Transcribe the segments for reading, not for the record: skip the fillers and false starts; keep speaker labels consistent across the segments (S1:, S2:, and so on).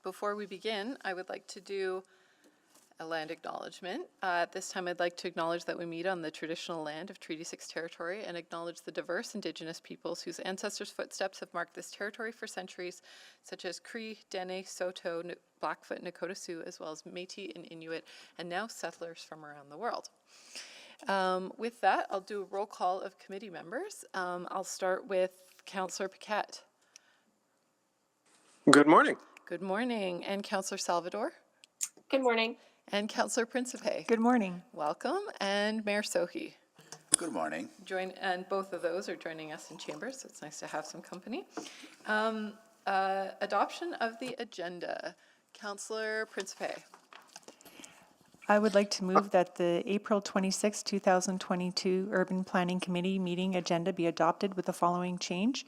S1: Before we begin, I would like to do a land acknowledgement. At this time, I'd like to acknowledge that we meet on the traditional land of Treaty 6 territory and acknowledge the diverse Indigenous peoples whose ancestors' footsteps have marked this territory for centuries, such as Cree, Dene, Saulteaux, Blackfoot, Nakota Sioux, as well as Métis and Inuit, and now settlers from around the world. With that, I'll do a roll call of committee members. I'll start with Councillor Paquette.
S2: Good morning.
S1: Good morning. And Councillor Salvador.
S3: Good morning.
S1: And Councillor Principe.
S4: Good morning.
S1: Welcome. And Mayor Sohi.
S5: Good morning.
S1: And both of those are joining us in chambers, so it's nice to have some company. Adoption of the agenda. Councillor Principe.
S4: I would like to move that the April 26, 2022 Urban Planning Committee meeting agenda be adopted with the following change.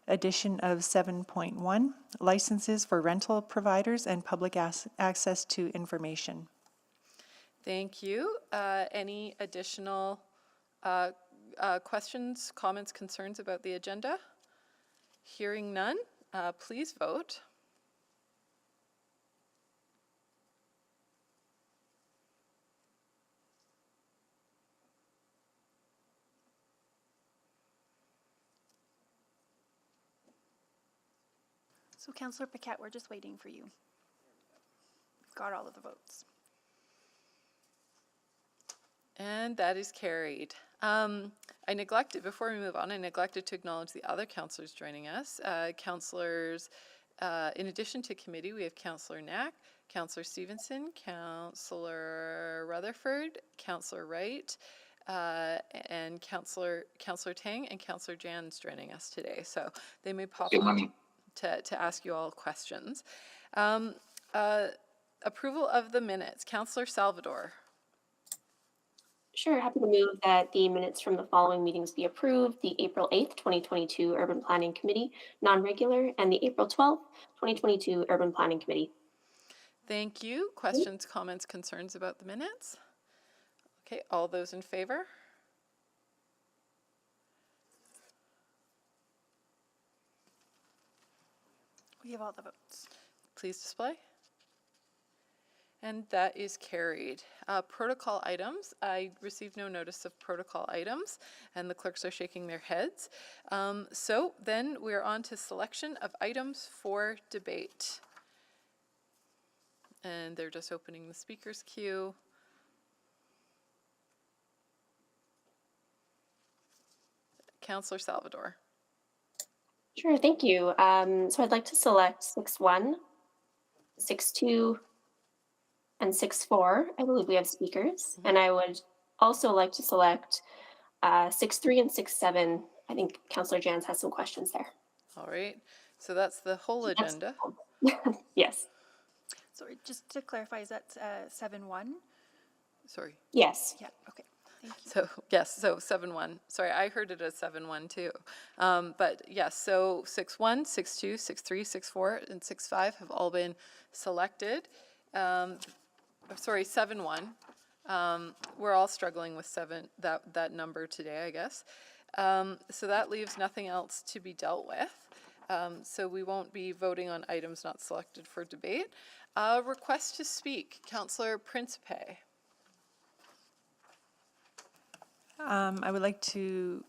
S4: Addition of 7.1, licenses for rental providers and public access to information.
S1: Thank you. Any additional questions, comments, concerns about the agenda? Hearing none, please vote.
S6: So Councillor Paquette, we're just waiting for you. We've got all of the votes.
S1: And that is carried. I neglected, before we move on, I neglected to acknowledge the other councillors joining us. Councillors, in addition to committee, we have Councillor Knack, Councillor Stevenson, Councillor Rutherford, Councillor Wright, and Councillor Tang and Councillor Jan's joining us today. So they may pop up to ask you all questions. Approval of the minutes. Councillor Salvador.
S3: Sure, happy to move that the minutes from the following meetings be approved. The April 8th, 2022 Urban Planning Committee, non-regular, and the April 12th, 2022 Urban Planning Committee.
S1: Thank you. Questions, comments, concerns about the minutes? Okay, all those in favor?
S6: We have all the votes.
S1: Please display. And that is carried. Protocol items. I received no notice of protocol items, and the clerks are shaking their heads. So then we're on to selection of items for debate. And they're just opening the speakers queue. Councillor Salvador.
S3: Sure, thank you. So I'd like to select 6.1, 6.2, and 6.4. I believe we have speakers. And I would also like to select 6.3 and 6.7. I think Councillor Jans has some questions there.
S1: All right. So that's the whole agenda.
S3: Yes.
S6: Sorry, just to clarify, is that 7.1?
S1: Sorry.
S3: Yes.
S6: Yeah, okay. Thank you.
S1: So, yes, so 7.1. Sorry, I heard it as 7.1 too. But yes, so 6.1, 6.2, 6.3, 6.4, and 6.5 have all been selected. Sorry, 7.1. We're all struggling with that number today, I guess. So that leaves nothing else to be dealt with. So we won't be voting on items not selected for debate. Request to speak, Councillor Principe.
S4: I would like to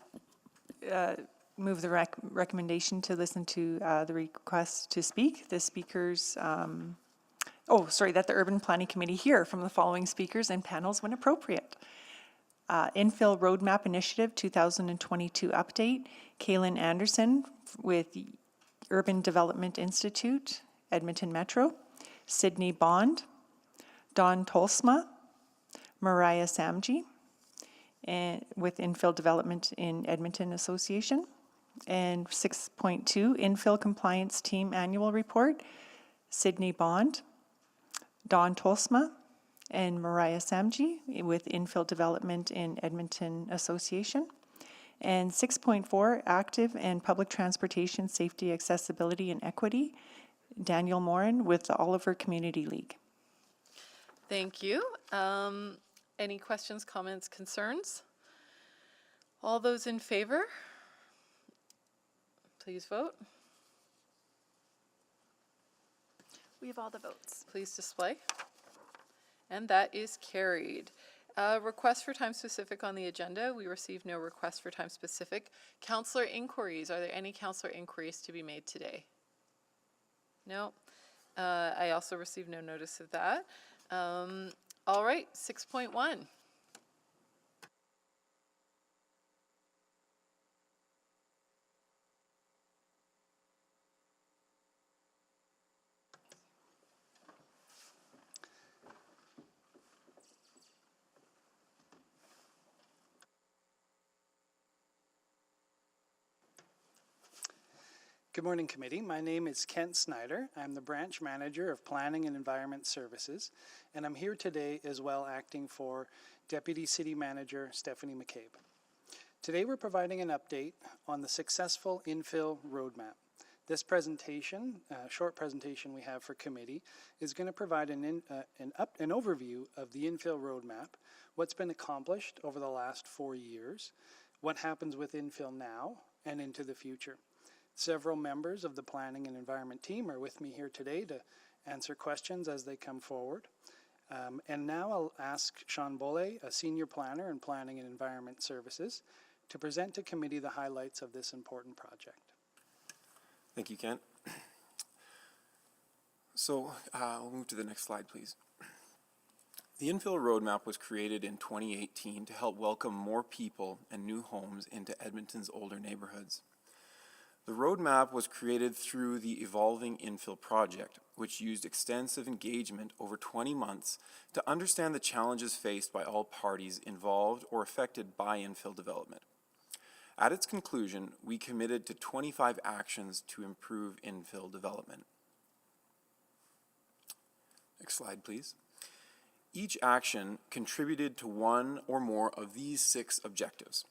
S4: move the recommendation to listen to the request to speak. The speakers, that the Urban Planning Committee hear from the following speakers and panels when appropriate. Infill Roadmap Initiative 2022 update, Kaylin Anderson with Urban Development Institute, Edmonton Metro, Sydney Bond, Don Tolsma, Mariah Samji, and with Infill Development in Edmonton Association, and 6.2 Infill Compliance Team Annual Report, Sydney Bond, Don Tolsma, and Mariah Samji with Infill Development in Edmonton Association, and 6.4 Active and Public Transportation Safety, Accessibility and Equity, Daniel Morin with the Oliver Community League.
S1: Thank you. Any questions, comments, concerns? All those in favor, please vote.
S6: We have all the votes.
S1: Please display. And that is carried. Request for time specific on the agenda. We received no request for time specific. Councillor inquiries. Are there any councillor inquiries to be made today? No. I also received no notice of that. All right, 6.1.
S2: Good morning, committee. My name is Kent Snyder. I'm the branch manager of Planning and Environment Services, and I'm here today as well acting for Deputy City Manager Stephanie McCabe. Today we're providing an update on the successful infill roadmap. This presentation, short presentation we have for committee, is going to provide an overview of the infill roadmap, what's been accomplished over the last 4 years, what happens with infill now and into the future. Several members of the Planning and Environment team are with me here today to answer questions as they come forward. And now I'll ask Sean Bolle, a Senior Planner in Planning and Environment Services, to present to committee the highlights of this important project.
S5: Thank you, Kent. So we'll move to the next slide, please. The Infill Roadmap was created in 2018 to help welcome more people and new homes into Edmonton's older neighborhoods. The roadmap was created through the Evolving Infill project, which used extensive engagement over 20 months to understand the challenges faced by all parties involved or affected by infill development. At its conclusion, we committed to 25 actions to improve infill development. Next slide, please. Each action contributed to one or more of these 6 objectives.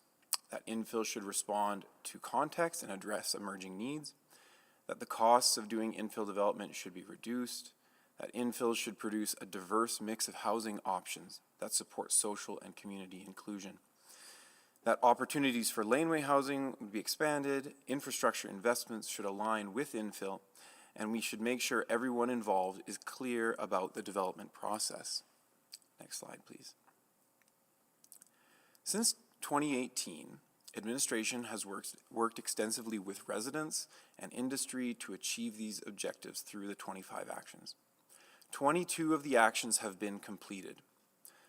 S5: That infill should respond to context and address emerging needs, that the costs of doing infill development should be reduced, that infill should produce a diverse mix of housing options that support social and community inclusion, that opportunities for laneway housing would be expanded, infrastructure investments should align with infill, and we should make sure everyone involved is clear about the development process. Next slide, please. Since 2018, administration has worked extensively with residents and industry to achieve these objectives through the 25 actions. 22 of the actions have been completed.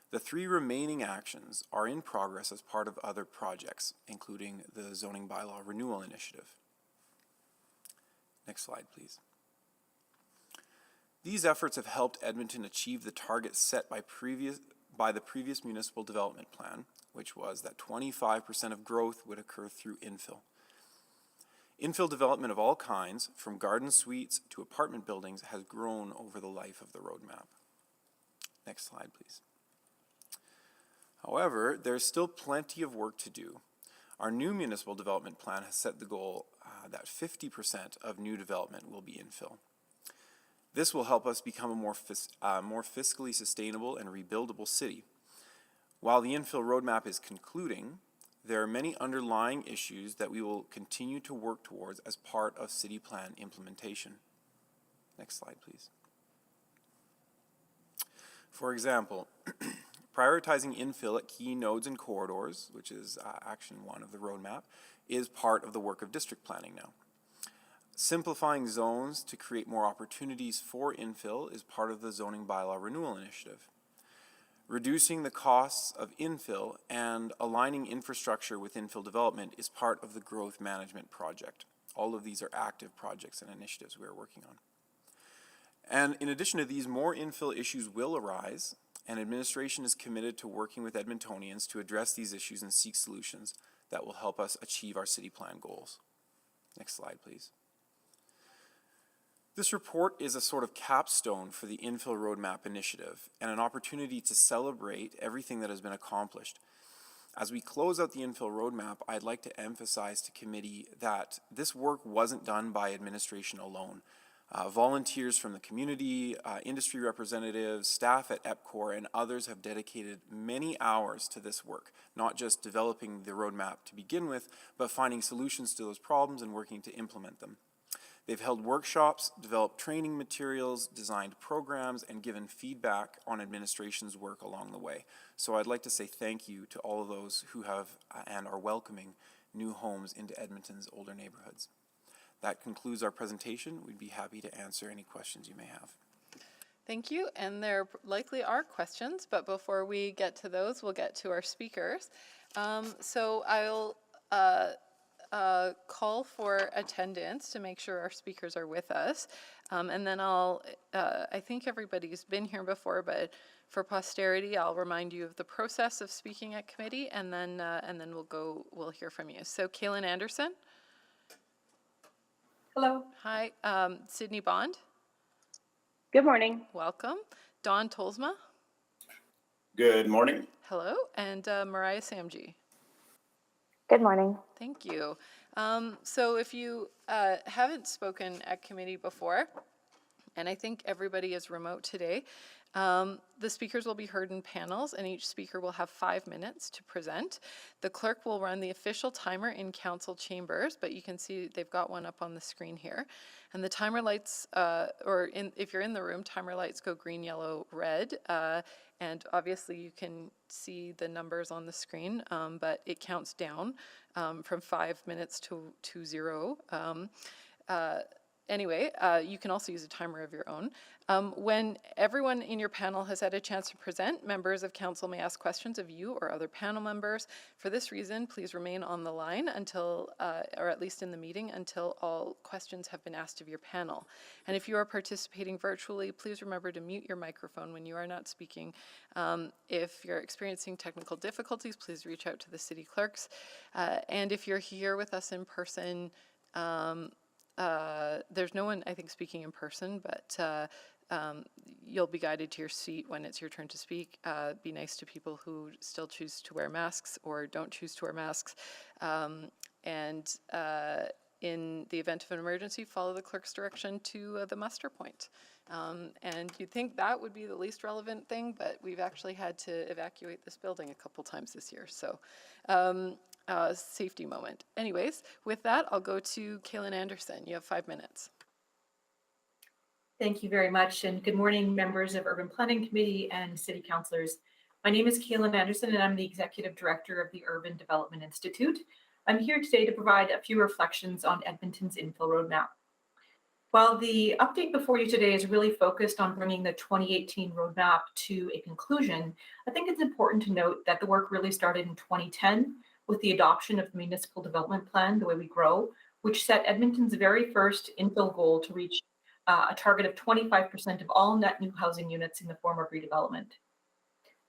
S5: The 3 remaining actions are in progress as part of other projects, including the Zoning Bylaw Renewal Initiative. Next slide, please. These efforts have helped Edmonton achieve the targets set by the previous municipal development plan, which was that 25% of growth would occur through infill. Infill development of all kinds, from garden suites to apartment buildings, has grown over the life of the roadmap. Next slide, please. However, there's still plenty of work to do. Our new municipal development plan has set the goal that 50% of new development will be infill. This will help us become a more fiscally sustainable and rebuildable city. While the infill roadmap is concluding, there are many underlying issues that we will continue to work towards as part of city plan implementation. Next slide, please. For example, prioritizing infill at key nodes and corridors, which is action 1 of the roadmap, is part of the work of district planning now. Simplifying zones to create more opportunities for infill is part of the Zoning Bylaw Renewal Initiative. Reducing the costs of infill and aligning infrastructure with infill development is part of the Growth Management Project. All of these are active projects and initiatives we are working on. And in addition to these, more infill issues will arise, and administration is committed to working with Edmontonians to address these issues and seek solutions that will help us achieve our city plan goals. Next slide, please. This report is a sort of capstone for the Infill Roadmap initiative and an opportunity to celebrate everything that has been accomplished. As we close out the Infill Roadmap, I'd like to emphasize to committee that this work wasn't done by administration alone. Volunteers from the community, industry representatives, staff at EPCOR, and others have dedicated many hours to this work, not just developing the roadmap to begin with, but finding solutions to those problems and working to implement them. They've held workshops, developed training materials, designed programs, and given feedback on administration's work along the way. So I'd like to say thank you to all of those who have and are welcoming new homes into Edmonton's older neighborhoods. That concludes our presentation. We'd be happy to answer any questions you may have.
S1: Thank you, and there likely are questions, but before we get to those, we'll get to our speakers. So I'll call for attendance to make sure our speakers are with us. And then I think everybody's been here before, but for posterity, I'll remind you of the process of speaking at committee, and then we'll hear from you. So Kaylin Anderson.
S7: Hello.
S1: Hi. Sydney Bond.
S7: Good morning.
S1: Welcome. Dawn Tolsma.
S8: Good morning.
S1: Hello. And Mariah Samji.
S7: Good morning.
S1: Thank you. So if you haven't spoken at committee before, and I think everybody is remote today, the speakers will be heard in panels, and each speaker will have 5 minutes to present. The clerk will run the official timer in council chambers, but you can see they've got one up on the screen here. And the timer lights, if you're in the room, timer lights go green, yellow, red. And obviously you can see the numbers on the screen, but it counts down from 5 minutes to 0. Anyway, you can also use a timer of your own. When everyone in your panel has had a chance to present, members of council may ask questions of you or other panel members. For this reason, please remain on the line until, or at least in the meeting, until all questions have been asked of your panel. And if you are participating virtually, please remember to mute your microphone when you are not speaking. If you're experiencing technical difficulties, please reach out to the city clerks. And if you're here with us in person, there's no one, I think, speaking in person, but you'll be guided to your seat when it's your turn to speak. Be nice to people who still choose to wear masks or don't choose to wear masks. And in the event of an emergency, follow the clerk's direction to the muster point. And you'd think that would be the least relevant thing, but we've actually had to evacuate this building a couple times this year. So safety moment. Anyways, with that, I'll go to Kaylin Anderson. You have 5 minutes.
S7: Thank you very much, and good morning, members of Urban Planning Committee and City Councillors. My name is Kaylin Anderson, and I'm the Executive Director of the Urban Development Institute. I'm here today to provide a few reflections on Edmonton's infill roadmap. While the update before you today is really focused on bringing the 2018 roadmap to a conclusion, I think it's important to note that the work really started in 2010 with the adoption of the Municipal Development Plan, The Way We Grow, which set Edmonton's very first infill goal to reach a target of 25% of all net new housing units in the form of redevelopment.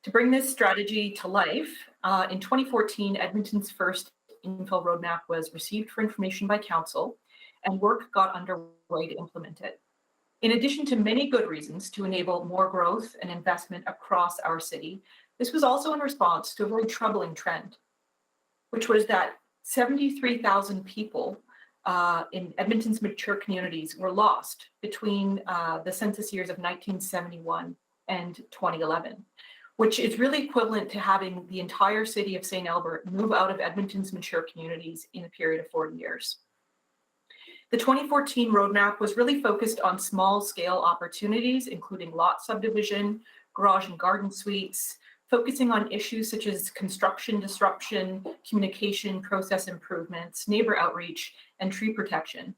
S7: To bring this strategy to life, in 2014, Edmonton's first infill roadmap was received for information by council, and work got underway to implement it. In addition to many good reasons to enable more growth and investment across our city, this was also in response to a very troubling trend, which was that 73,000 people in Edmonton's mature communities were lost between the census years of 1971 and 2011, which is really equivalent to having the entire city of St. Albert move out of Edmonton's mature communities in a period of 40 years. The 2014 roadmap was really focused on small-scale opportunities, including lot subdivision, garage and garden suites, focusing on issues such as construction disruption, communication process improvements, neighbor outreach, and tree protection.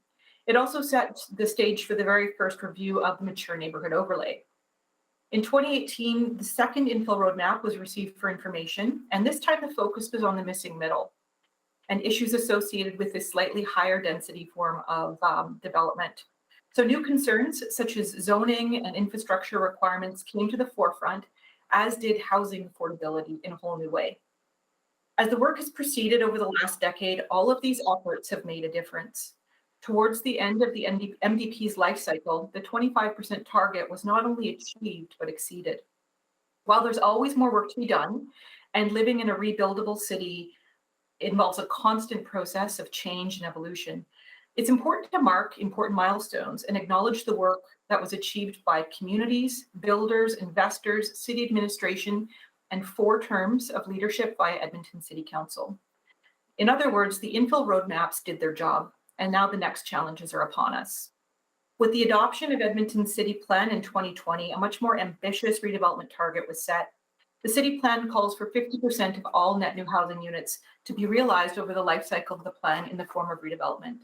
S7: It also set the stage for the very first review of the mature neighborhood overlay. In 2018, the second infill roadmap was received for information, and this time the focus was on the missing middle and issues associated with this slightly higher density form of development. So new concerns such as zoning and infrastructure requirements came to the forefront, as did housing affordability in a whole new way. As the work has proceeded over the last decade, all of these efforts have made a difference. Towards the end of the MDP's life cycle, the 25% target was not only achieved, but exceeded. While there's always more work to be done, and living in a rebuildable city involves a constant process of change and evolution, it's important to mark important milestones and acknowledge the work that was achieved by communities, builders, investors, city administration, and 4 terms of leadership by Edmonton City Council. In other words, the infill roadmaps did their job. and now the next challenges are upon us. With the adoption of Edmonton's City Plan in 2020, a much more ambitious redevelopment target was set. The city plan calls for 50% of all net new housing units to be realized over the life cycle of the plan in the form of redevelopment.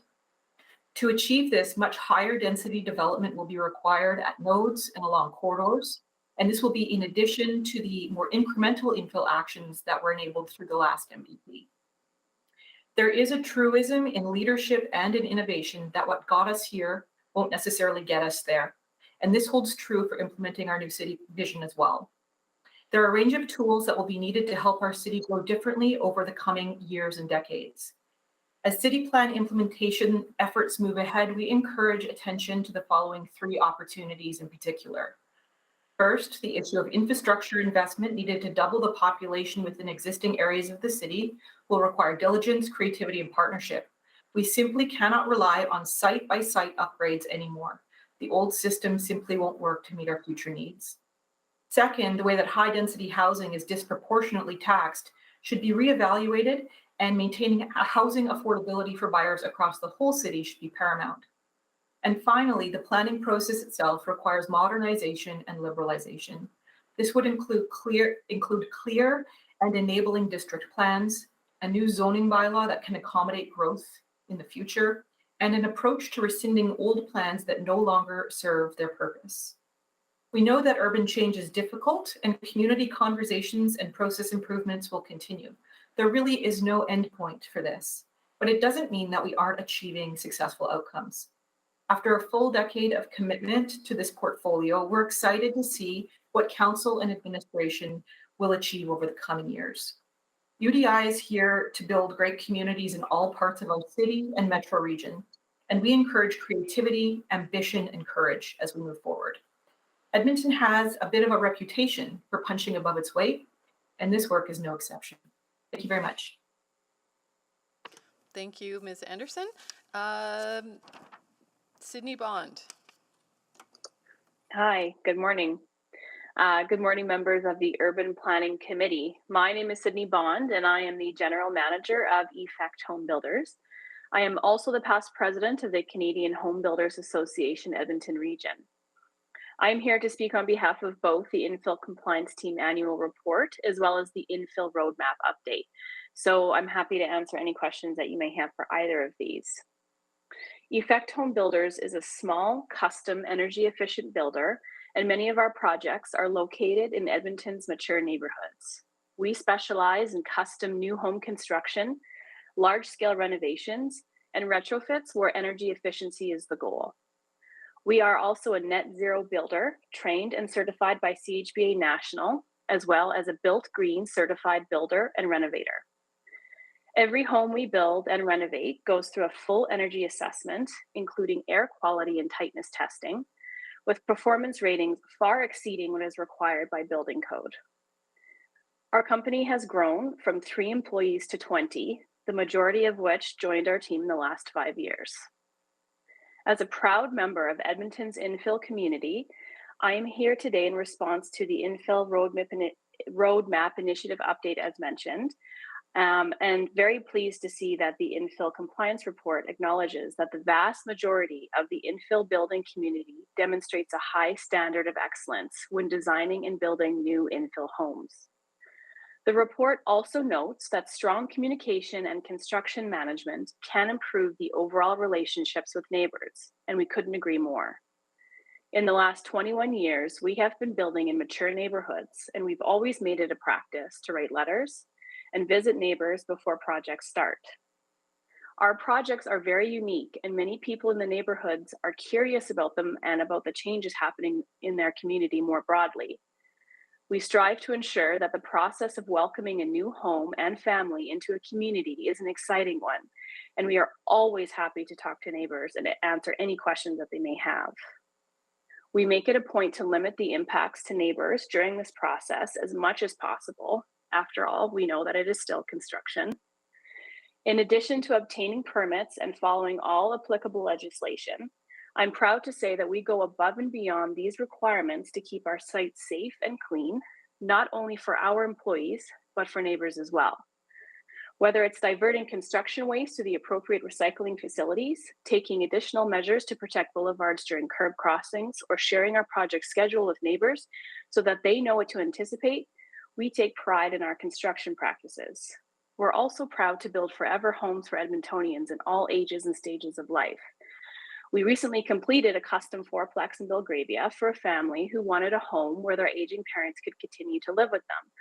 S7: To achieve this, much higher density development will be required at nodes and along corridors, and this will be in addition to the more incremental infill actions that were enabled through the last MVP. There is a truism in leadership and in innovation that what got us here won't necessarily get us there, and this holds true for implementing our new city vision as well. There are a range of tools that will be needed to help our city grow differently over the coming years and decades. As city plan implementation efforts move ahead, we encourage attention to the following three opportunities in particular. First, the issue of infrastructure investment needed to double the population within existing areas of the city will require diligence, creativity, and partnership. We simply cannot rely on site-by-site upgrades anymore. The old system simply won't work to meet our future needs. Second, the way that high-density housing is disproportionately taxed should be reevaluated, and maintaining housing affordability for buyers across the whole city should be paramount. And finally, the planning process itself requires modernization and liberalization. This would include clear and enabling district plans, a new zoning bylaw that can accommodate growth in the future, and an approach to rescinding old plans that no longer serve their purpose. We know that urban change is difficult, and community conversations and process improvements will continue. There really is no endpoint for this, but it doesn't mean that we aren't achieving successful outcomes. After a full decade of commitment to this portfolio, we're excited to see what council and administration will achieve over the coming years. UDI is here to build great communities in all parts of our city and metro region, and we encourage creativity, ambition, and courage as we move forward. Edmonton has a bit of a reputation for punching above its weight, and this work is no exception. Thank you very much.
S1: Thank you, Ms. Anderson. Sydney Bond.
S9: Hi, good morning. Good morning, members of the Urban Planning Committee. My name is Sydney Bond, and I am the General Manager of Effect Home Builders. I am also the past president of the Canadian Home Builders Association Edmonton Region. I am here to speak on behalf of both the Infill Compliance Team Annual Report as well as the Infill Roadmap Update. So I'm happy to answer any questions that you may have for either of these. Effect Home Builders is a small, custom, energy-efficient builder, and many of our projects are located in Edmonton's mature neighborhoods. We specialize in custom new home construction, large-scale renovations, and retrofits where energy efficiency is the goal. We are also a net zero builder, trained and certified by CHBA National, as well as a Built Green certified builder and renovator. Every home we build and renovate goes through a full energy assessment, including air quality and tightness testing, with performance ratings far exceeding what is required by building code. Our company has grown from 3 employees to 20, the majority of which joined our team in the last 5 years. As a proud member of Edmonton's infill community, I am here today in response to the Infill Roadmap Initiative update as mentioned, and very pleased to see that the Infill Compliance Report acknowledges that the vast majority of the infill building community demonstrates a high standard of excellence when designing and building new infill homes. The report also notes that strong communication and construction management can improve the overall relationships with neighbors, and we couldn't agree more. In the last 21 years, we have been building in mature neighborhoods, and we've always made it a practice to write letters and visit neighbors before projects start. Our projects are very unique, and many people in the neighborhoods are curious about them and about the changes happening in their community more broadly. We strive to ensure that the process of welcoming a new home and family into a community is an exciting one, and we are always happy to talk to neighbors and answer any questions that they may have. We make it a point to limit the impacts to neighbors during this process as much as possible. After all, we know that it is still construction. In addition to obtaining permits and following all applicable legislation, I'm proud to say that we go above and beyond these requirements to keep our sites safe and clean, not only for our employees, but for neighbors as well. Whether it's diverting construction waste to the appropriate recycling facilities, taking additional measures to protect boulevards during curb crossings, or sharing our project schedule with neighbors so that they know what to anticipate, we take pride in our construction practices. We're also proud to build forever homes for Edmontonians in all ages and stages of life. We recently completed a custom fourplex in Belgravia for a family who wanted a home where their aging parents could continue to live with them.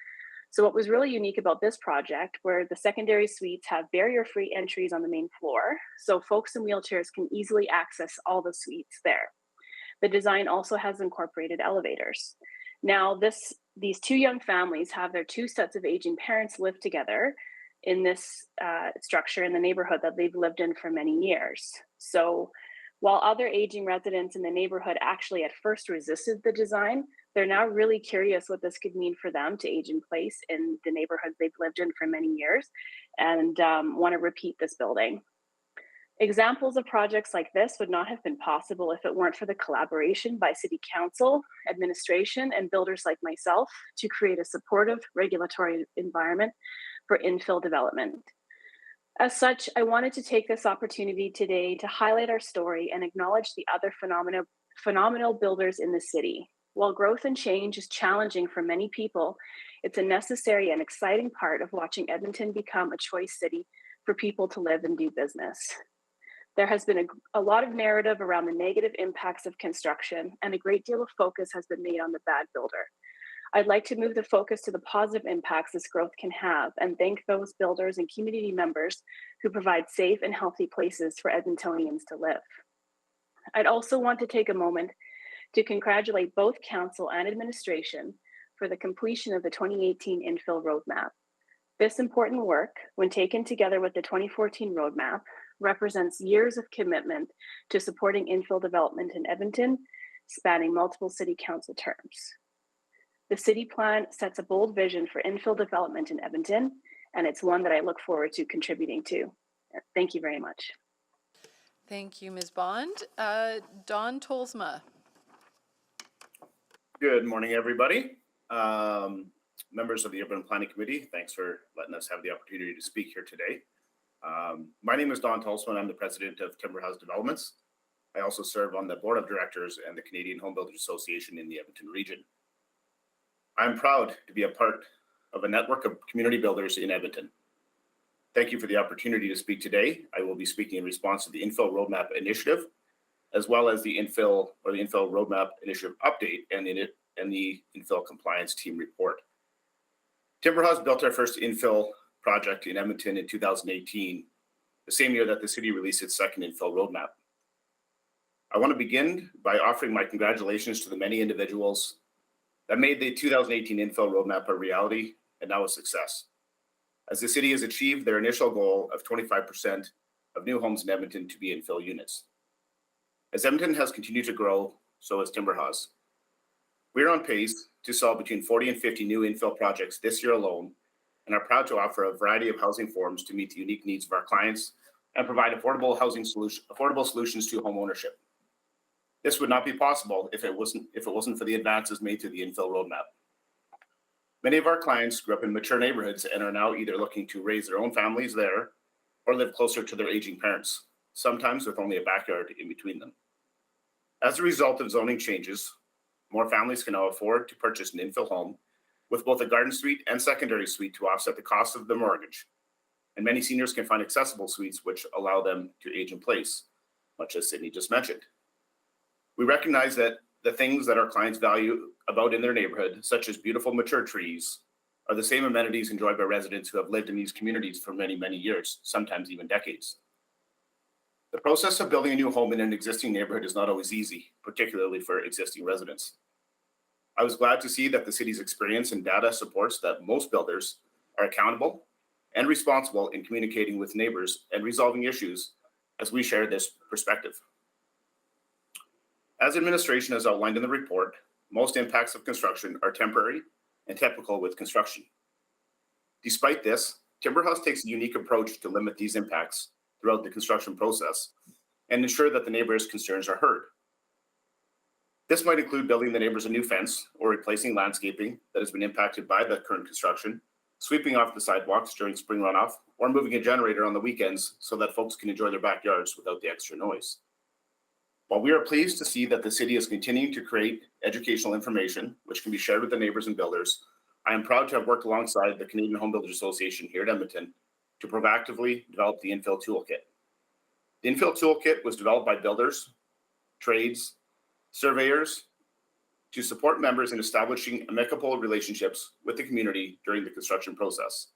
S9: So what was really unique about this project were the secondary suites have barrier-free entries on the main floor, so folks in wheelchairs can easily access all the suites there. The design also has incorporated elevators. Now, these two young families have their two sets of aging parents live together in this structure in the neighborhood that they've lived in for many years. So while other aging residents in the neighborhood actually at first resisted the design, they're now really curious what this could mean for them to age in place in the neighborhoods they've lived in for many years and want to repeat this building. Examples of projects like this would not have been possible if it weren't for the collaboration by City Council, administration, and builders like myself to create a supportive regulatory environment for infill development. As such, I wanted to take this opportunity today to highlight our story and acknowledge the other phenomenal builders in the city. While growth and change is challenging for many people, it's a necessary and exciting part of watching Edmonton become a choice city for people to live and do business. There has been a lot of narrative around the negative impacts of construction, and a great deal of focus has been made on the bad builder. I'd like to move the focus to the positive impacts this growth can have and thank those builders and community members who provide safe and healthy places for Edmontonians to live. I'd also want to take a moment to congratulate both council and administration for the completion of the 2018 infill roadmap. This important work, when taken together with the 2014 roadmap, represents years of commitment to supporting infill development in Edmonton, spanning multiple city council terms. The city plan sets a bold vision for infill development in Edmonton, and it's one that I look forward to contributing to. Thank you very much.
S1: Thank you, Ms. Bond. Don Tolsma.
S8: Good morning, everybody. Members of the Urban Planning Committee, thanks for letting us have the opportunity to speak here today. My name is Don Tolsman. I'm the president of Timber House Developments. I also serve on the board of directors and the Canadian Home Builders Association in the Edmonton region. I'm proud to be a part of a network of community builders in Edmonton. Thank you for the opportunity to speak today. I will be speaking in response to the Infill Roadmap Initiative, as well as the Infill Roadmap Initiative Update and the Infill Compliance Team Report. Timber House built our first infill project in Edmonton in 2018, the same year that the city released its second infill roadmap. I want to begin by offering my congratulations to the many individuals that made the 2018 infill roadmap a reality and now a success, as the city has achieved their initial goal of 25% of new homes in Edmonton to be infill units. As Edmonton has continued to grow, so has Timber House. We're on pace to sell between 40 and 50 new infill projects this year alone, and are proud to offer a variety of housing forms to meet the unique needs of our clients and provide affordable solutions to home ownership. This would not be possible if it wasn't for the advances made through the infill roadmap. Many of our clients grew up in mature neighborhoods and are now either looking to raise their own families there or live closer to their aging parents, sometimes with only a backyard in between them. As a result of zoning changes, more families can now afford to purchase an infill home with both a garden suite and secondary suite to offset the cost of the mortgage. And many seniors can find accessible suites which allow them to age in place, much as Sydney just mentioned. We recognize that the things that our clients value about in their neighborhood, such as beautiful mature trees, are the same amenities enjoyed by residents who have lived in these communities for many, many years, sometimes even decades. The process of building a new home in an existing neighborhood is not always easy, particularly for existing residents. I was glad to see that the city's experience and data supports that most builders are accountable and responsible in communicating with neighbors and resolving issues as we share this perspective. As administration has outlined in the report, most impacts of construction are temporary and typical with construction. Despite this, Timber House takes a unique approach to limit these impacts throughout the construction process and ensure that the neighbors' concerns are heard. This might include building the neighbors a new fence or replacing landscaping that has been impacted by the current construction, sweeping off the sidewalks during spring runoff, or moving a generator on the weekends so that folks can enjoy their backyards without the extra noise. While we are pleased to see that the city is continuing to create educational information, which can be shared with the neighbors and builders, I am proud to have worked alongside the Canadian Home Builders Association here at Edmonton to proactively develop the Infill Tool Kit. The Infill Tool Kit was developed by builders, trades, surveyors, to support members in establishing amicable relationships with the community during the construction process.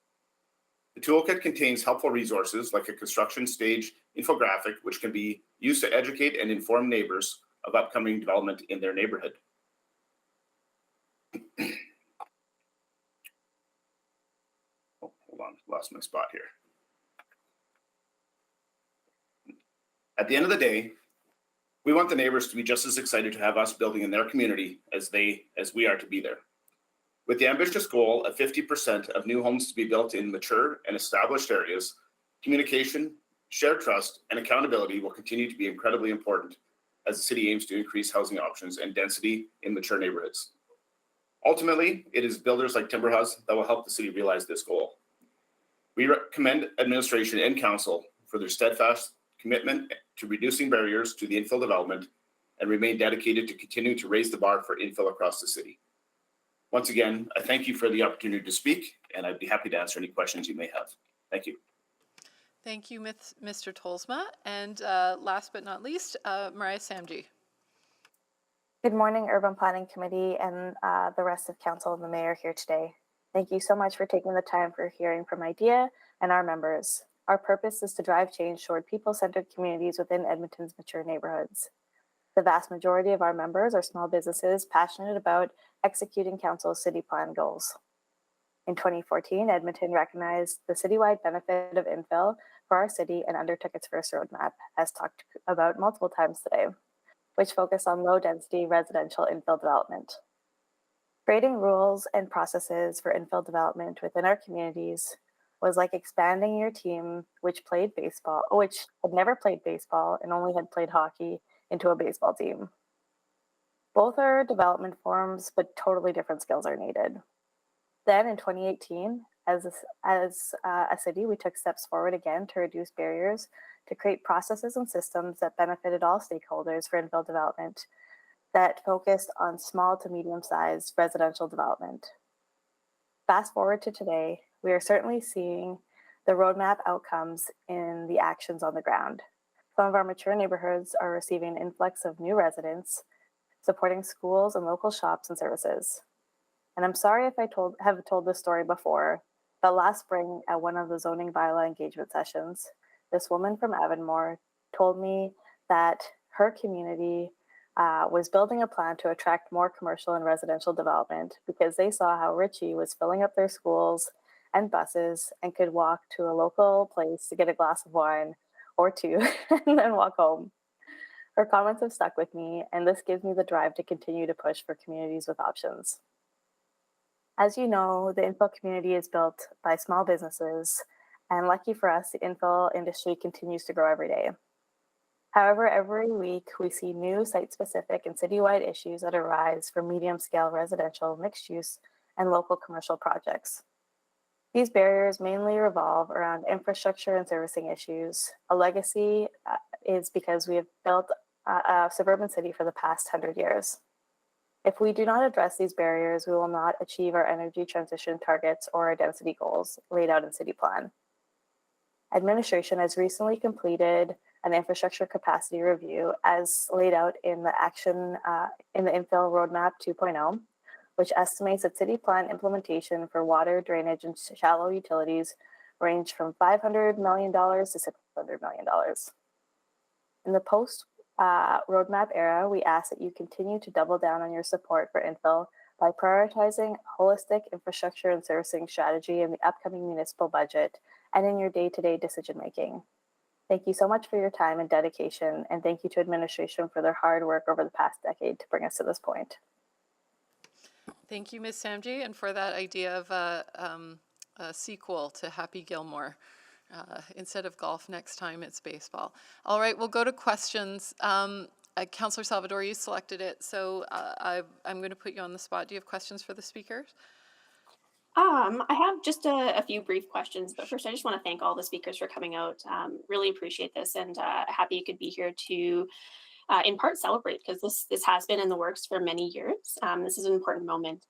S8: The toolkit contains helpful resources like a construction stage infographic, which can be used to educate and inform neighbors of upcoming development in their neighborhood. Oh, hold on, lost my spot here. At the end of the day, we want the neighbors to be just as excited to have us building in their community as we are to be there. With the ambitious goal of 50% of new homes to be built in mature and established areas, communication, shared trust, and accountability will continue to be incredibly important as the city aims to increase housing options and density in mature neighborhoods. Ultimately, it is builders like Timberhouse that will help the city realize this goal. We commend administration and council for their steadfast commitment to reducing barriers to the infill development and remain dedicated to continuing to raise the bar for infill across the city. Once again, I thank you for the opportunity to speak, and I'd be happy to answer any questions you may have. Thank you.
S1: Thank you, Mr. Tolsma. And last but not least, Mariah Samji.
S10: Good morning, Urban Planning Committee and the rest of Council and the Mayor here today. Thank you so much for taking the time for hearing from IDEA and our members. Our purpose is to drive change toward people-centered communities within Edmonton's mature neighborhoods. The vast majority of our members are small businesses passionate about executing Council's city plan goals. In 2014, Edmonton recognized the citywide benefit of infill for our city and undertook its first roadmap, as talked about multiple times today, which focused on low-density residential infill development. Creating rules and processes for infill development within our communities was like expanding your team, which had never played baseball and only had played hockey, into a baseball team. Both are development forms, but totally different skills are needed. Then in 2018, as a city, we took steps forward again to reduce barriers, to create processes and systems that benefited all stakeholders for infill development that focused on small to medium-sized residential development. Fast forward to today, we are certainly seeing the roadmap outcomes in the actions on the ground. Some of our mature neighborhoods are receiving an influx of new residents, supporting schools and local shops and services. And I'm sorry if I have told this story before, but last spring at one of the zoning bylaw engagement sessions, this woman from Avonmore told me that her community was building a plan to attract more commercial and residential development because they saw how Ritchie was filling up their schools and buses and could walk to a local place to get a glass of wine or two and then walk home. Her comments have stuck with me, and this gives me the drive to continue to push for communities with options. As you know, the infill community is built by small businesses, and lucky for us, the infill industry continues to grow every day. However, every week we see new site-specific and citywide issues that arise for medium-scale residential, mixed-use, and local commercial projects. These barriers mainly revolve around infrastructure and servicing issues. A legacy is because we have built a suburban city for the past 100 years. If we do not address these barriers, we will not achieve our energy transition targets or our density goals laid out in City Plan. Administration has recently completed an infrastructure capacity review as laid out in the in the Infill Roadmap 2.0, which estimates that City Plan implementation for water, drainage, and shallow utilities range from $500 million to $600 million. In the post-roadmap era, we ask that you continue to double down on your support for infill by prioritizing holistic infrastructure and servicing strategy in the upcoming municipal budget and in your day-to-day decision-making. Thank you so much for your time and dedication, and thank you to administration for their hard work over the past decade to bring us to this point.
S1: Thank you, Ms. Samji, and for that idea of a sequel to Happy Gilmore. Instead of golf, next time it's baseball. All right, we'll go to questions. Councillor Salvador, you selected it, so I'm going to put you on the spot. Do you have questions for the speakers?
S3: I have just a few brief questions, but first I just want to thank all the speakers for coming out. Really appreciate this, and happy you could be here to, in part, celebrate, because this has been in the works for many years. This is an important moment.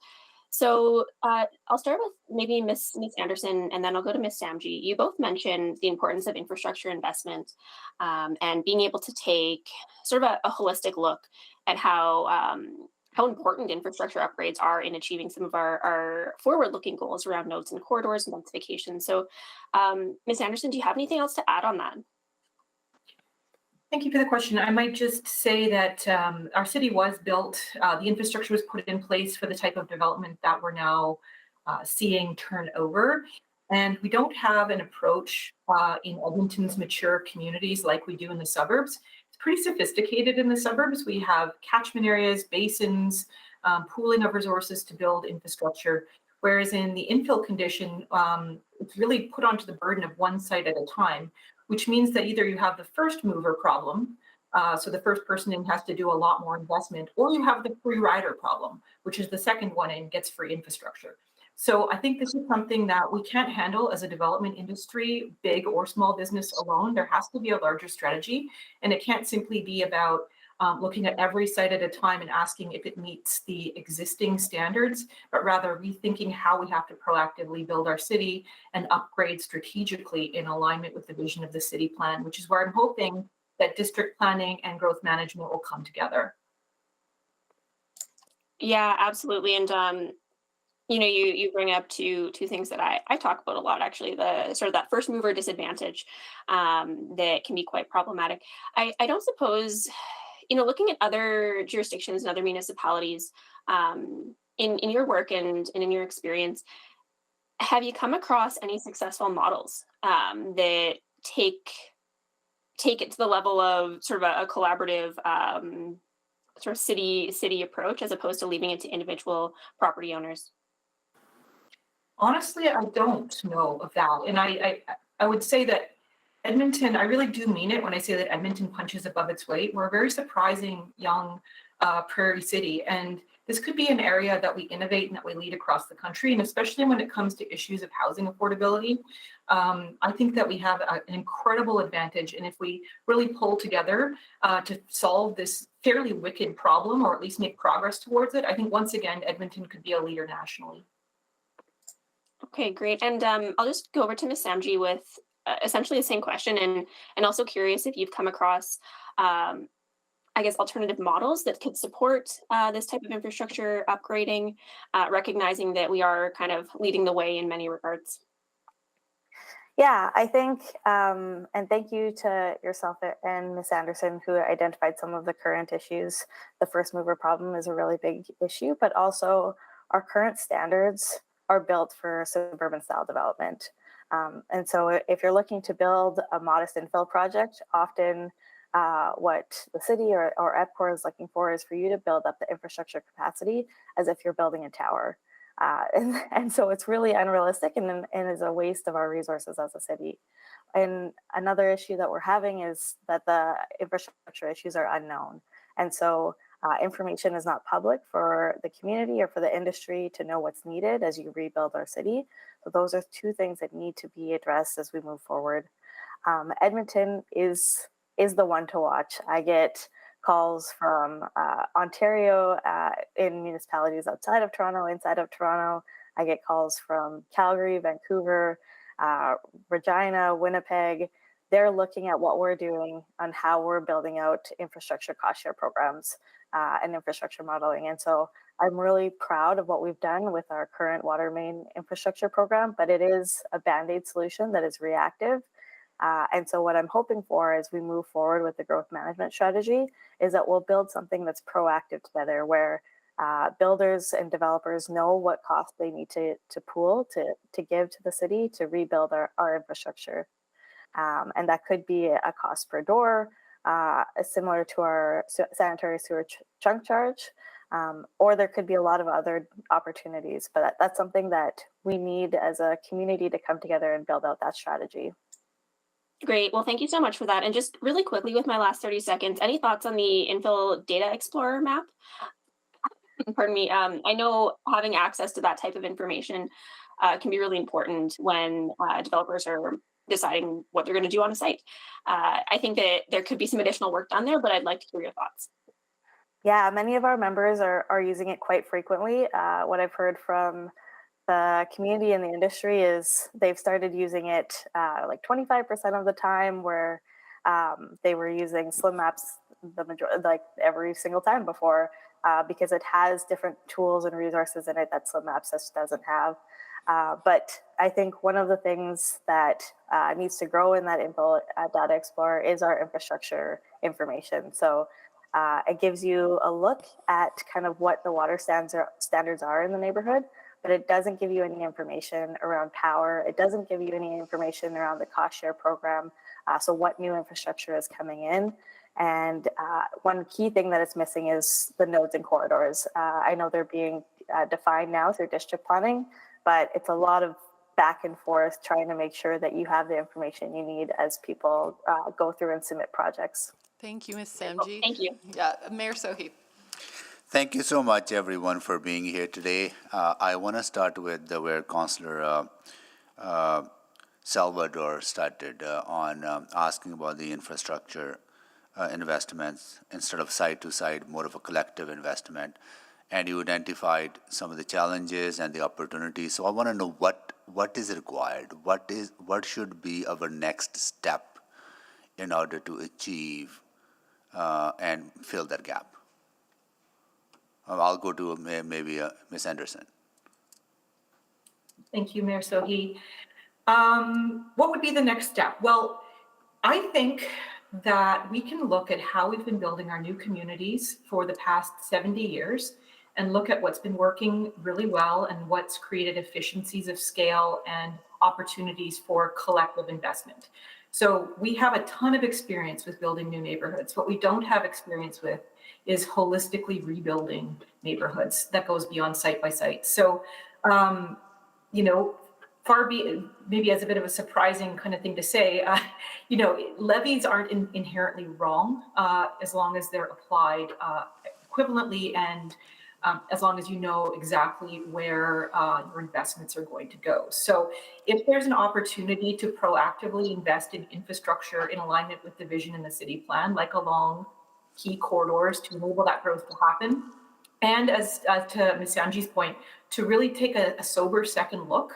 S3: So I'll start with maybe Miss Anderson, and then I'll go to Miss Samji. You both mentioned the importance of infrastructure investment, and being able to take sort of a holistic look at how important infrastructure upgrades are in achieving some of our forward-looking goals around nodes and corridors and densification. So, Ms. Anderson, do you have anything else to add on that?
S7: Thank you for the question. I might just say that our city was built, the infrastructure was put in place for the type of development that we're now seeing turn over. And we don't have an approach in Edmonton's mature communities like we do in the suburbs. It's pretty sophisticated in the suburbs. We have catchment areas, basins, pooling of resources to build infrastructure. Whereas in the infill condition, it's really put onto the burden of one site at a time, which means that either you have the first mover problem, so the first person in has to do a lot more investment, or you have the free rider problem, which is the second one in gets free infrastructure. So I think this is something that we can't handle as a development industry, big or small business alone. There has to be a larger strategy, and it can't simply be about looking at every site at a time and asking if it meets the existing standards, but rather rethinking how we have to proactively build our city and upgrade strategically in alignment with the vision of the city plan, which is where I'm hoping that district planning and growth management will come together.
S3: Yeah, absolutely. And you bring up two things that I talk about a lot, actually, the sort of that first mover disadvantage that can be quite problematic. I don't suppose, looking at other jurisdictions and other municipalities, in your work and in your experience, have you come across any successful models that take it to the level of sort of a collaborative sort of city approach, as opposed to leaving it to individual property owners?
S7: Honestly, I don't know of that. And I would say that Edmonton, I really do mean it when I say that Edmonton punches above its weight. We're a very surprising young prairie city. And this could be an area that we innovate and that we lead across the country. And especially when it comes to issues of housing affordability, I think that we have an incredible advantage. And if we really pull together to solve this fairly wicked problem, or at least make progress towards it, I think once again, Edmonton could be a leader nationally.
S3: Okay, great. And I'll just go over to Ms. Samji with essentially the same question, and also curious if you've come across, I guess, alternative models that could support this type of infrastructure upgrading, recognizing that we are kind of leading the way in many regards.
S10: Yeah, I think, and thank you to yourself and Ms. Anderson, who identified some of the current issues. The first mover problem is a really big issue, but also our current standards are built for suburban style development. And so if you're looking to build a modest infill project, often what the city or EPCOR is looking for is for you to build up the infrastructure capacity as if you're building a tower. And so it's really unrealistic and is a waste of our resources as a city. And another issue that we're having is that the infrastructure issues are unknown. And so information is not public for the community or for the industry to know what's needed as you rebuild our city. So those are two things that need to be addressed as we move forward. Edmonton is the one to watch. I get calls from Ontario in municipalities outside of Toronto, inside of Toronto. I get calls from Calgary, Vancouver, Regina, Winnipeg. They're looking at what we're doing on how we're building out infrastructure cost share programs and infrastructure modeling. And so I'm really proud of what we've done with our current water main infrastructure program, but it is a Band-Aid solution that is reactive. And so what I'm hoping for as we move forward with the growth management strategy is that we'll build something that's proactive together, where builders and developers know what costs they need to pool to give to the city to rebuild our infrastructure. And that could be a cost per door, similar to our sanitary sewer chunk charge, or there could be a lot of other opportunities. But that's something that we need as a community to come together and build out that strategy.
S3: Great. Well, thank you so much for that. And just really quickly, with my last 30 seconds, any thoughts on the Infill Data Explorer map? Pardon me. I know having access to that type of information can be really important when developers are deciding what they're going to do on a site. I think that there could be some additional work done there, but I'd like to hear your thoughts.
S10: Yeah, many of our members are using it quite frequently. What I've heard from the community and the industry is they've started using it like 25% of the time, where they were using slim maps like every single time before, because it has different tools and resources in it that slim maps just doesn't have. But I think one of the things that needs to grow in that Infill Data Explorer is our infrastructure information. So it gives you a look at kind of what the water standards are in the neighborhood, but it doesn't give you any information around power. It doesn't give you any information around the cost share program. So what new infrastructure is coming in. And one key thing that it's missing is the nodes and corridors. I know they're being defined now through district planning, but it's a lot of back and forth trying to make sure that you have the information you need as people go through and submit projects.
S1: Thank you, Ms. Samji.
S3: Thank you.
S1: Yeah, Mayor Sohi.
S11: Thank you so much, everyone, for being here today. I want to start with where Councillor Salvador started on asking about the infrastructure investments instead of side-to-side, more of a collective investment. And you identified some of the challenges and the opportunities. So I want to know what is required, what should be our next step in order to achieve and fill that gap. I'll go to maybe Ms. Anderson.
S7: Thank you, Mayor Sohi. What would be the next step? Well, I think that we can look at how we've been building our new communities for the past 70 years and look at what's been working really well and what's created efficiencies of scale and opportunities for collective investment. So we have a ton of experience with building new neighborhoods. What we don't have experience with is holistically rebuilding neighborhoods that goes beyond site by site. So, maybe as a bit of a surprising kind of thing to say, levies aren't inherently wrong as long as they're applied equivalently and as long as you know exactly where your investments are going to go. So if there's an opportunity to proactively invest in infrastructure in alignment with the vision in the city plan, like along key corridors to enable that growth to happen, and as to Ms. Sanji's point, to really take a sober second look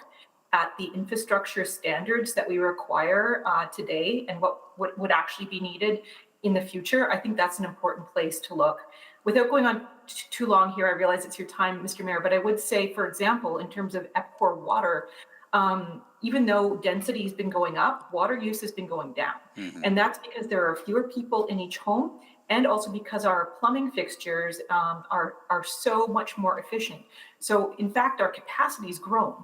S7: at the infrastructure standards that we require today and what would actually be needed in the future, I think that's an important place to look. Without going on too long here, I realize it's your time, Mr. Mayor, but I would say, for example, in terms of EPCOR water, even though density has been going up, water use has been going down. Mm-hmm. And that's because there are fewer people in each home, and also because our plumbing fixtures are so much more efficient. So in fact, our capacity has grown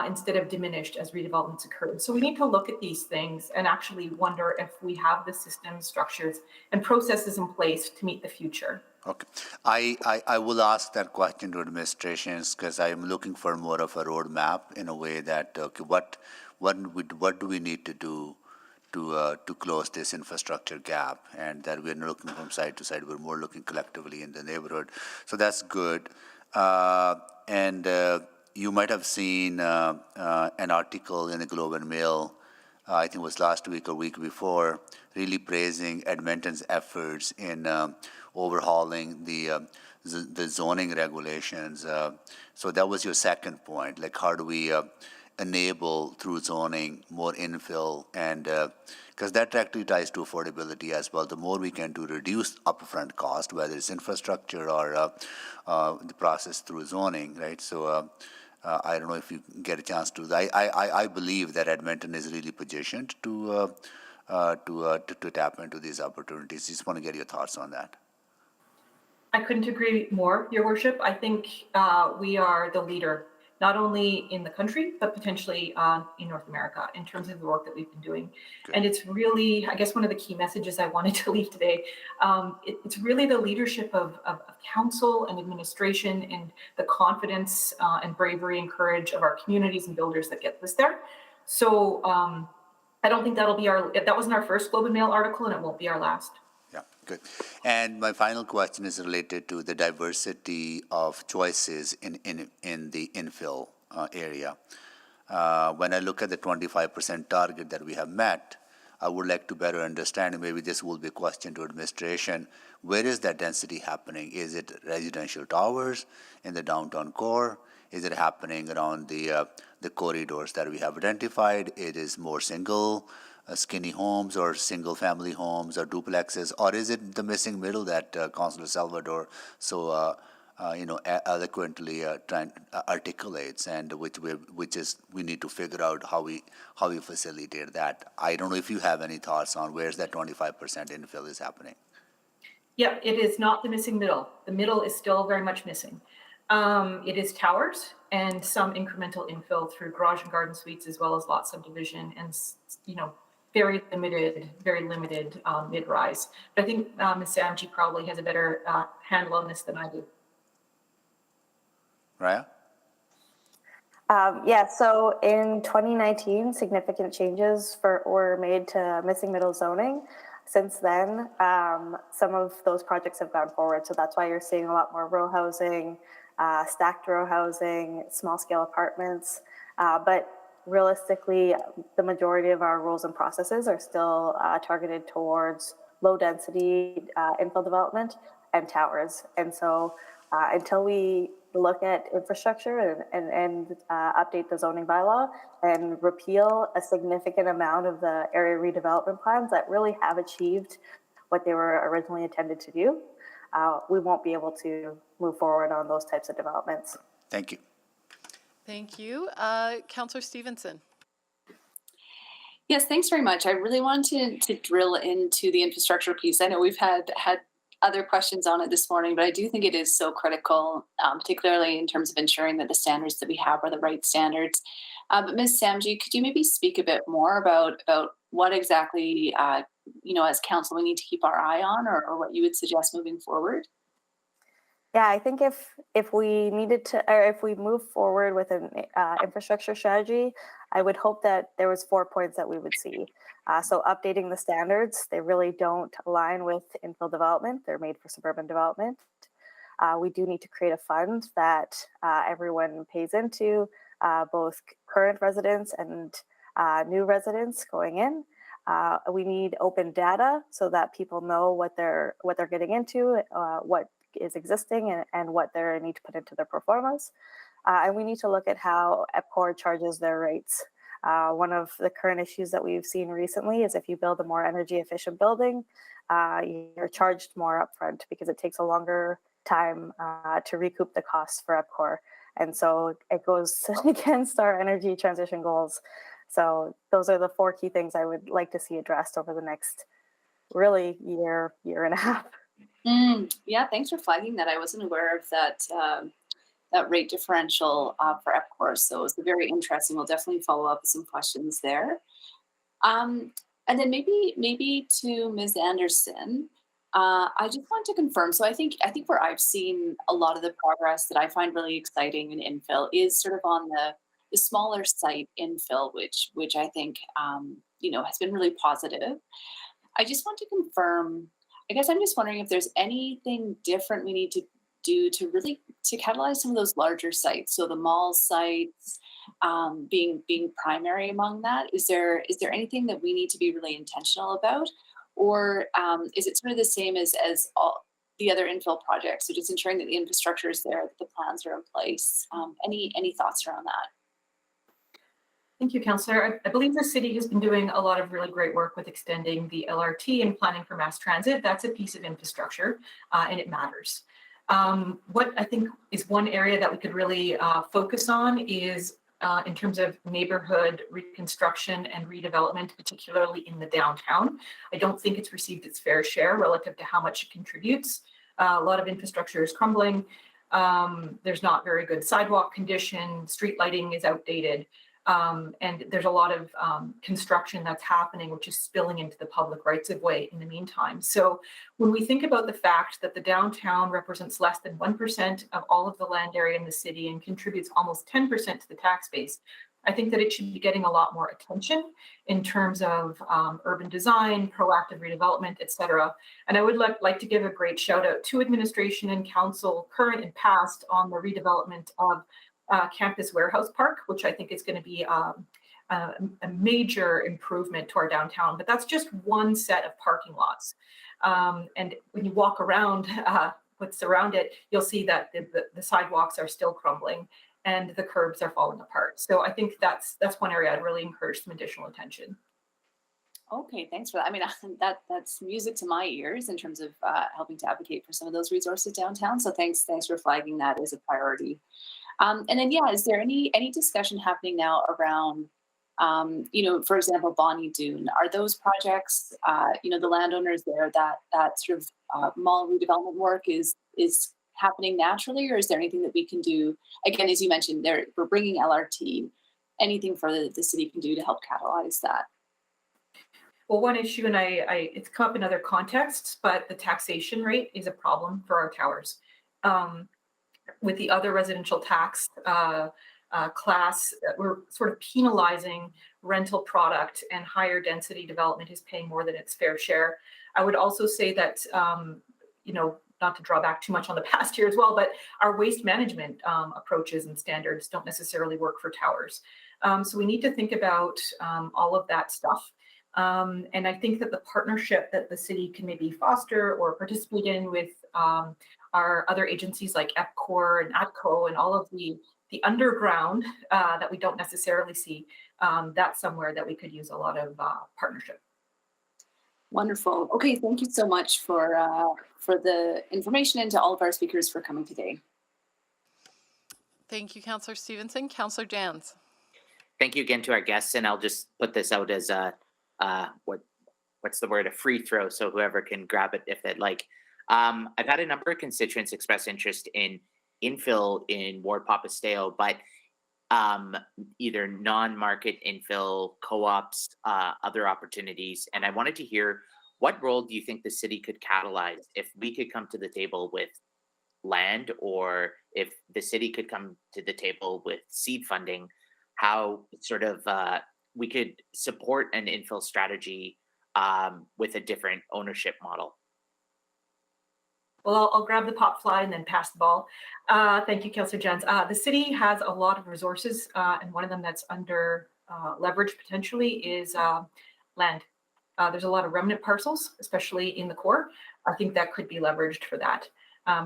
S7: instead of diminished as redevelopments occurred. So we need to look at these things and actually wonder if we have the systems, structures, and processes in place to meet the future.
S11: Okay, I will ask that question to administrations because I'm looking for more of a roadmap in a way that what do we need to do to close this infrastructure gap, and that we're not looking from side to side, we're more looking collectively in the neighborhood. So that's good. You might have seen an article in the Globe and Mail, I think it was last week or week before, really praising Edmonton's efforts in overhauling the zoning regulations. So that was your second point, like how do we enable through zoning more infill, and because that directly ties to affordability as well. The more we can do to reduce upfront cost, whether it's infrastructure or the process through zoning, right? So I don't know if you get a chance to. I believe that Edmonton is really positioned to tap into these opportunities. Just want to get your thoughts on that.
S7: I couldn't agree more, Your Worship. I think we are the leader, not only in the country, but potentially in North America in terms of the work that we've been doing. Good. And it's really, I guess, one of the key messages I wanted to leave today. It's really the leadership of council and administration and the confidence and bravery and courage of our communities and builders that get us there. So I don't think that wasn't our first Globe and Mail article, and it won't be our last.
S11: Yeah, good. And my final question is related to the diversity of choices in the infill area. When I look at the 25% target that we have met, I would like to better understand, and maybe this will be a question to administration, where is that density happening? Is it residential towers in the downtown core? Is it happening around the corridors that we have identified? It is more single skinny homes or single family homes or duplexes, or is it the missing middle that Councilor Salvador so eloquently articulates, and which is we need to figure out how we facilitate that. I don't know if you have any thoughts on where's that 25% infill is happening.
S7: Yeah, it is not the missing middle. The middle is still very much missing. It is towers and some incremental infill through garage and garden suites, as well as lot subdivision, and very limited mid-rise. But I think Ms. Samji probably has a better handle on this than I do.
S11: Raya?
S10: Yeah, so in 2019, significant changes were made to missing middle zoning. Since then, some of those projects have gone forward. So that's why you're seeing a lot more row housing, stacked row housing, small scale apartments. But realistically, the majority of our rules and processes are still targeted towards low density infill development and towers. And so until we look at infrastructure and update the zoning bylaw and repeal a significant amount of the area redevelopment plans that really have achieved what they were originally intended to do, we won't be able to move forward on those types of developments.
S11: Thank you.
S1: Thank you. Councillor Stevenson.
S12: Yes, thanks very much. I really wanted to drill into the infrastructure piece. I know we've had other questions on it this morning, but I do think it is so critical, particularly in terms of ensuring that the standards that we have are the right standards. But Ms. Samji, could you maybe speak a bit more about what exactly, as council we need to keep our eye on, or what you would suggest moving forward?
S10: Yeah, I think if we needed to, or if we move forward with an infrastructure strategy, I would hope that there was 4 points that we would see. So updating the standards, they really don't align with infill development. They're made for suburban development. We do need to create a fund that everyone pays into, both current residents and new residents going in. We need open data so that people know what they're getting into, what is existing and what they need to put into their performance. And we need to look at how EPCOR charges their rates. One of the current issues that we've seen recently is if you build a more energy efficient building, you're charged more upfront because it takes a longer time to recoup the costs for EPCOR. And so it goes against our energy transition goals. So those are the 4 key things I would like to see addressed over the next really year and a half.
S12: Yeah, thanks for flagging that. I wasn't aware of that that rate differential for EPCOR. So it's very interesting. We'll definitely follow up with some questions there. And then maybe to Ms. Anderson, I just want to confirm. So I think where I've seen a lot of the progress that I find really exciting in infill is sort of on the smaller site infill, which I think has been really positive. I just want to confirm. I guess I'm just wondering if there's anything different we need to do to catalyze some of those larger sites. So the mall sites being primary among that. Is there anything that we need to be really intentional about, or is it sort of the same as all the other infill projects? So just ensuring that the infrastructure is there, that the plans are in place. Any thoughts around that?
S7: Thank you, Councillor. I believe the city has been doing a lot of really great work with extending the LRT and planning for mass transit. That's a piece of infrastructure, and it matters. What I think is one area that we could really focus on is in terms of neighborhood reconstruction and redevelopment, particularly in the downtown. I don't think it's received its fair share relative to how much it contributes. A lot of infrastructure is crumbling. There's not very good sidewalk condition. Street lighting is outdated. And there's a lot of construction that's happening, which is spilling into the public rights of way in the meantime. So when we think about the fact that the downtown represents less than 1% of all of the land area in the city and contributes almost 10% to the tax base, I think that it should be getting a lot more attention in terms of urban design, proactive redevelopment, et cetera. And I would like to give a great shout out to administration and council, current and past, on the redevelopment of campus warehouse park, which I think is going to be a major improvement to our downtown. But that's just one set of parking lots. And when you walk around what's around it, you'll see that the sidewalks are still crumbling and the curbs are falling apart. So I think that's one area I'd really encourage some additional attention.
S12: Okay, thanks for that. I mean, that's music to my ears in terms of helping to advocate for some of those resources downtown. So thanks for flagging that as a priority. And then, yeah, is there any discussion happening now around, for example, Bonnie Doon? Are those projects, the landowners there, that sort of mall redevelopment work is happening naturally, or is there anything that we can do? Again, as you mentioned, we're bringing LRT. Anything for the city can do to help catalyze that?
S7: Well, one issue, and it's come up in other contexts, but the taxation rate is a problem for our towers. With the other residential tax class, we're sort of penalizing rental product, and higher density development is paying more than its fair share. I would also say that, not to draw back too much on the past here as well, but our waste management approaches and standards don't necessarily work for towers. So we need to think about all of that stuff. And I think that the partnership that the city can maybe foster or participate in with our other agencies like EPCOR and ATCO and all of the underground that we don't necessarily see, that's somewhere that we could use a lot of partnership.
S12: Wonderful. Okay, thank you so much for the information, and to all of our speakers for coming today.
S1: Thank you, Councillor Stevenson. Councillor Jans.
S13: Thank you again to our guests, and I'll just put this out as a what's the word? A free throw, so whoever can grab it if they'd like. I've had a number of constituents express interest in infill in Ward Papasteo, but either non-market infill, co-ops, other opportunities. And I wanted to hear, what role do you think the city could catalyze if we could come to the table with land, or if the city could come to the table with seed funding, how sort of we could support an infill strategy with a different ownership model?
S7: Well, I'll grab the pop fly and then pass the ball. Thank you, Councillor Jans. The city has a lot of resources, and one of them that's under leverage potentially is land. There's a lot of remnant parcels, especially in the core. I think that could be leveraged for that.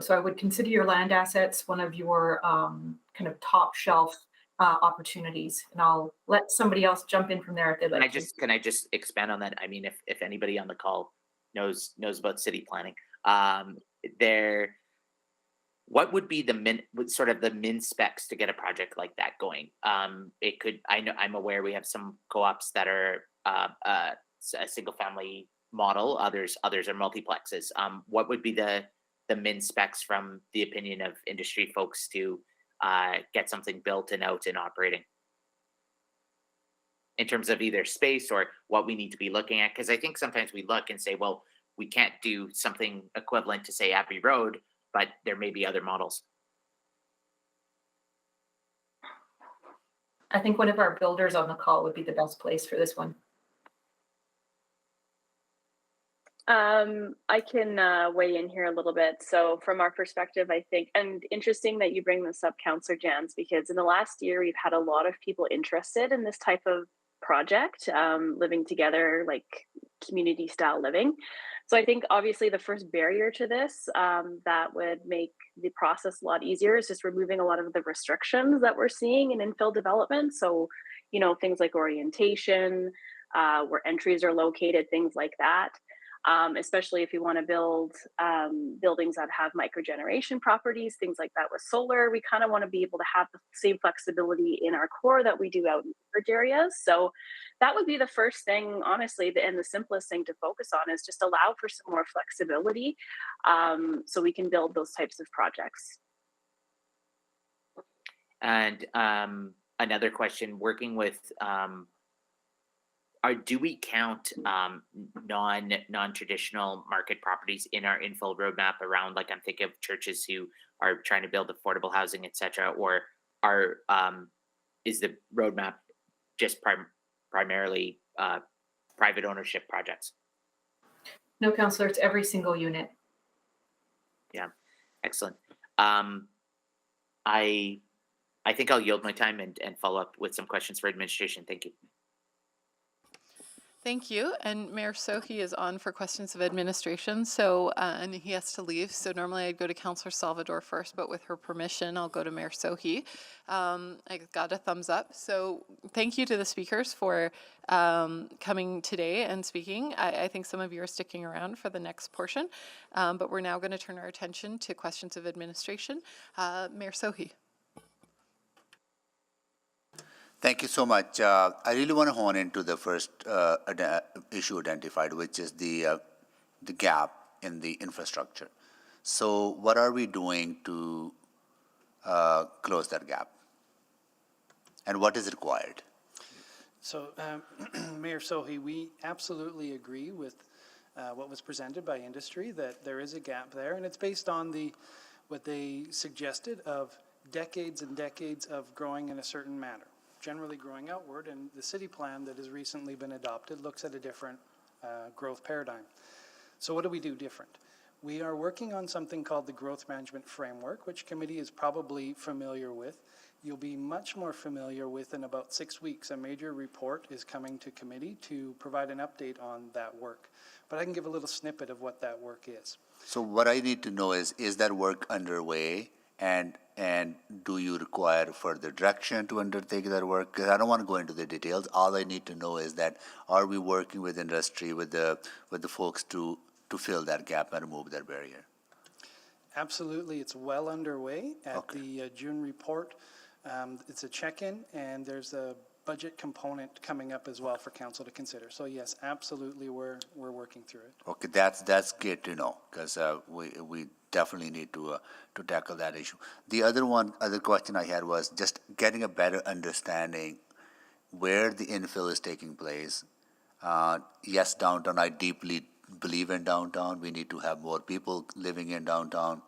S7: So I would consider your land assets one of your kind of top shelf opportunities, and I'll let somebody else jump in from there if they'd like.
S13: Can I just expand on that? I mean, if anybody on the call knows about city planning, what would be the min specs to get a project like that going? It could. I'm aware we have some co-ops that are a single family model. Others are multiplexes. What would be the min specs from the opinion of industry folks to get something built and out and operating, in terms of either space or what we need to be looking at? Because I think sometimes we look and say, well, we can't do something equivalent to, say, Abbey Road, but there may be other models.
S7: I think one of our builders on the call would be the best place for this one.
S9: I can weigh in here a little bit. So from our perspective, I think, and interesting that you bring this up, Councillor Jans, because in the last year, we've had a lot of people interested in this type of project, living together, like community style living. So I think obviously the first barrier to this that would make the process a lot easier is just removing a lot of the restrictions that we're seeing in infill development. So, things like orientation, where entries are located, things like that. Especially if you want to build buildings that have microgeneration properties, things like that with solar. We kind of want to be able to have the same flexibility in our core that we do out in large areas. So that would be the first thing, honestly, and the simplest thing to focus on is just allow for some more flexibility so we can build those types of projects.
S13: And another question, working with do we count non-traditional market properties in our infill roadmap around, like, I'm thinking of churches who are trying to build affordable housing, etc., or is the roadmap just primarily private ownership projects?
S7: No, Councillor, it's every single unit.
S13: Yeah, excellent. I I think I'll yield my time and follow up with some questions for administration. Thank you.
S1: Thank you. And Mayor Sohi is on for questions of administration. So, and he has to leave. So normally I'd go to Councillor Salvador first, but with her permission, I'll go to Mayor Sohi. I got a thumbs up. So thank you to the speakers for coming today and speaking. I think some of you are sticking around for the next portion, but we're now going to turn our attention to questions of administration. Mayor Sohi.
S11: Thank you so much. I really want to hone into the first issue identified, which is the gap in the infrastructure. So what are we doing to close that gap? And what is required?
S2: So, Mayor Sohi, we absolutely agree with what was presented by industry, that there is a gap there, and it's based on what they suggested of decades and decades of growing in a certain manner, generally growing outward, and the city plan that has recently been adopted looks at a different growth paradigm. So what do we do different? We are working on something called the Growth Management Framework, which committee is probably familiar with. You'll be much more familiar with in about 6 weeks. A major report is coming to committee to provide an update on that work. But I can give a little snippet of what that work is.
S11: So what I need to know is that work underway? And do you require further direction to undertake that work? Because I don't want to go into the details. All I need to know is that are we working with industry, with the folks to fill that gap and remove that barrier?
S2: Absolutely, it's well underway. At the June report, it's a check-in, and there's a budget component coming up as well for council to consider. So yes, absolutely, we're working through it.
S11: Okay, that's good to know, because we definitely need to tackle that issue. The other question I had was just getting a better understanding where the infill is taking place. Yes, downtown, I deeply believe in downtown. We need to have more people living in downtown,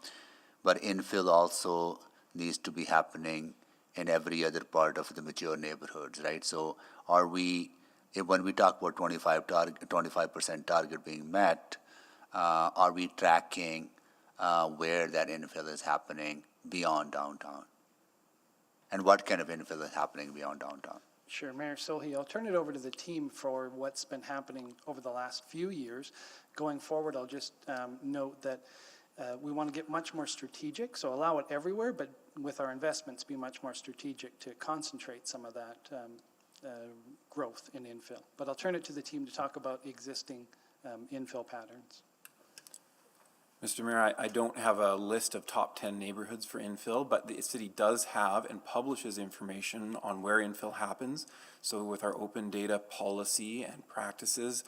S11: but infill also needs to be happening in every other part of the mature neighborhoods, right? So when we talk about 25% target being met, are we tracking where that infill is happening beyond downtown? And what kind of infill is happening beyond downtown?
S2: Sure, Mayor Sohi, I'll turn it over to the team for what's been happening over the last few years. Going forward, I'll just note that we want to get much more strategic, so allow it everywhere, but with our investments be much more strategic to concentrate some of that growth in infill. But I'll turn it to the team to talk about existing infill patterns.
S5: Mr. Mayor, I don't have a list of top 10 neighborhoods for infill, but the city does have and publishes information on where infill happens. So with our open data policy and practices,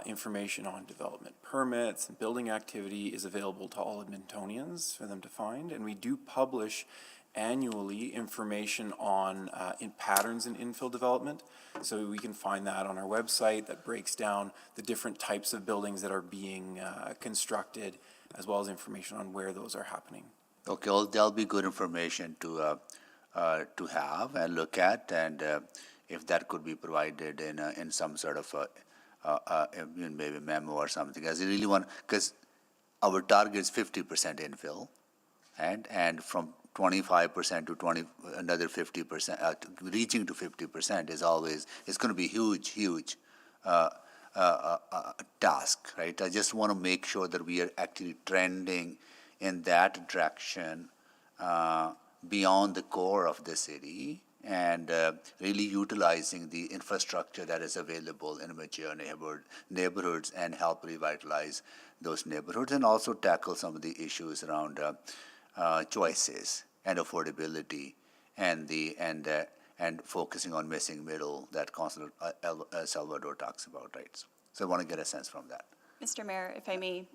S5: information on development permits and building activity is available to all Edmontonians for them to find. And we do publish annually information on in patterns in infill development. So we can find that on our website that breaks down the different types of buildings that are being constructed, as well as information on where those are happening.
S11: Okay, well, there'll be good information to have and look at, and if that could be provided in some sort of maybe memo or something. As I really want, because our target is 50% infill, and from 25% to another 50%, reaching to 50% is always, it's going to be huge task, right? I just want to make sure that we are actually trending in that direction beyond the core of the city, and really utilizing the infrastructure that is available in mature neighborhoods and help revitalize those neighborhoods, and also tackle some of the issues around choices and affordability and focusing on missing middle that Councilor Salvador talks about, right? So I want to get a sense from that.
S6: Mr. Mayor, if I may,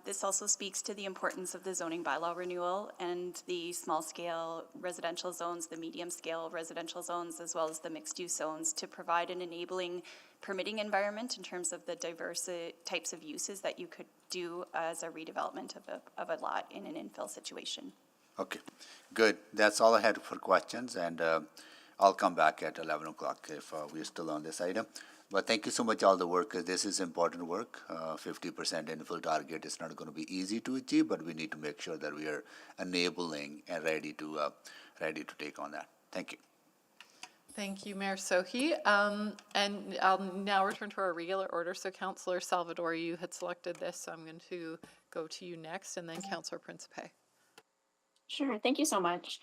S6: this also speaks to the importance of the zoning bylaw renewal and the small-scale residential zones, the medium-scale residential zones, as well as the mixed-use zones, to provide an enabling permitting environment in terms of the diverse types of uses that you could do as a redevelopment of a lot in an infill situation.
S11: Okay, good. That's all I had for questions, and I'll come back at 11 o'clock if we're still on this item. But thank you so much, all the workers. This is important work. 50% infill target is not going to be easy to achieve, but we need to make sure that we are enabling and ready to take on that. Thank you.
S1: Thank you, Mayor Sohi. And I'll now return to our regular order. So Councillor Salvador, you had selected this, so I'm going to go to you next, and then Councillor Principe.
S3: Sure, thank you so much.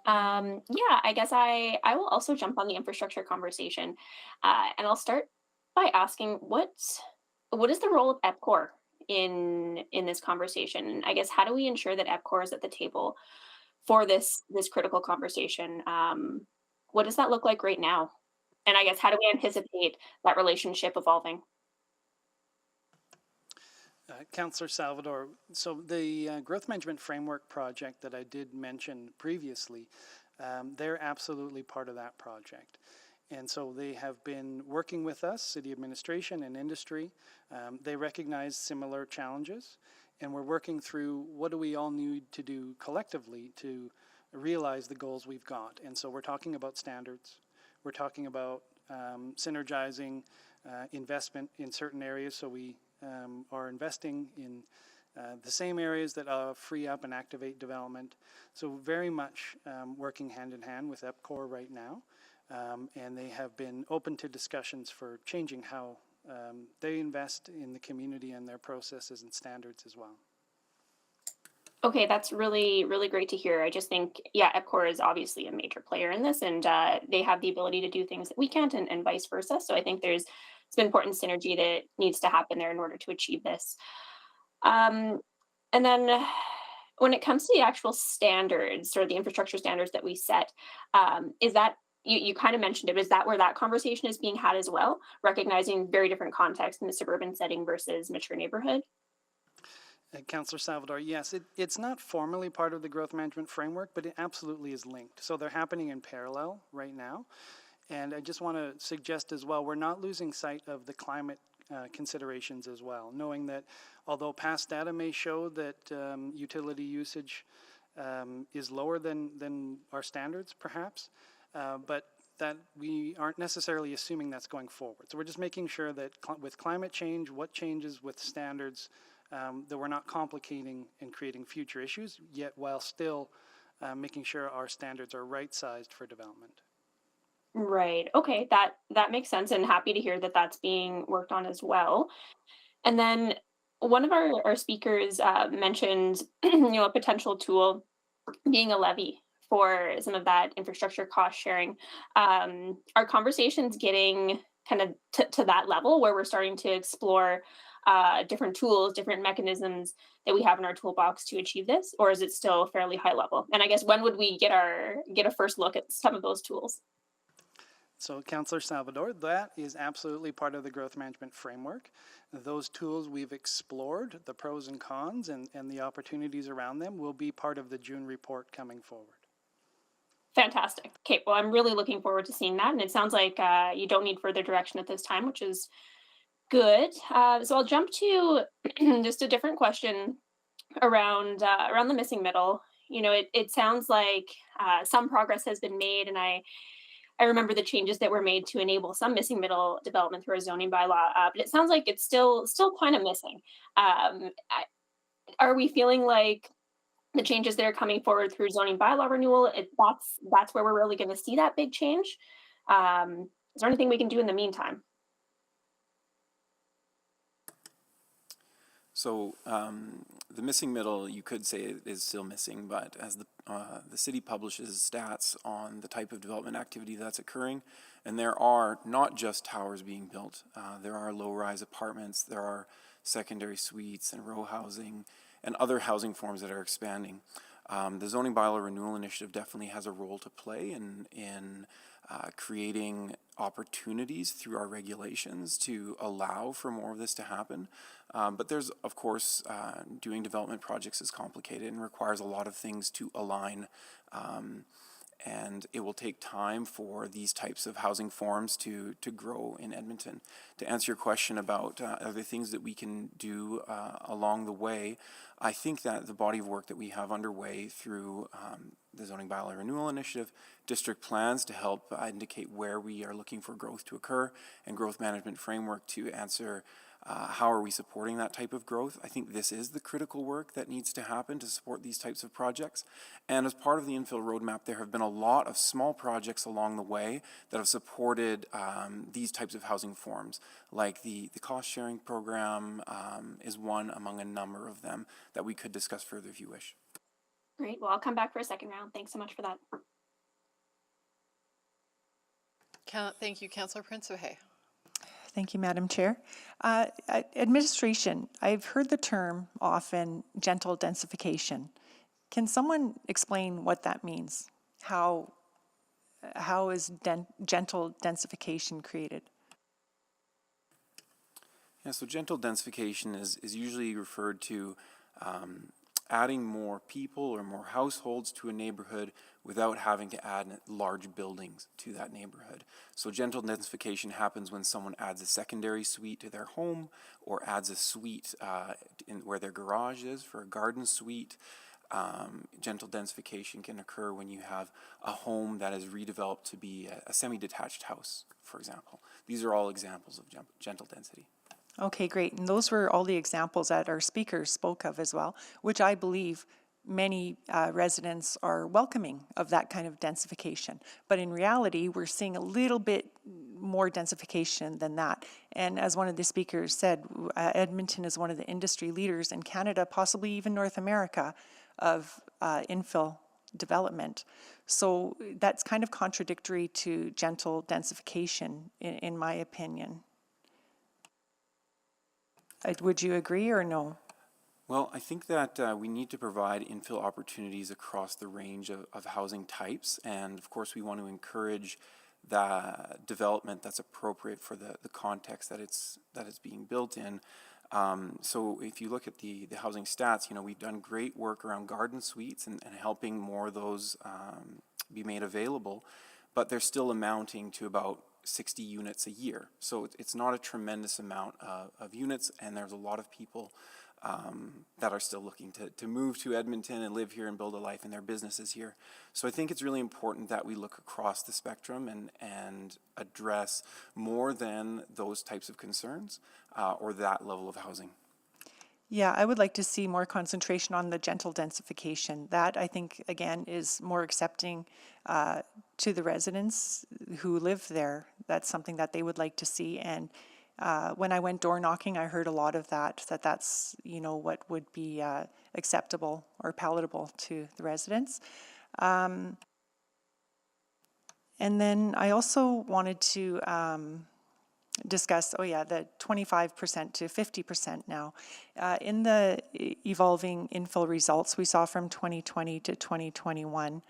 S3: Yeah, I guess I will also jump on the infrastructure conversation, and I'll start by asking what is the role of EPCOR in this conversation? And I guess how do we ensure that EPCOR is at the table for this critical conversation? What does that look like right now? And I guess how do we anticipate that relationship evolving?
S2: Councillor Salvador, so the Growth Management Framework project that I did mention previously, they're absolutely part of that project. And so they have been working with us, city administration and industry. They recognize similar challenges, and we're working through what do we all need to do collectively to realize the goals we've got. And so we're talking about standards. We're talking about synergizing investment in certain areas, so we are investing in the same areas that free up and activate development. So very much working hand in hand with EPCOR right now. And they have been open to discussions for changing how they invest in the community and their processes and standards as well.
S3: Okay, that's really, really great to hear. I just think, yeah, EPCOR is obviously a major player in this, and they have the ability to do things that we can't, and vice versa. So I think there's some important synergy that needs to happen there in order to achieve this. And then when it comes to the actual standards or the infrastructure standards that we set, is that, you kind of mentioned it, is that where that conversation is being had as well, recognizing very different contexts in the suburban setting versus mature neighborhood?
S2: Councillor Salvador, yes, it's not formally part of the growth management framework, but it absolutely is linked. So they're happening in parallel right now. And I just want to suggest as well, we're not losing sight of the climate considerations as well, knowing that although past data may show that utility usage is lower than our standards perhaps, but that we aren't necessarily assuming that's going forward. So we're just making sure that with climate change, what changes with standards, that we're not complicating and creating future issues, yet while still making sure our standards are right-sized for development.
S3: Right. Okay, that makes sense, and happy to hear that that's being worked on as well. And then one of our speakers mentioned, a potential tool being a levy for some of that infrastructure cost sharing. Are conversations getting kind of to that level where we're starting to explore different tools, different mechanisms that we have in our toolbox to achieve this, or is it still fairly high level? And I guess when would we get a first look at some of those tools?
S2: So Councillor Salvador, that is absolutely part of the growth management framework. Those tools we've explored, the pros and cons and the opportunities around them will be part of the June report coming forward.
S3: Fantastic. Okay, well, I'm really looking forward to seeing that. And it sounds like you don't need further direction at this time, which is good. So I'll jump to just a different question around the missing middle. It sounds like some progress has been made, and I remember the changes that were made to enable some missing middle development through a zoning bylaw, but it sounds like it's still kind of missing. Are we feeling like the changes that are coming forward through zoning bylaw renewal, that's where we're really going to see that big change? Is there anything we can do in the meantime?
S5: So the missing middle, you could say, is still missing, but as the city publishes stats on the type of development activity that's occurring, and there are not just towers being built, there are low-rise apartments, there are secondary suites and row housing, and other housing forms that are expanding. The zoning bylaw renewal initiative definitely has a role to play in creating opportunities through our regulations to allow for more of this to happen. But there's, of course, doing development projects is complicated and requires a lot of things to align. And it will take time for these types of housing forms to grow in Edmonton. To answer your question about other things that we can do along the way, I think that the body of work that we have underway through the Zoning Bylaw Renewal Initiative, district plans to help indicate where we are looking for growth to occur, and growth management framework to answer How are we supporting that type of growth? I think this is the critical work that needs to happen to support these types of projects. And as part of the infill roadmap, there have been a lot of small projects along the way that have supported these types of housing forms, like the cost sharing program is one among a number of them that we could discuss further if you wish.
S3: Great. Well, I'll come back for a second round. Thanks so much for that.
S1: Thank you, Councillor Prince O'Hay.
S4: Thank you, Madam Chair. Administration, I've heard the term often, gentle densification. Can someone explain what that means? How is gentle densification created?
S5: Yeah, so gentle densification is usually referred to adding more people or more households to a neighborhood without having to add large buildings to that neighborhood. So gentle densification happens when someone adds a secondary suite to their home or adds a suite where their garage is for a garden suite. Gentle densification can occur when you have a home that is redeveloped to be a semi-detached house, for example. These are all examples of gentle density.
S4: Okay, great. And those were all the examples that our speakers spoke of as well, which I believe many residents are welcoming of that kind of densification. But in reality, we're seeing a little bit more densification than that. And as one of the speakers said, Edmonton is one of the industry leaders in Canada, possibly even North America, of infill development. So that's kind of contradictory to gentle densification, in my opinion. Would you agree or no?
S5: Well, I think that we need to provide infill opportunities across the range of housing types. And of course, we want to encourage the development that's appropriate for the context that it's being built in. So if you look at the housing stats, we've done great work around garden suites and helping more of those be made available, but they're still amounting to about 60 units a year. So it's not a tremendous amount of units, and there's a lot of people that are still looking to move to Edmonton and live here and build a life in their businesses here. So I think it's really important that we look across the spectrum and address more than those types of concerns or that level of housing.
S4: Yeah, I would like to see more concentration on the gentle densification. That, I think, again, is more accepting to the residents who live there. That's something that they would like to see. And when I went door knocking, I heard a lot of that's, what would be acceptable or palatable to the residents. And then I also wanted to discuss, the 25% to 50% now. In the evolving infill results we saw from 2020 to 2021,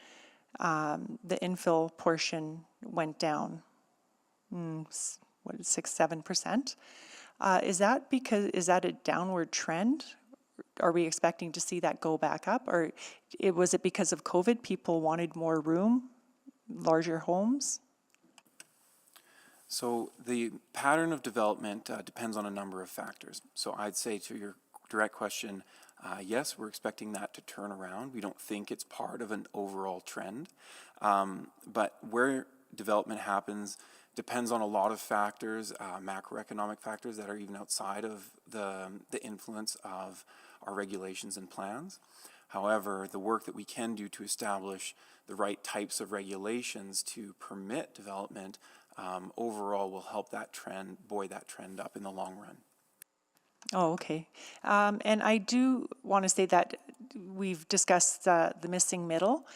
S4: the infill portion went down, 6-7%. Is that a downward trend? Are we expecting to see that go back up? Or was it because of COVID, people wanted more room, larger homes?
S5: So the pattern of development depends on a number of factors. So I'd say to your direct question, yes, we're expecting that to turn around. We don't think it's part of an overall trend. But where development happens depends on a lot of factors, macroeconomic factors that are even outside of the influence of our regulations and plans. However, the work that we can do to establish the right types of regulations to permit development overall will help buoy that trend up in the long run.
S4: Oh, okay. And I do want to say that we've discussed the missing middle.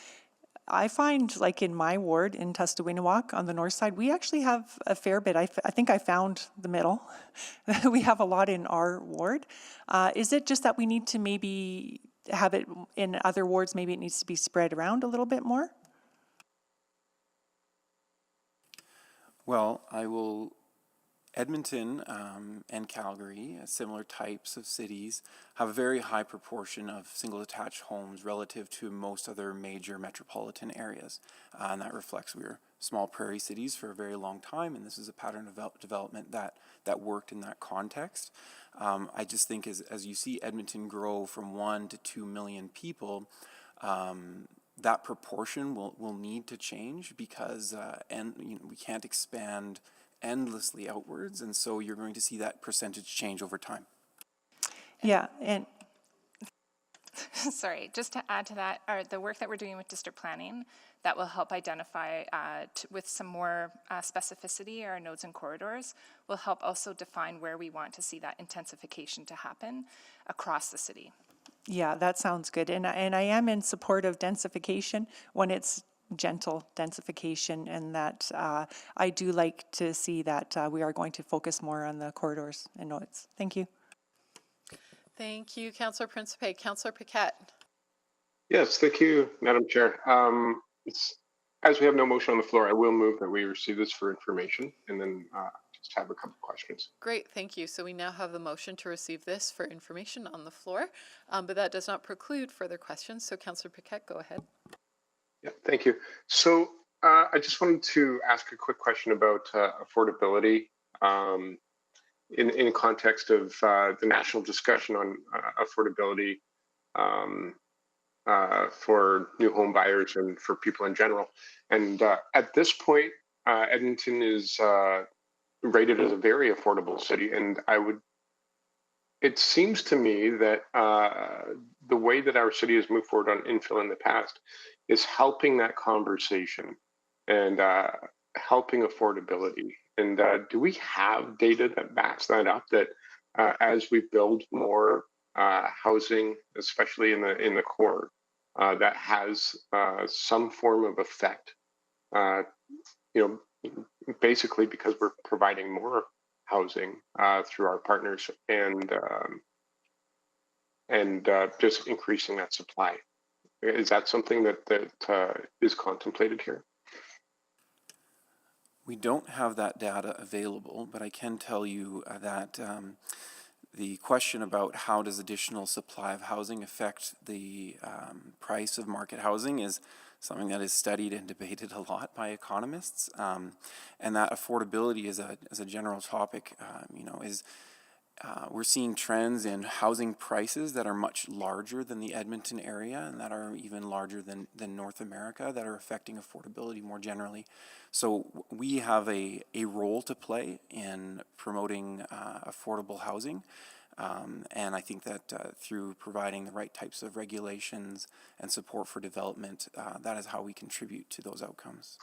S4: I find, like in my ward in Tustawinawak on the north side, we actually have a fair bit. I think I found the middle. We have a lot in our ward. Is it just that we need to maybe have it in other wards, maybe it needs to be spread around a little bit more?
S5: Well, Edmonton and Calgary, similar types of cities, have a very high proportion of single detached homes relative to most other major metropolitan areas. And that reflects we were small prairie cities for a very long time, and this is a pattern of development that worked in that context. I just think as you see Edmonton grow from 1 to 2 million people, that proportion will need to change because we can't expand endlessly outwards, and so you're going to see that percentage change over time.
S4: Yeah, and
S14: sorry, just to add to that, the work that we're doing with district planning, that will help identify with some more specificity our nodes and corridors, will help also define where we want to see that intensification to happen across the city.
S4: yeah, that sounds good. And I am in support of densification when it's gentle densification, and that I do like to see that we are going to focus more on the corridors and nodes. Thank you.
S1: Thank you, Councillor Principe. Councillor Paquette.
S15: Yes, thank you, Madam Chair. As we have no motion on the floor, I will move that we receive this for information and then just have a couple questions.
S1: Great, thank you. So we now have the motion to receive this for information on the floor, but that does not preclude further questions. So Councillor Paquette, go ahead.
S15: Yeah, thank you. So I just wanted to ask a quick question about affordability in context of the national discussion on affordability for new home buyers and for people in general. And at this point, Edmonton is rated as a very affordable city. And it seems to me that the way that our city has moved forward on infill in the past is helping that conversation and helping affordability. And do we have data that backs that up, that as we build more housing, especially in the core, that has some form of effect, basically because we're providing more housing through our partners and just increasing that supply. Is that something that is contemplated here?
S5: We don't have that data available, but I can tell you that the question about how does additional supply of housing affect the price of market housing is something that is studied and debated a lot by economists, and that affordability as a general topic, we're seeing trends in housing prices that are much larger than the Edmonton area and that are even larger than North America, that are affecting affordability more generally. So we have a role to play in promoting affordable housing. And I think that through providing the right types of regulations and support for development, that is how we contribute to those outcomes.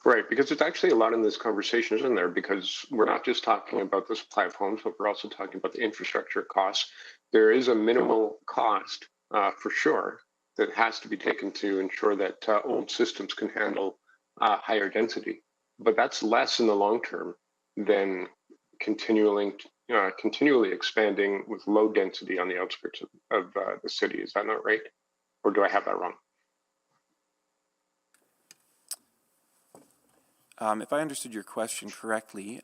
S15: Right, because there's actually a lot in this conversation, isn't there? Because we're not just talking about the supply of homes, but we're also talking about the infrastructure costs. There is a minimal cost, for sure, that has to be taken to ensure that old systems can handle higher density. But that's less in the long term than continually expanding with low density on the outskirts of the city. Is that not right? Or do I have that wrong?
S5: If I understood your question correctly,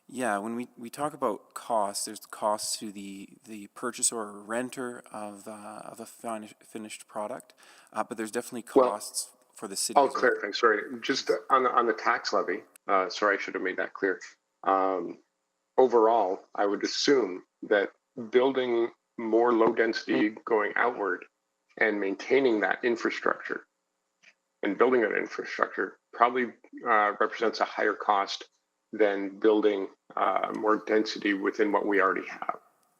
S5: yeah, when we talk about costs, there's the cost to the purchaser or renter of a finished product, but there's definitely costs for the city.
S15: I'll clarify, sorry. Just on the tax levy, sorry, I should have made that clear. Overall, I would assume that building more low density going outward and maintaining that infrastructure and building that infrastructure probably represents a higher cost than building more density within what we already have.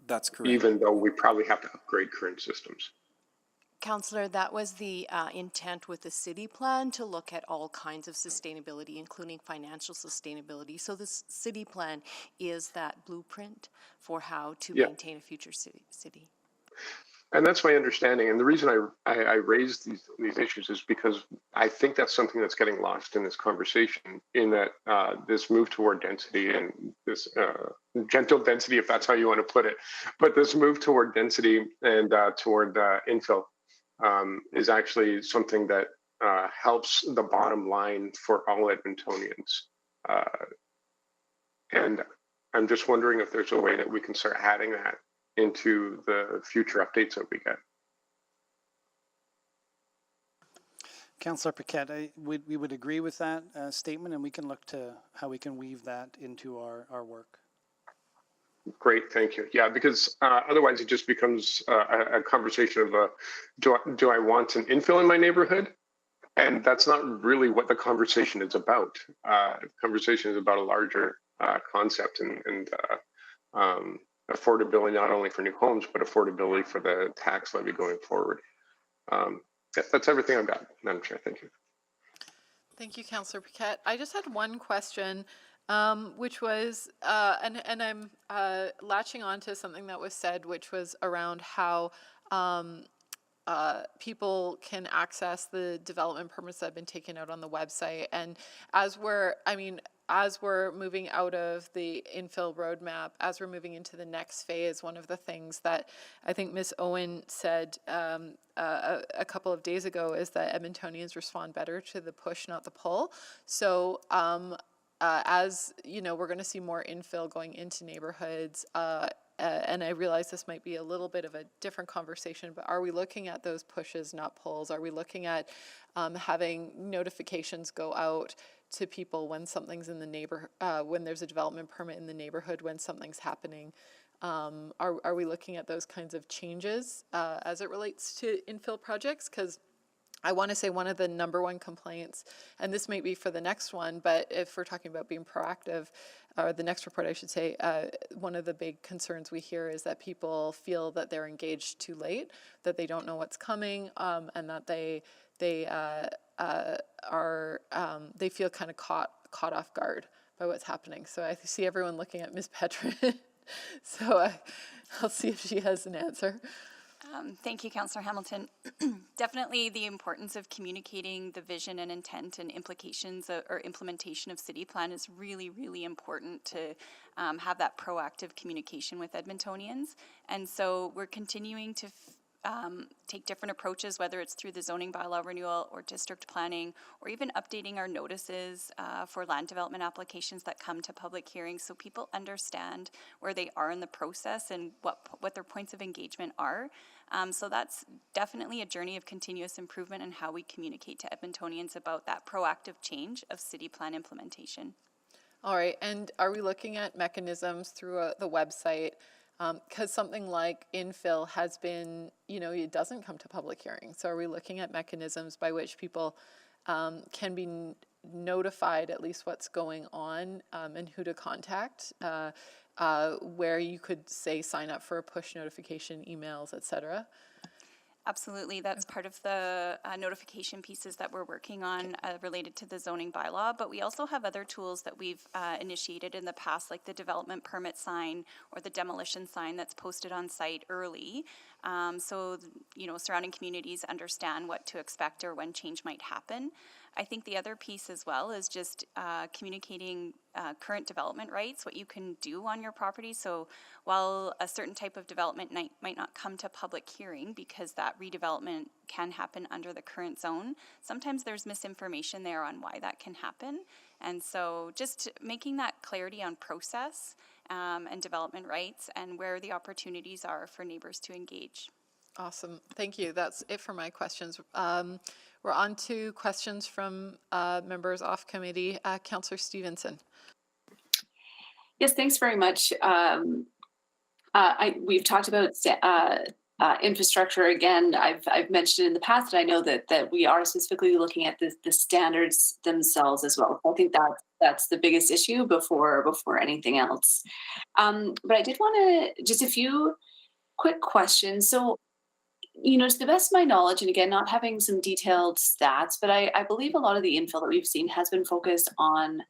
S5: That's correct.
S15: Even though we probably have to upgrade current systems.
S16: Councillor, that was the intent with the city plan, to look at all kinds of sustainability, including financial sustainability. So this city plan is that blueprint for how to maintain a future city.
S15: And that's my understanding. And the reason I raised these issues is because I think that's something that's getting lost in this conversation, in that this move toward density and this gentle density, if that's how you want to put it, but this move toward density and toward infill is actually something that helps the bottom line for all Edmontonians. And I'm just wondering if there's a way that we can start adding that into the future updates that we get.
S2: Councillor Paquette, we would agree with that statement, and we can look to how we can weave that into our work.
S15: Great, thank you. Yeah, because otherwise it just becomes a conversation of do I want an infill in my neighborhood, And that's not really what the conversation is about. The conversation is about a larger concept and affordability, not only for new homes, but affordability for the tax levy going forward. That's everything I've got, Madam Chair. Thank you.
S1: Thank you, Councillor Paquette. I just had one question, which was, and I'm latching on to something that was said, which was around how people can access the development permits that have been taken out on the website. And as we're moving out of the infill roadmap, as we're moving into the next phase, one of the things that I think Ms. Owen said a couple of days ago is that Edmontonians respond better to the push, not the pull. So as you know, we're going to see more infill going into neighborhoods. And I realize this might be a little bit of a different conversation, but are we looking at those pushes, not pulls? Are we looking at having notifications go out to people when something's in the when there's a development permit in the neighborhood, when something's happening? Are we looking at those kinds of changes as it relates to infill projects? Because I want to say one of the number one complaints, and this may be for the next one, but if we're talking about being proactive, or the next report I should say, one of the big concerns we hear is that people feel that they're engaged too late, that they don't know what's coming, and that they feel kind of caught off guard by what's happening. So I see everyone looking at Ms. Petrin. So I'll see if she has an answer.
S6: Thank you, Councillor Hamilton. Definitely the importance of communicating the vision and intent and implications or implementation of city plan is really, really important to have that proactive communication with Edmontonians. And so we're continuing to take different approaches, whether it's through the zoning bylaw renewal or district planning, or even updating our notices for land development applications that come to public hearings, so people understand where they are in the process and what their points of engagement are. So that's definitely a journey of continuous improvement in how we communicate to Edmontonians about that proactive change of city plan implementation.
S1: All right, and are we looking at mechanisms through the website? Because something like infill has been, it doesn't come to public hearing. So are we looking at mechanisms by which people can be notified at least what's going on and who to contact, where you could say sign up for a push notification, emails, etc.?
S6: Absolutely, that's part of the notification pieces that we're working on related to the zoning bylaw, but we also have other tools that we've initiated in the past, like the development permit sign or the demolition sign that's posted on site early. So, surrounding communities understand what to expect or when change might happen. I think the other piece as well is just communicating current development rights, what you can do on your property. So while a certain type of development might not come to public hearing because that redevelopment can happen under the current zone, sometimes there's misinformation there on why that can happen. And so just making that clarity on process and development rights and where the opportunities are for neighbors to engage.
S1: Awesome, thank you. That's it for my questions. We're on to questions from members off committee. Councillor Stevenson.
S12: Yes, thanks very much. We've talked about infrastructure again. I've mentioned in the past, and I know that we are specifically looking at the standards themselves as well. I think that's the biggest issue before anything else. But I did want to just a few quick questions. So, to the best of my knowledge, and again, not having some detailed stats, but I believe a lot of the infill that we've seen has been focused on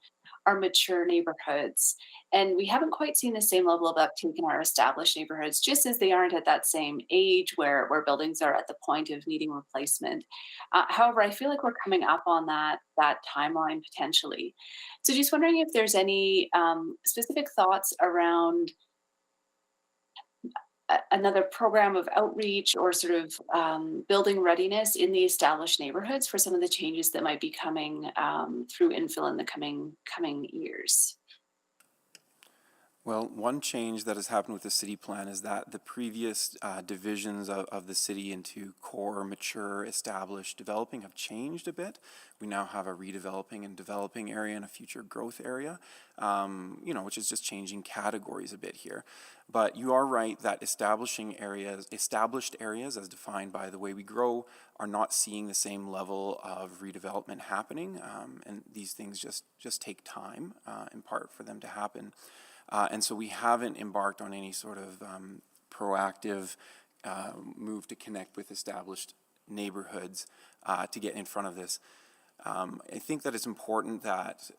S12: our mature neighborhoods. And we haven't quite seen the same level of uptake in our established neighborhoods, just as they aren't at that same age where buildings are at the point of needing replacement. However, I feel like we're coming up on that timeline potentially. So just wondering if there's any specific thoughts around another program of outreach or sort of building readiness in the established neighborhoods for some of the changes that might be coming through infill in the coming years.
S5: Well, one change that has happened with the city plan is that the previous divisions of the city into core, mature, established, developing have changed a bit. We now have a redeveloping and developing area and a future growth area, which is just changing categories a bit here. But you are right that established areas as defined by the way we grow are not seeing the same level of redevelopment happening, and these things just take time in part for them to happen. And so we haven't embarked on any sort of proactive move to connect with established neighborhoods to get in front of this. I think that it's important that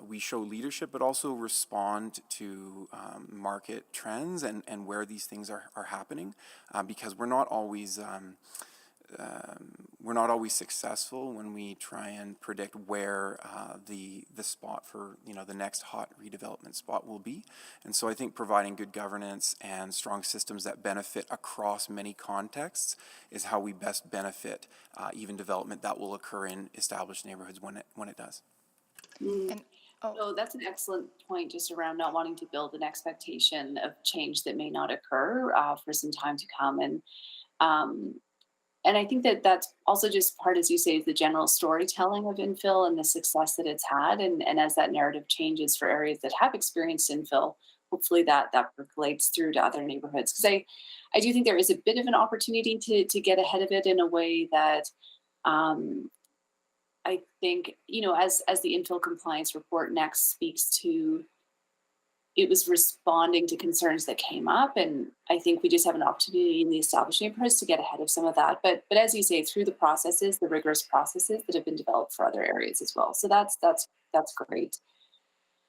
S5: we show leadership, but also respond to market trends and where these things are happening, because we're not always successful when we try and predict where the spot for the next hot redevelopment spot will be. And so I think providing good governance and strong systems that benefit across many contexts is how we best benefit even development that will occur in established neighborhoods when it does.
S12: And so that's an excellent point, just around not wanting to build an expectation of change that may not occur for some time to come. And I think that that's also just part, as you say, is the general storytelling of infill and the success that it's had. And as that narrative changes for areas that have experienced infill, hopefully that percolates through to other neighborhoods. Because I do think there is a bit of an opportunity to get ahead of it in a way that I think, as the infill compliance report next speaks to, it was responding to concerns that came up. And I think we just have an opportunity in the established neighborhoods to get ahead of some of that. But as you say, through the rigorous processes that have been developed for other areas as well. So that's great.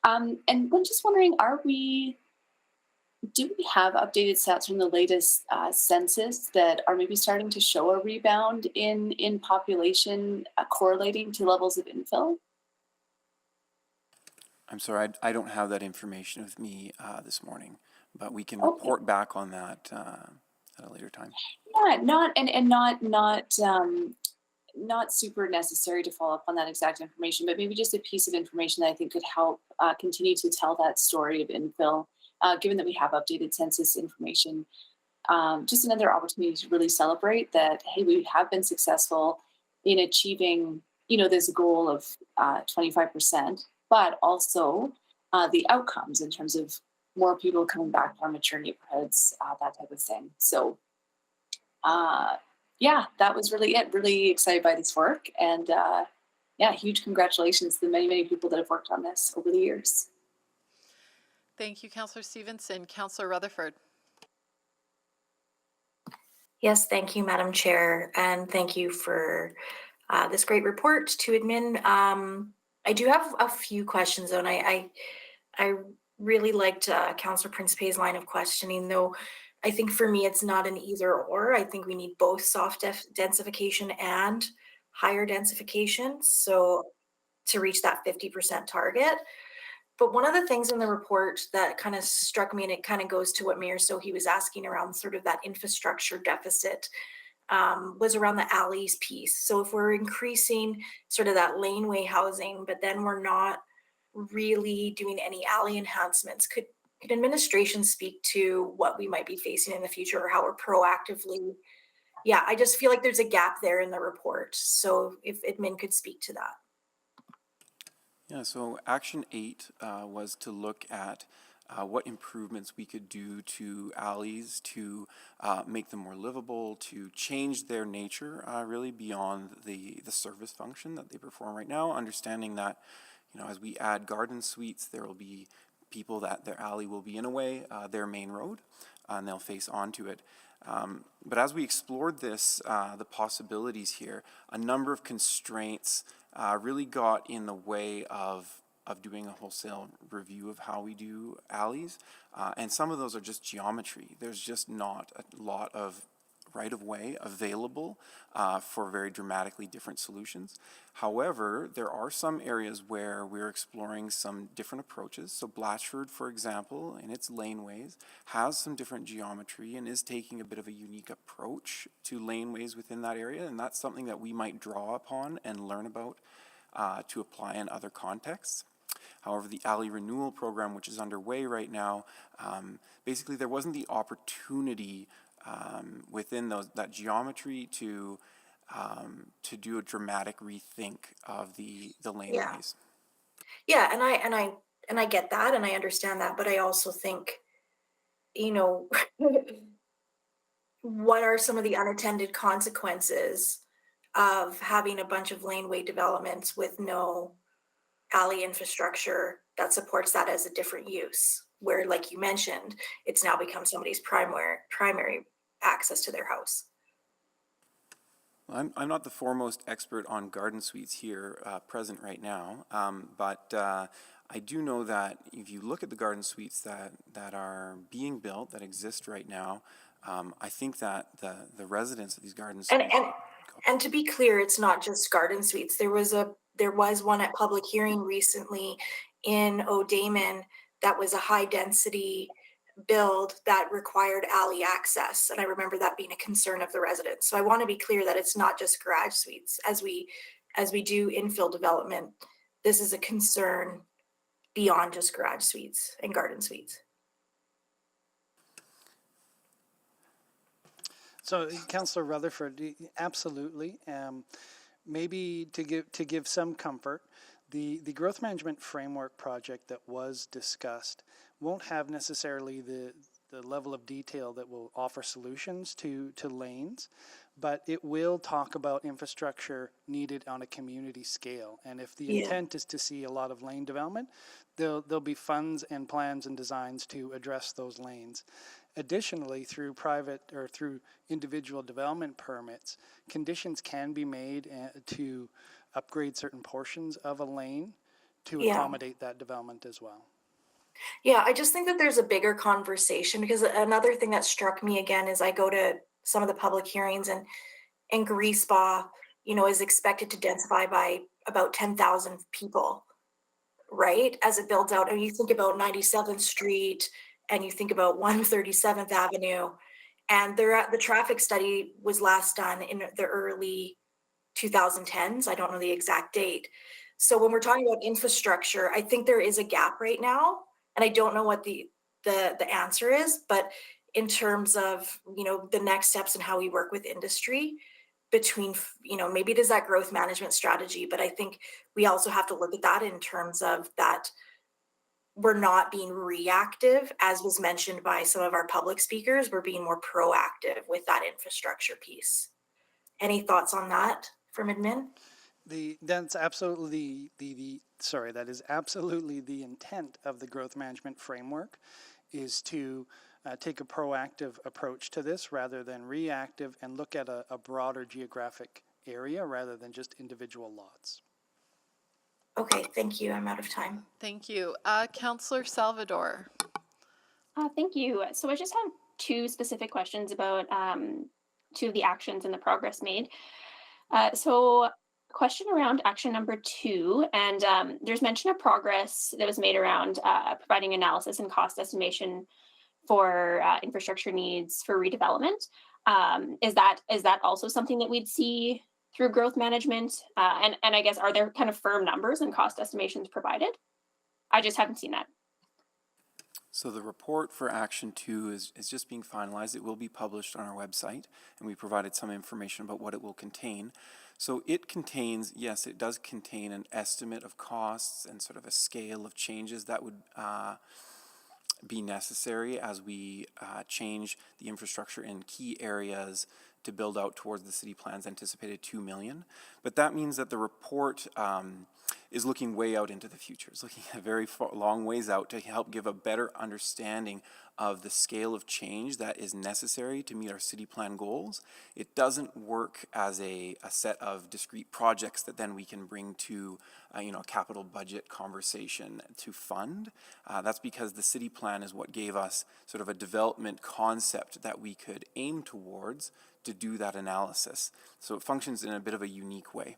S12: And I'm just wondering, do we have updated stats from the latest census that are maybe starting to show a rebound in population correlating to levels of infill?
S5: I'm sorry, I don't have that information with me this morning, but we can report back on that at a later time.
S12: Yeah, not super necessary to follow up on that exact information, but maybe just a piece of information that I think could help continue to tell that story of infill, given that we have updated census information. Just another opportunity to really celebrate that, hey, we have been successful in achieving, this goal of 25%, but also the outcomes in terms of more people coming back to our mature neighborhoods, that type of thing. So yeah, that was really it. Really excited by this work. And huge congratulations to the many, many people that have worked on this over the years.
S1: Thank you, Councillor Stevenson. Councillor Rutherford.
S10: Yes, thank you, Madam Chair, and thank you for this great report to admin. I do have a few questions, though, and I really liked Councillor Principe's line of questioning, though. I think for me, it's not an either or. I think we need both soft densification and higher densification, so to reach that 50% target. But one of the things in the report that kind of struck me, and it kind of goes to what Mayor Sohi was asking around sort of that infrastructure deficit, was around the alleys piece. So if we're increasing sort of that laneway housing, but then we're not really doing any alley enhancements, could administration speak to what we might be facing in the future, or how we're proactively? Yeah, I just feel like there's a gap there in the report. So if admin could speak to that.
S5: Yeah, so Action 8 was to look at what improvements we could do to alleys to make them more livable, to change their nature really beyond the service function that they perform right now, understanding that, as we add garden suites, there will be people that their alley will be in a way their main road, and they'll face onto it. But as we explored this, the possibilities here, a number of constraints really got in the way of doing a wholesale review of how we do alleys. And some of those are just geometry. There's just not a lot of right-of-way available for very dramatically different solutions. However, there are some areas where we're exploring some different approaches. So Blatchford, for example, in its laneways, has some different geometry and is taking a bit of a unique approach to laneways within that area, and that's something that we might draw upon and learn about to apply in other contexts. However, the alley renewal program, which is underway right now, basically there wasn't the opportunity within that geometry to do a dramatic rethink of the laneways.
S17: Yeah, and I get that and I understand that, but I also think, you know, what are some of the unintended consequences of having a bunch of laneway developments with no alley infrastructure that supports that as a different use, where, like you mentioned, it's now become somebody's primary access to their house.
S5: I'm not the foremost expert on garden suites here present right now, but I do know that if you look at the garden suites that are being built, that exist right now, I think that the residents of these garden suites...
S17: And to be clear, it's not just garden suites. There was one at public hearing recently in O'Damon that was a high density build that required alley access. And I remember that being a concern of the residents. So I want to be clear that it's not just garage suites. As we do infill development, this is a concern beyond just garage suites and garden suites.
S2: So, Councillor Rutherford, absolutely. Maybe to give some comfort, the growth management framework project that was discussed won't have necessarily the level of detail that will offer solutions to lanes, but it will talk about infrastructure needed on a community scale. And if the intent is to see a lot of lane development, there'll be funds and plans and designs to address those lanes. Additionally, through private or through individual development permits, conditions can be made to upgrade certain portions of a lane to accommodate that development as well.
S17: Yeah, I just think that there's a bigger conversation, because another thing that struck me again is I go to some of the public hearings and Greaspaw, is expected to densify by about 10,000 people, right? As it builds out. And you think about 97th Street and you think about 137th Avenue, and the traffic study was last done in the early 2010s. I don't know the exact date. So when we're talking about infrastructure, I think there is a gap right now. And I don't know what the answer is, but in terms of, the next steps and how we work with industry between, maybe it is that growth management strategy, but I think we also have to look at that in terms of that we're not being reactive, as was mentioned by some of our public speakers. We're being more proactive with that infrastructure piece. Any thoughts on that from admin?
S2: That's absolutely that is absolutely the intent of the growth management framework, is to take a proactive approach to this rather than reactive, and look at a broader geographic area rather than just individual lots.
S17: Okay, thank you. I'm out of time.
S1: Thank you. Councillor Salvador.
S3: Thank you. So I just have two specific questions about two of the actions and the progress made. So question around action number 2, and there's mention of progress that was made around providing analysis and cost estimation for infrastructure needs for redevelopment. Is that also something that we'd see through growth management? And I guess, are there kind of firm numbers and cost estimations provided? I just haven't seen that.
S5: So the report for Action 2 is just being finalized. It will be published on our website, and we provided some information about what it will contain. So it contains, yes, it does contain an estimate of costs and sort of a scale of changes that would be necessary as we change the infrastructure in key areas to build out towards the city plan's anticipated 2 million. But that means that the report is looking way out into the future. It's looking a very long ways out to help give a better understanding of the scale of change that is necessary to meet our city plan goals. It doesn't work as a set of discrete projects that then we can bring to a capital budget conversation to fund. That's because the city plan is what gave us sort of a development concept that we could aim towards to do that analysis. So it functions in a bit of a unique way.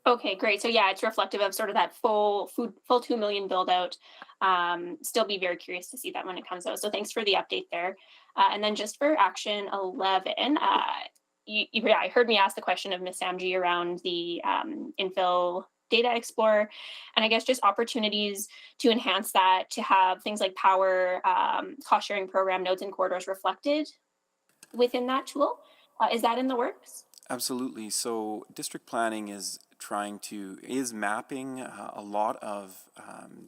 S3: Okay, great. So yeah, it's reflective of sort of that full 2 million build out. Still be very curious to see that when it comes out. So thanks for the update there. And then just for action 11, I heard me ask the question of Ms. Samji around the infill data explorer, and I guess just opportunities to enhance that, to have things like power, cost sharing program, nodes and corridors reflected within that tool. Is that in the works?
S5: Absolutely. So district planning is mapping a lot of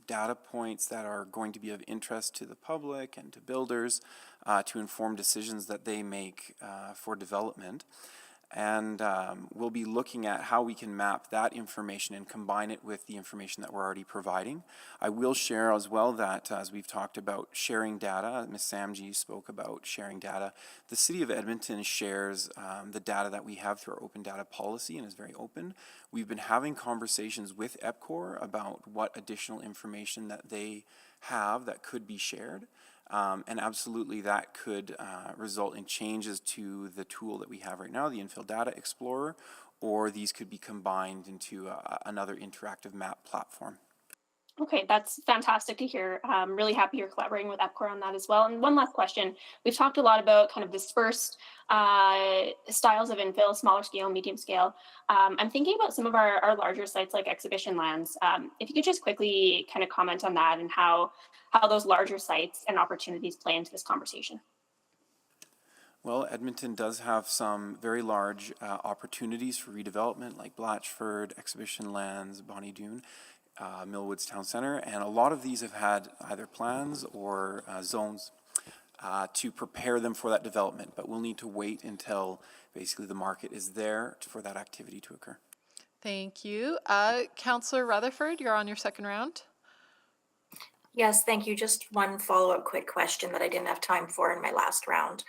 S5: data points that are going to be of interest to the public and to builders to inform decisions that they make for development. And we'll be looking at how we can map that information and combine it with the information that we're already providing. I will share as well that as we've talked about sharing data, Ms. Samji spoke about sharing data. The City of Edmonton shares the data that we have through our open data policy and is very open. We've been having conversations with EPCOR about what additional information that they have that could be shared. And absolutely that could result in changes to the tool that we have right now, the Infill Data Explorer, or these could be combined into another interactive map platform.
S3: Okay, that's fantastic to hear. I'm really happy you're collaborating with EPCOR on that as well. And one last question. We've talked a lot about kind of dispersed styles of infill, smaller scale, medium scale. I'm thinking about some of our larger sites like exhibition lands. If you could just quickly kind of comment on that and how those larger sites and opportunities play into this conversation.
S5: Well, Edmonton does have some very large opportunities for redevelopment like Blatchford, Exhibition Lands, Bonnie Doon. Millwoods Town Center, and a lot of these have had either plans or zones to prepare them for that development, but we'll need to wait until basically the market is there for that activity to occur.
S1: Thank you. Councillor Rutherford, you're on your second round.
S17: Yes, thank you. Just one follow-up quick question that I didn't have time for in my last round.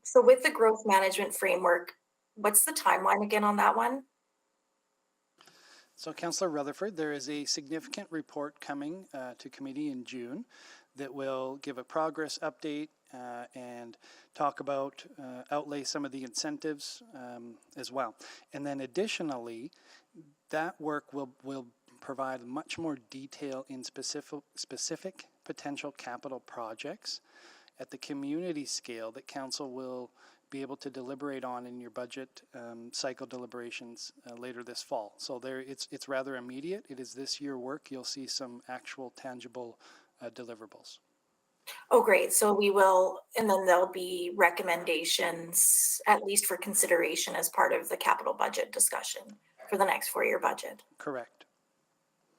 S17: So with the growth management framework, what's the timeline again on that one?
S2: So Councillor Rutherford, there is a significant report coming to committee in June that will give a progress update and talk about outlay some of the incentives as well. And then additionally, that work will provide much more detail in specific potential capital projects at the community scale that council will be able to deliberate on in your budget cycle deliberations later this fall. So it's rather immediate. It is this year work. You'll see some actual tangible deliverables.
S17: Oh, great. So we will, and then there'll be recommendations, at least for consideration as part of the capital budget discussion for the next 4-year budget.
S2: Correct.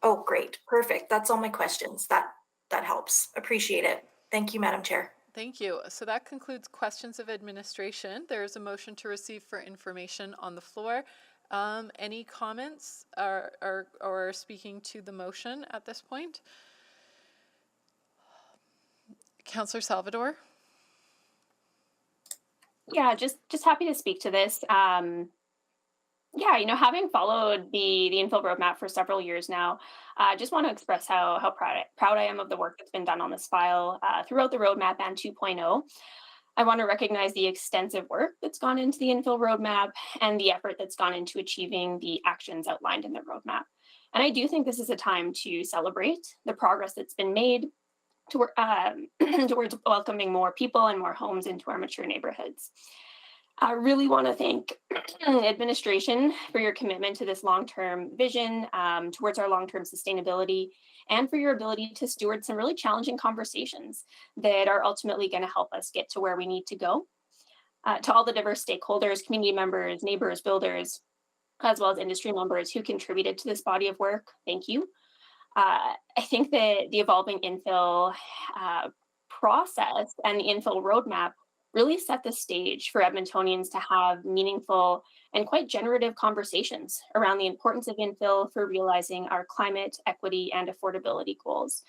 S17: Oh, great. Perfect. That's all my questions. That helps. Appreciate it. Thank you, Madam Chair.
S1: Thank you. So that concludes questions of administration. There is a motion to receive for information on the floor. Any comments or speaking to the motion at this point? Councillor Salvador?
S3: Yeah, just happy to speak to this. Yeah, having followed the Infill roadmap for several years now, I just want to express how proud I am of the work that's been done on this file throughout the roadmap and 2.0. I want to recognize the extensive work that's gone into the Infill roadmap and the effort that's gone into achieving the actions outlined in the roadmap. And I do think this is a time to celebrate the progress that's been made towards welcoming more people and more homes into our mature neighborhoods. I really want to thank administration for your commitment to this long-term vision towards our long-term sustainability and for your ability to steward some really challenging conversations that are ultimately going to help us get to where we need to go. To all the diverse stakeholders, community members, neighbors, builders, as well as industry members who contributed to this body of work, thank you. I think that the evolving infill process and the infill roadmap really set the stage for Edmontonians to have meaningful and quite generative conversations around the importance of infill for realizing our climate, equity, and affordability goals.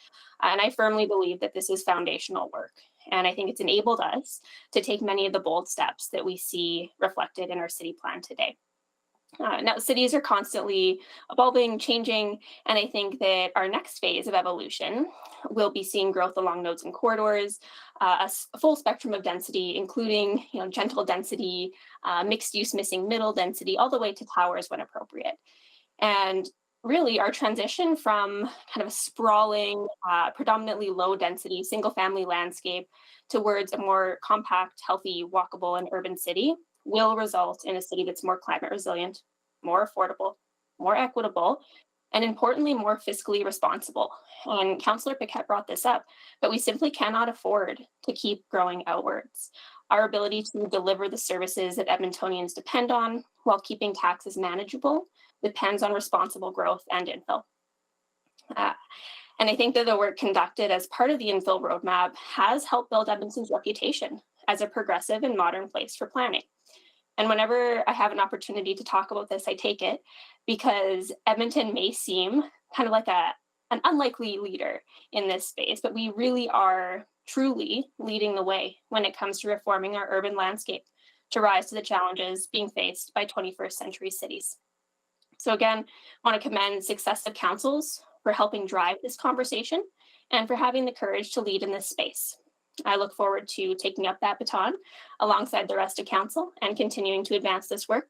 S3: And I firmly believe that this is foundational work. And I think it's enabled us to take many of the bold steps that we see reflected in our city plan today. Now, cities are constantly evolving, changing, and I think that our next phase of evolution will be seeing growth along nodes and corridors, a full spectrum of density, including gentle density, mixed use missing middle density, all the way to towers when appropriate. And really, our transition from kind of a sprawling, predominantly low density, single family landscape towards a more compact, healthy, walkable, and urban city will result in a city that's more climate resilient, more affordable, more equitable, and importantly, more fiscally responsible. And Councillor Paquette brought this up, but we simply cannot afford to keep growing outwards. Our ability to deliver the services that Edmontonians depend on while keeping taxes manageable depends on responsible growth and infill. And I think that the work conducted as part of the infill roadmap has helped build Edmonton's reputation as a progressive and modern place for planning. And whenever I have an opportunity to talk about this, I take it, because Edmonton may seem kind of like an unlikely leader in this space, but we really are truly leading the way when it comes to reforming our urban landscape to rise to the challenges being faced by 21st century cities. So again, I want to commend successive councils for helping drive this conversation and for having the courage to lead in this space. I look forward to taking up that baton alongside the rest of council and continuing to advance this work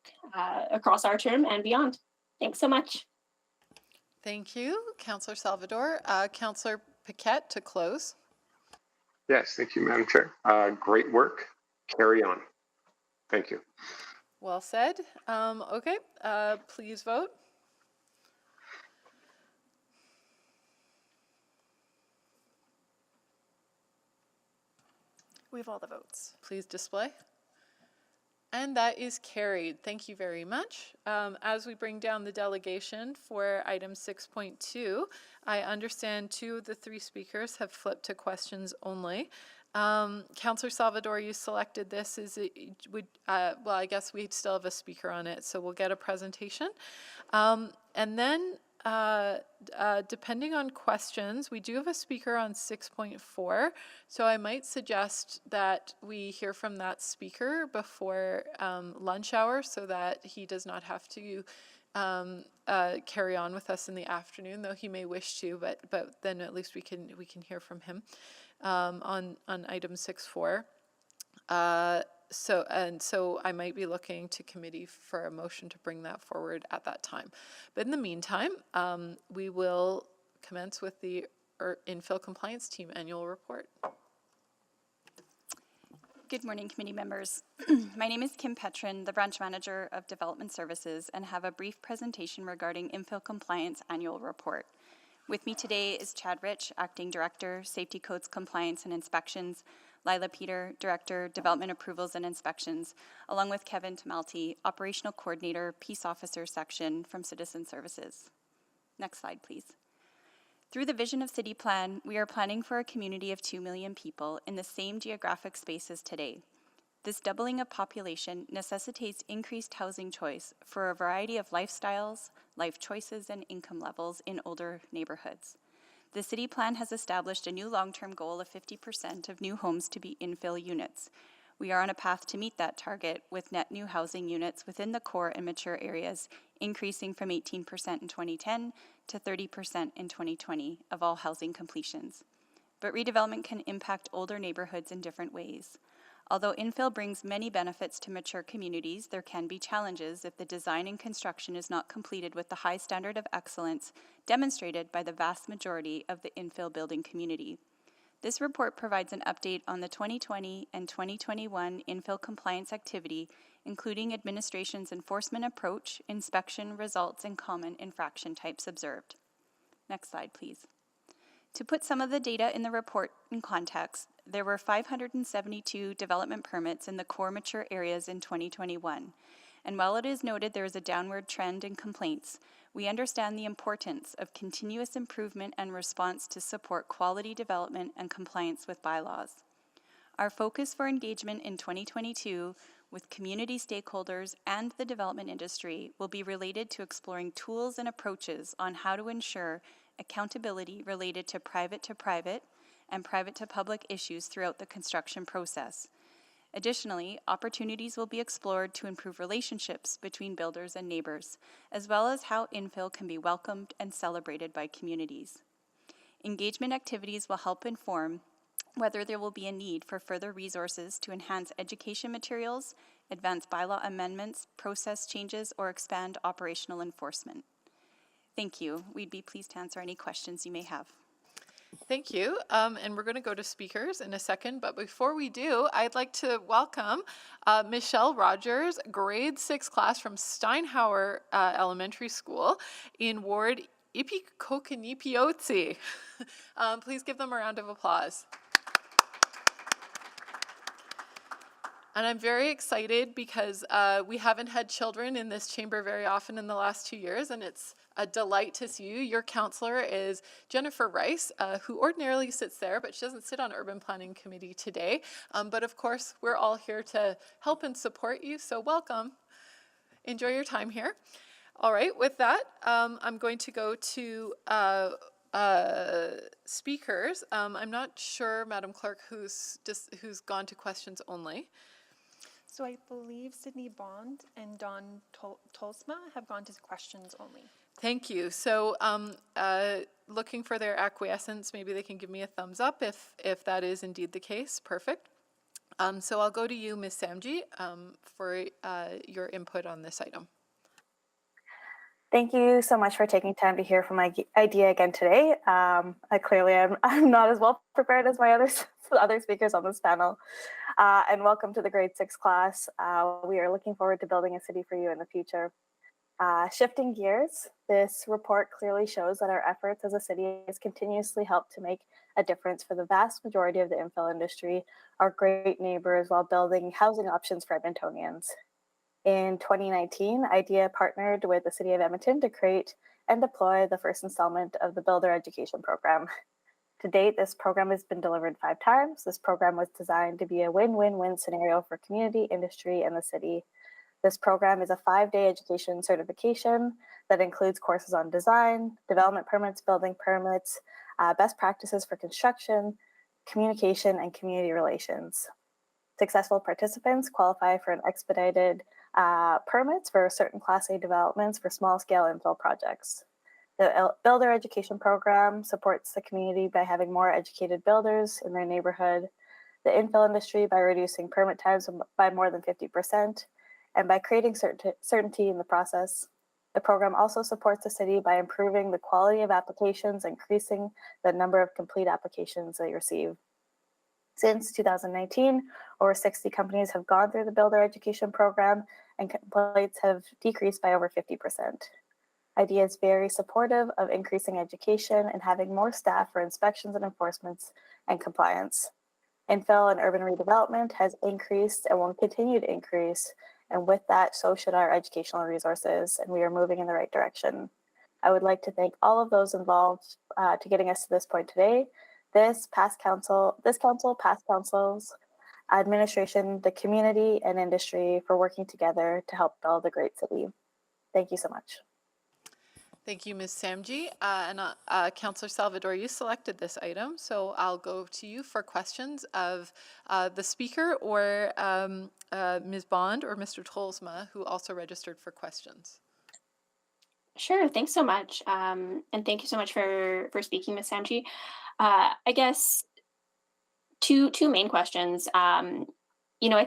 S3: across our term and beyond. Thanks so much.
S1: Thank you, Councillor Salvador. Councillor Paquette to close.
S15: Yes, thank you, Madam Chair. Great work. Carry on. Thank you.
S1: Well said. Okay, please vote.
S14: We have all the votes.
S1: Please display. And that is carried. Thank you very much. As we bring down the delegation for item 6.2, I understand 2 of the 3 speakers have flipped to questions only. Councillor Salvador, you selected this. Well, I guess we still have a speaker on it, so we'll get a presentation. And then depending on questions, we do have a speaker on 6.4, so I might suggest that we hear from that speaker before lunch hour so that he does not have to carry on with us in the afternoon, though he may wish to, but then at least we can hear from him on item 6.4. So I might be looking to committee for a motion to bring that forward at that time. But in the meantime, we will commence with the Infill Compliance Team Annual Report.
S6: Good morning, committee members. My name is Kim Petrin, the Branch Manager of Development Services, and have a brief presentation regarding Infill Compliance Annual Report. With me today is Chad Rich, Acting Director, Safety Codes Compliance and Inspections, Lila Peter, Director, Development Approvals and Inspections, along with Kevin Tamalti, Operational Coordinator, Peace Officer Section from Citizen Services. Next slide, please. Through the vision of City Plan, we are planning for a community of 2 million people in the same geographic space as today. This doubling of population necessitates increased housing choice for a variety of lifestyles, life choices, and income levels in older neighborhoods. The City Plan has established a new long-term goal of 50% of new homes to be infill units. We are on a path to meet that target, with net new housing units within the core and mature areas increasing from 18% in 2010 to 30% in 2020 of all housing completions. But redevelopment can impact older neighborhoods in different ways. Although infill brings many benefits to mature communities, there can be challenges if the design and construction is not completed with the high standard of excellence demonstrated by the vast majority of the infill building community. This report provides an update on the 2020 and 2021 infill compliance activity, including administration's enforcement approach, inspection results, and common infraction types observed. Next slide, please. To put some of the data in the report in context, there were 572 development permits in the core mature areas in 2021. And while it is noted there is a downward trend in complaints, we understand the importance of continuous improvement and response to support quality development and compliance with bylaws. Our focus for engagement in 2022 with community stakeholders and the development industry will be related to exploring tools and approaches on how to ensure accountability related to private and private to public issues throughout the construction process. Additionally, opportunities will be explored to improve relationships between builders and neighbors, as well as how infill can be welcomed and celebrated by communities. Engagement activities will help inform whether there will be a need for further resources to enhance education materials, advance bylaw amendments, process changes, or expand operational enforcement. Thank you. We'd be pleased to answer any questions you may have.
S1: Thank you. And we're going to go to speakers in a second. But before we do, I'd like to welcome Michelle Rogers, grade 6 class from Steinhauer Elementary School in Ward Ipikokanipiozi. Please give them a round of applause. And I'm very excited because we haven't had children in this chamber very often in the last 2 years, and it's a delight to see you. Your counselor is Jennifer Rice, who ordinarily sits there, but she doesn't sit on Urban Planning Committee today. But of course, we're all here to help and support you, so welcome. Enjoy your time here. All right, with that, I'm going to go to speakers. I'm not sure, Madam Clerk, who's gone to questions only.
S18: So I believe Sydney Bond and Don Tolsma have gone to questions only.
S1: Thank you. So looking for their acquiescence, maybe they can give me a thumbs up if that is indeed the case. Perfect. So I'll go to you, Ms. Samji, for your input on this item.
S10: Thank you so much for taking time to hear from my idea again today. I'm not as well prepared as my other speakers on this panel. And welcome to the grade 6 class. We are looking forward to building a city for you in the future. Shifting gears, this report clearly shows that our efforts as a city has continuously helped to make a difference for the vast majority of the infill industry, our great neighbors, while building housing options for Edmontonians. In 2019, IDEA partnered with the City of Edmonton to create and deploy the first installment of the Builder Education Program. To date, this program has been delivered 5 times. This program was designed to be a win-win-win scenario for community, industry, and the city. This program is a 5-day education certification that includes courses on design, development permits, building permits, best practices for construction, communication, and community relations. Successful participants qualify for an expedited permits for certain Class A developments for small-scale infill projects. The Builder Education Program supports the community by having more educated builders in their neighborhood, the infill industry by reducing permit times by more than 50%, and by creating certainty in the process. The program also supports the city by improving the quality of applications, increasing the number of complete applications they receive. Since 2019, over 60 companies have gone through the Builder Education Program, and complaints have decreased by over 50%. IDEA is very supportive of increasing education and having more staff for inspections and enforcements and compliance. Infill and urban redevelopment has increased and will continue to increase, and with that, so should our educational resources, and we are moving in the right direction. I would like to thank all of those involved to getting us to this point today. This council, past councils, administration, the community, and industry for working together to help build a great city. Thank you so much.
S1: Thank you, Ms. Samji. And Councillor Salvador, you selected this item, so I'll go to you for questions of the speaker or Ms. Bond or Mr. Tolsma, who also registered for questions.
S3: Sure, thanks so much. And thank you so much for speaking, Ms. Samji. I guess two main questions. I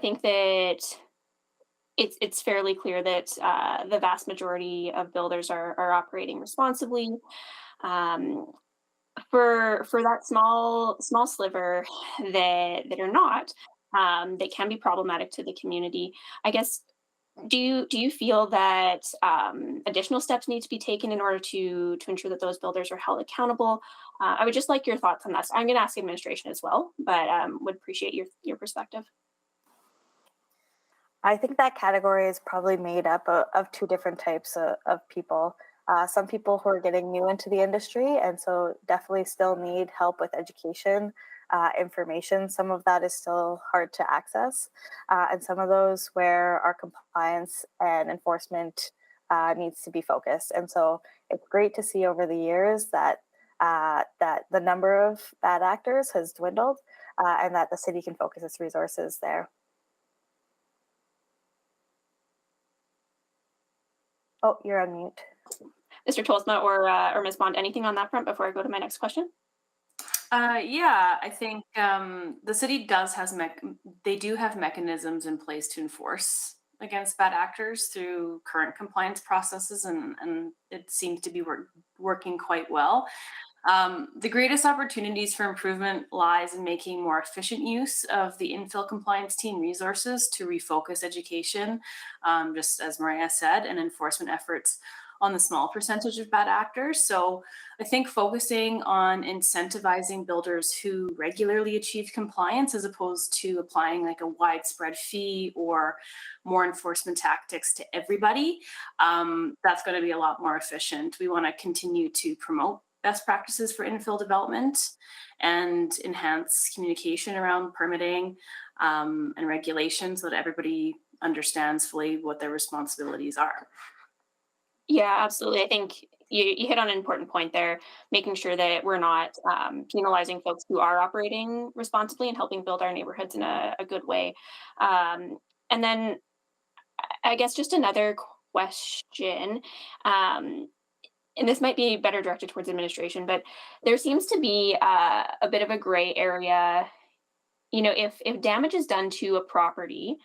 S3: think that it's fairly clear that the vast majority of builders are operating responsibly. For that small sliver that are not, that can be problematic to the community, I guess. Do you feel that additional steps need to be taken in order to ensure that those builders are held accountable? I would just like your thoughts on that. I'm going to ask administration as well, but would appreciate your perspective.
S10: I think that category is probably made up of 2 different types of people. Some people who are getting new into the industry and so definitely still need help with education, information. Some of that is still hard to access, and some of those where our compliance and enforcement needs to be focused. And so it's great to see over the years that the number of bad actors has dwindled, and that the city can focus its resources there. Oh, you're on mute.
S3: Mr. Tolsma or Ms. Bond, anything on that front before I go to my next question?
S19: Yeah, I think the city they do have mechanisms in place to enforce against bad actors through current compliance processes, and it seems to be working quite well. The greatest opportunities for improvement lies in making more efficient use of the infill compliance team resources to refocus education, just as Maria said, and enforcement efforts on the small percentage of bad actors. So I think focusing on incentivizing builders who regularly achieve compliance as opposed to applying like a widespread fee or more enforcement tactics to everybody, that's going to be a lot more efficient. We want to continue to promote best practices for infill development and enhance communication around permitting and regulation so that everybody understands fully what their responsibilities are.
S3: Yeah, absolutely. I think you hit on an important point there, making sure that we're not penalizing folks who are operating responsibly and helping build our neighborhoods in a good way. And then I guess just another question, and this might be better directed towards administration, but there seems to be a bit of a gray area. You know, if damage is done to a property,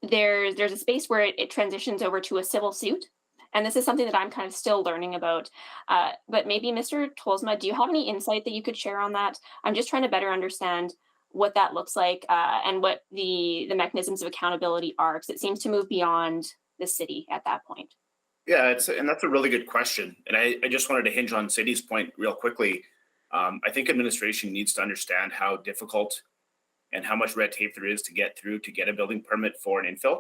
S3: there's a space where it transitions over to a civil suit. And this is something that I'm kind of still learning about. But maybe Mr. Tolsma, do you have any insight that you could share on that? I'm just trying to better understand what that looks like and what the mechanisms of accountability are, because it seems to move beyond the city at that point.
S8: Yeah, and that's a really good question. And I just wanted to hinge on Cindy's point real quickly. I think administration needs to understand how difficult and how much red tape there is to get through to get a building permit for an infill.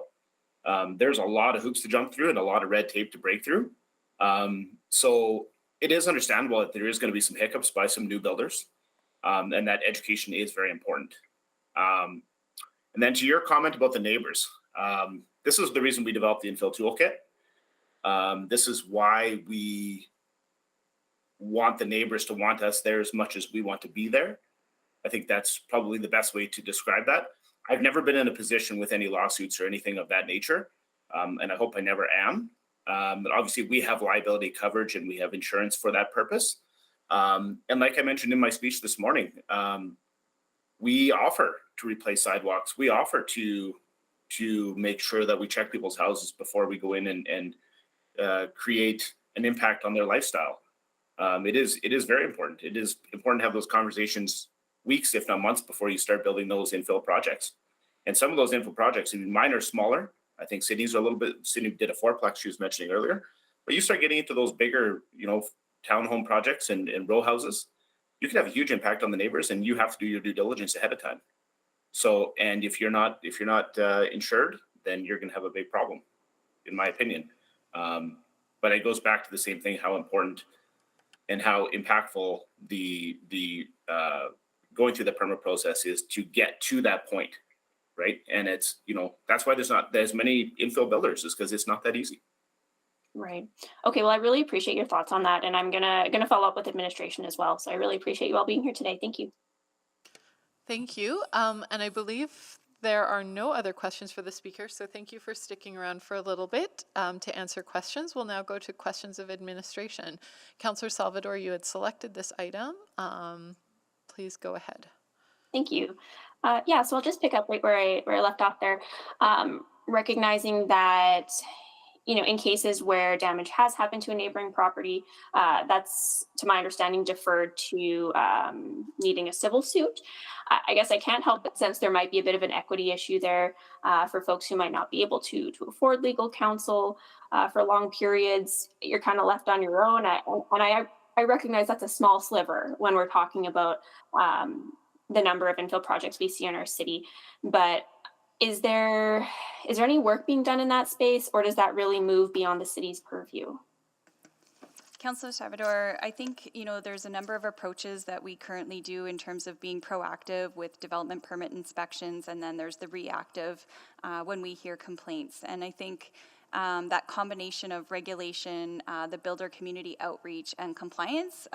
S8: There's a lot of hoops to jump through and a lot of red tape to break through. So it is understandable that there is going to be some hiccups by some new builders, and that education is very important. And then to your comment about the neighbors, this is the reason we developed the Infill Tool Kit. This is why we want the neighbors to want us there as much as we want to be there. I think that's probably the best way to describe that. I've never been in a position with any lawsuits or anything of that nature, and I hope I never am. But obviously, we have liability coverage and we have insurance for that purpose. And like I mentioned in my speech this morning, we offer to replace sidewalks. We offer to make sure that we check people's houses before we go in and create an impact on their lifestyle. It is very important. It is important to have those conversations weeks, if not months, before you start building those infill projects. And some of those infill projects, I mean, mine are smaller. I think Sydney's are a little bit, Sydney did a fourplex she was mentioning earlier, but you start getting into those bigger, townhome projects and row houses, you can have a huge impact on the neighbors, and you have to do your due diligence ahead of time. So, and if you're not insured, then you're going to have a big problem, in my opinion. But it goes back to the same thing, how important and how impactful the going through the permit process is to get to that point, right? And it's, that's why there's not as many infill builders, is because it's not that easy.
S3: Right. Okay. Well, I really appreciate your thoughts on that, and I'm gonna follow up with administration as well. So I really appreciate you all being here today. Thank you.
S1: Thank you. And I believe there are no other questions for the speaker, so thank you for sticking around for a little bit to answer questions. We'll now go to questions of administration. Councillor Salvador, you had selected this item. Please go ahead.
S3: Thank you. Yeah, so I'll just pick up right where I left off there, recognizing that, in cases where damage has happened to a neighboring property, that's, to my understanding, deferred to needing a civil suit. I guess I can't help but sense there might be a bit of an equity issue there for folks who might not be able to afford legal counsel for long periods. You're kind of left on your own. I recognize that's a small sliver when we're talking about the number of infill projects we see in our city. But is there any work being done in that space, or does that really move beyond the city's purview?
S6: Councillor Salvador, I think, there's a number of approaches that we currently do in terms of being proactive with development permit inspections, and then there's the reactive when we hear complaints. And I think that combination of regulation, the builder community outreach, and compliance,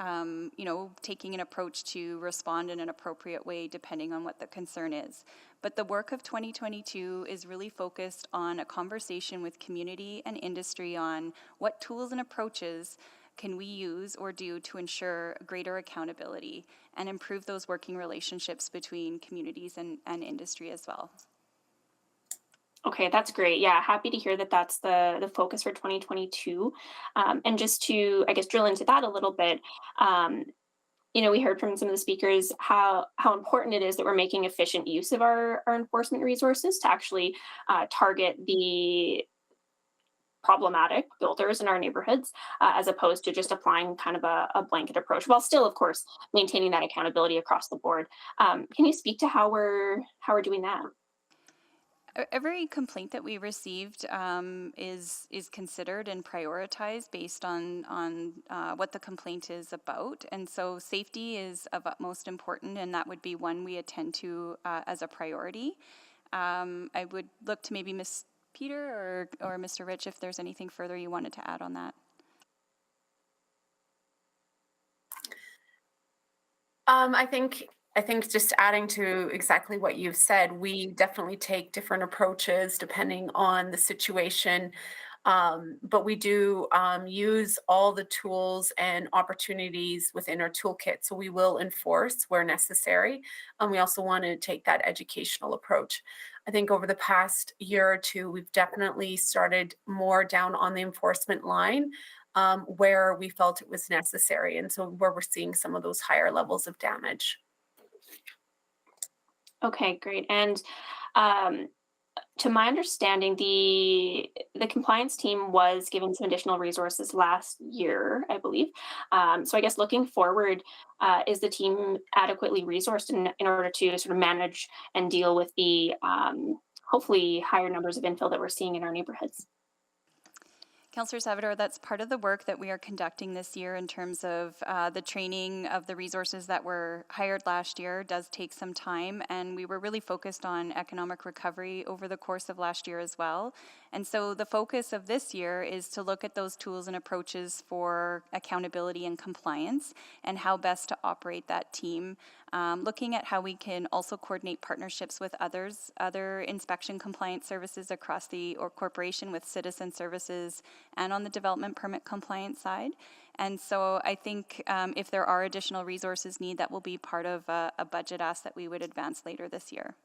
S6: taking an approach to respond in an appropriate way depending on what the concern is. But the work of 2022 is really focused on a conversation with community and industry on what tools and approaches can we use or do to ensure greater accountability and improve those working relationships between communities and industry as well.
S3: Okay, that's great. Yeah, happy to hear that that's the focus for 2022. And just to, I guess, drill into that a little bit, we heard from some of the speakers how important it is that we're making efficient use of our enforcement resources to actually target the problematic builders in our neighborhoods, as opposed to just applying kind of a blanket approach, while still, of course, maintaining that accountability across the board. Can you speak to how we're doing that?
S6: Every complaint that we received is considered and prioritized based on what the complaint is about, and so safety is of utmost importance, and that would be one we attend to as a priority. I would look to maybe Ms. Peter or Mr. Rich if there's anything further you wanted to add on that.
S20: I think just adding to exactly what you've said, we definitely take different approaches depending on the situation. But we do use all the tools and opportunities within our toolkit. So we will enforce where necessary. And we also want to take that educational approach. I think over the past year or two, we've definitely started more down on the enforcement line where we felt it was necessary. And so where we're seeing some of those higher levels of damage.
S3: Okay, great. And to my understanding, the compliance team was given some additional resources last year, I believe. So I guess looking forward, is the team adequately resourced in order to sort of manage and deal with the hopefully higher numbers of infill that we're seeing in our neighborhoods?
S6: Councillor Salvador, that's part of the work that we are conducting this year in terms of the training of the resources that were hired last year. Does take some time, and we were really focused on economic recovery over the course of last year as well. And so the focus of this year is to look at those tools and approaches for accountability and compliance and how best to operate that team. Looking at how we can also coordinate partnerships with other inspection compliance services across the corporation, with citizen services and on the development permit compliance side. And so I think if there are additional resources needed, that will be part of a budget ask that we would advance later this year.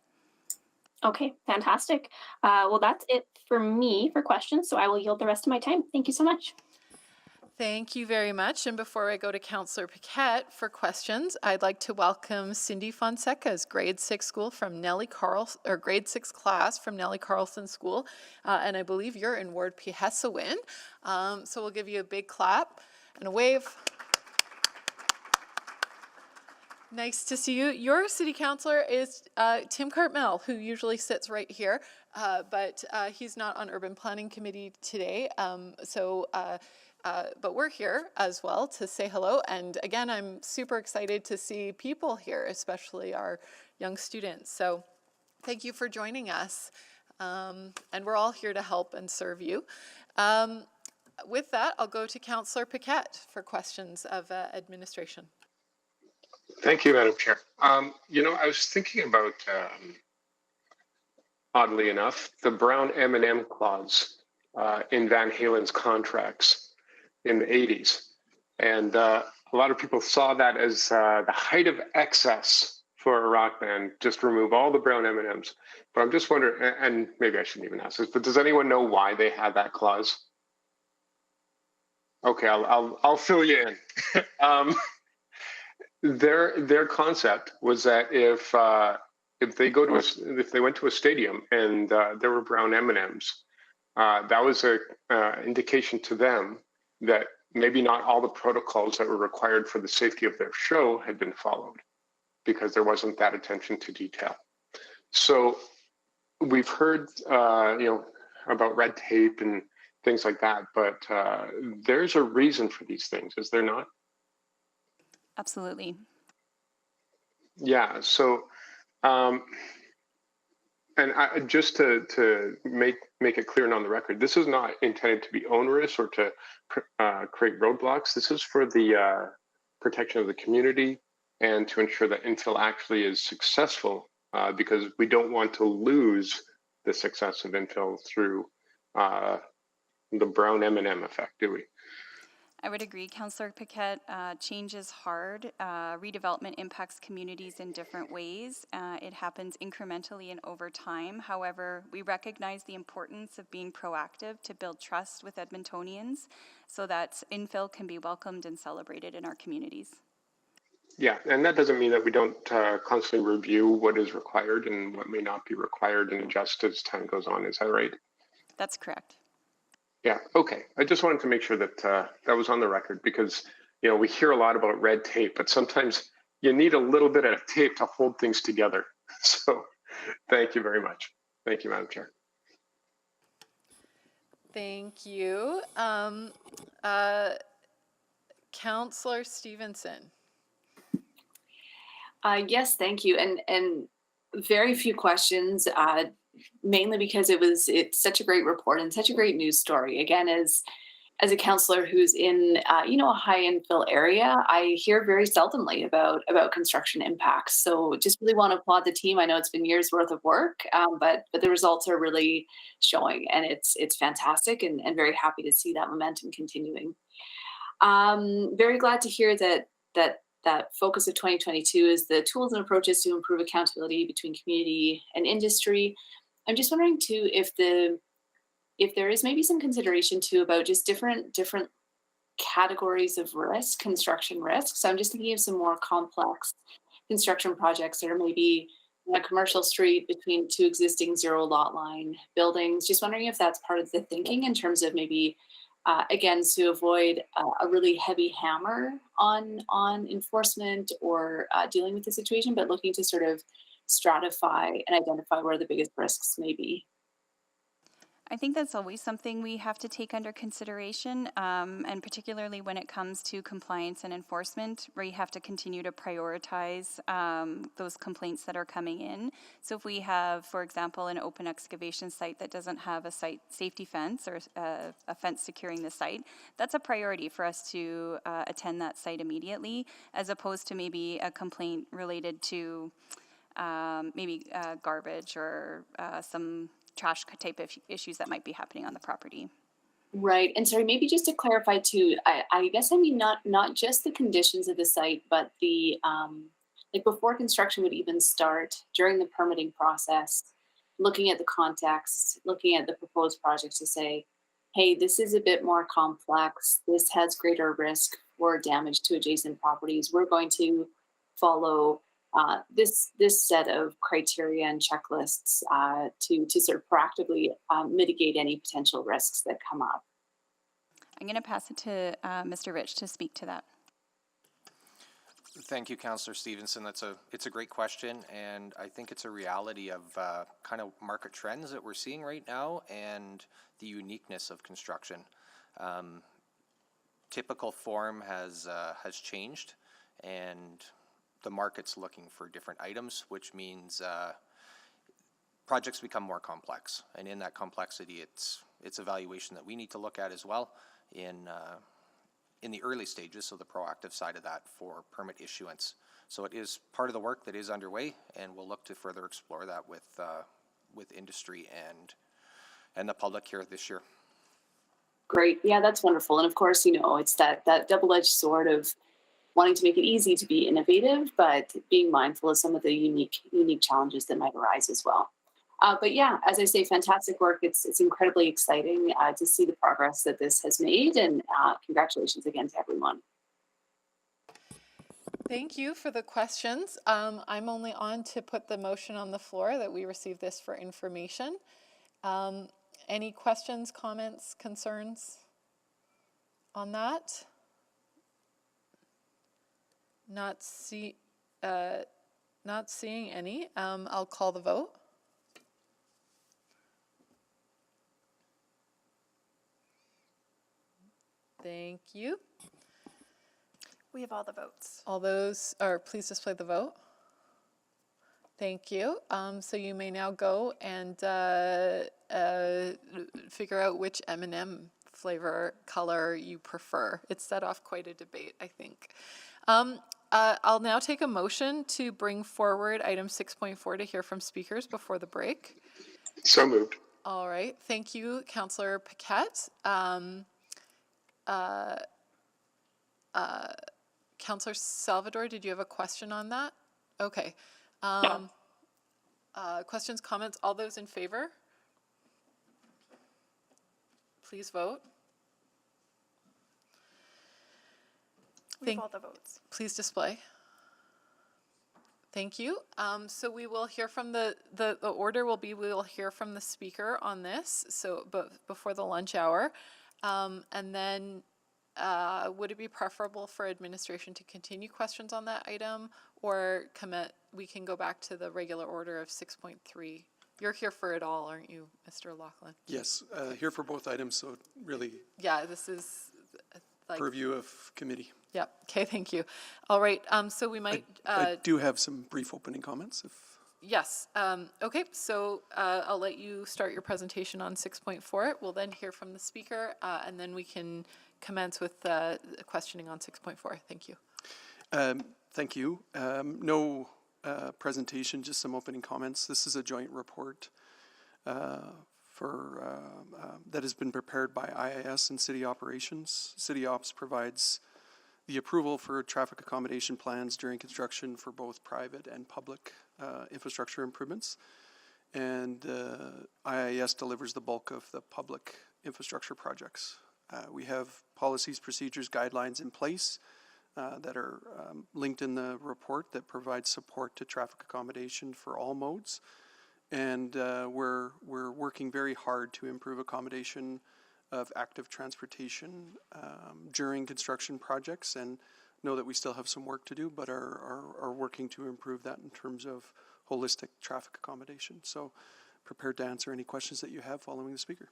S3: Okay, fantastic. Well, that's it for me for questions, so I will yield the rest of my time. Thank you so much.
S1: Thank you very much. And before I go to Councillor Paquette for questions, I'd like to welcome Cindy Fonseca's grade 6 class from Nellie Carlson School. And I believe you're in Ward Pihesawin. So we'll give you a big clap and a wave. Nice to see you. Your city councillor is Tim Cartmel, who usually sits right here, but he's not on Urban Planning Committee today. But we're here as well to say hello. And again, I'm super excited to see people here, especially our young students. So thank you for joining us. And we're all here to help and serve you. With that, I'll go to Councillor Paquette for questions of administration.
S15: Thank you, Madam Chair. I was thinking about, oddly enough, the Brown M&M clause in Van Halen's contracts in the 80s. And a lot of people saw that as the height of excess for a rock band, just remove all the brown M&Ms. But I'm just wondering, and maybe I shouldn't even ask this, but does anyone know why they had that clause? Okay, I'll fill you in. Their concept was that if they went to a stadium and there were brown M&Ms, that was an indication to them that maybe not all the protocols that were required for the safety of their show had been followed, because there wasn't that attention to detail. So we've heard, about red tape and things like that, but there's a reason for these things, is there not?
S6: Absolutely.
S15: Yeah. So, and just to make it clear and on the record, this is not intended to be onerous or to create roadblocks. This is for the protection of the community and to ensure that infill actually is successful, because we don't want to lose the success of infill through the brown M&M effect, do we?
S6: I would agree, Councillor Paquette. Change is hard. Redevelopment impacts communities in different ways. It happens incrementally and over time. However, we recognize the importance of being proactive to build trust with Edmontonians so that infill can be welcomed and celebrated in our communities.
S15: Yeah, and that doesn't mean that we don't constantly review what is required and what may not be required and adjust as time goes on. Is that right?
S6: That's correct.
S15: Yeah, okay. I just wanted to make sure that that was on the record because, you know, we hear a lot about red tape, but sometimes you need a little bit of tape to hold things together. So thank you very much. Thank you, Madam Chair.
S1: Thank you. Councillor Stevenson.
S12: Yes, thank you. And very few questions, mainly because it's such a great report and such a great news story. Again, as a councillor who's in a high infill area, I hear very seldomly about construction impacts. So just really want to applaud the team. I know it's been years worth of work, but the results are really showing, and it's fantastic, and very happy to see that momentum continuing. Very glad to hear that focus of 2022 is the tools and approaches to improve accountability between community and industry. I'm just wondering too if there is maybe some consideration too about just different categories of risk, construction risk. So I'm just thinking of some more complex construction projects that are maybe on a commercial street between two existing zero lot line buildings. Just wondering if that's part of the thinking in terms of maybe again, to avoid a really heavy hammer on enforcement or dealing with the situation, but looking to sort of stratify and identify where the biggest risks may be.
S6: I think that's always something we have to take under consideration, and particularly when it comes to compliance and enforcement, where you have to continue to prioritize those complaints that are coming in. So if we have, for example, an open excavation site that doesn't have a site safety fence or a fence securing the site, that's a priority for us to attend that site immediately, as opposed to maybe a complaint related to maybe garbage or some trash type of issues that might be happening on the property.
S12: Right, and sorry, maybe just to clarify too, I guess I mean not just the conditions of the site, but the like before construction would even start, during the permitting process, looking at the context, looking at the proposed project to say, hey, this is a bit more complex, this has greater risk for damage to adjacent properties. We're going to follow this set of criteria and checklists to sort of proactively mitigate any potential risks that come up.
S6: I'm going to pass it to Mr. Rich to speak to that.
S21: Thank you, Councillor Stevenson. It's a great question, and I think it's a reality of kind of market trends that we're seeing right now and the uniqueness of construction. Typical form has changed, and the market's looking for different items, which means projects become more complex. And in that complexity, it's evaluation that we need to look at as well in the early stages, so the proactive side of that for permit issuance. So it is part of the work that is underway, and we'll look to further explore that with industry and the public here this year.
S12: Great, yeah, that's wonderful. And of course, it's that double-edged sword of wanting to make it easy to be innovative, but being mindful of some of the unique challenges that might arise as well. But yeah, as I say, fantastic work. It's incredibly exciting to see the progress that this has made, and congratulations again to everyone.
S1: Thank you for the questions. I'm only on to put the motion on the floor that we receive this for information. Any questions, comments, concerns on that? Not seeing any. I'll call the vote. Thank you.
S18: We have all the votes.
S1: All those, or please display the vote. Thank you. So you may now go and figure out which M&M flavor color you prefer. It set off quite a debate, I think. I'll now take a motion to bring forward item 6.4 to hear from speakers before the break.
S15: So moved.
S1: All right. Thank you, Councillor Paquette. Councillor Salvador, did you have a question on that? Okay. Questions, comments, all those in favor? Please vote.
S18: We have all the votes.
S1: Please display. Thank you. So we will hear from the order will be we will hear from the speaker on this. So, but before the lunch hour, and then would it be preferable for administration to continue questions on that item, or we can go back to the regular order of 6.3? You're here for it all, aren't you, Mr. Laughlin?
S9: Yes, here for both items. So really,
S1: yeah, this is like
S9: purview of committee.
S1: Yeah. Okay. Thank you. All right. So we might.
S9: I do have some brief opening comments. If
S1: yes. Okay. So I'll let you start your presentation on 6.4. We'll then hear from the speaker, and then we can commence with questioning on 6.4. Thank you.
S9: Thank you. No presentation, just some opening comments. This is a joint report that has been prepared by IIS and City Operations. City Ops provides the approval for traffic accommodation plans during construction for both private and public infrastructure improvements. And IIS delivers the bulk of the public infrastructure projects. We have policies, procedures, guidelines in place that are linked in the report that provide support to traffic accommodation for all modes. And we're working very hard to improve accommodation of active transportation during construction projects, and know that we still have some work to do, but are working to improve that in terms of holistic traffic accommodation. So prepared to answer any questions that you have following the speaker.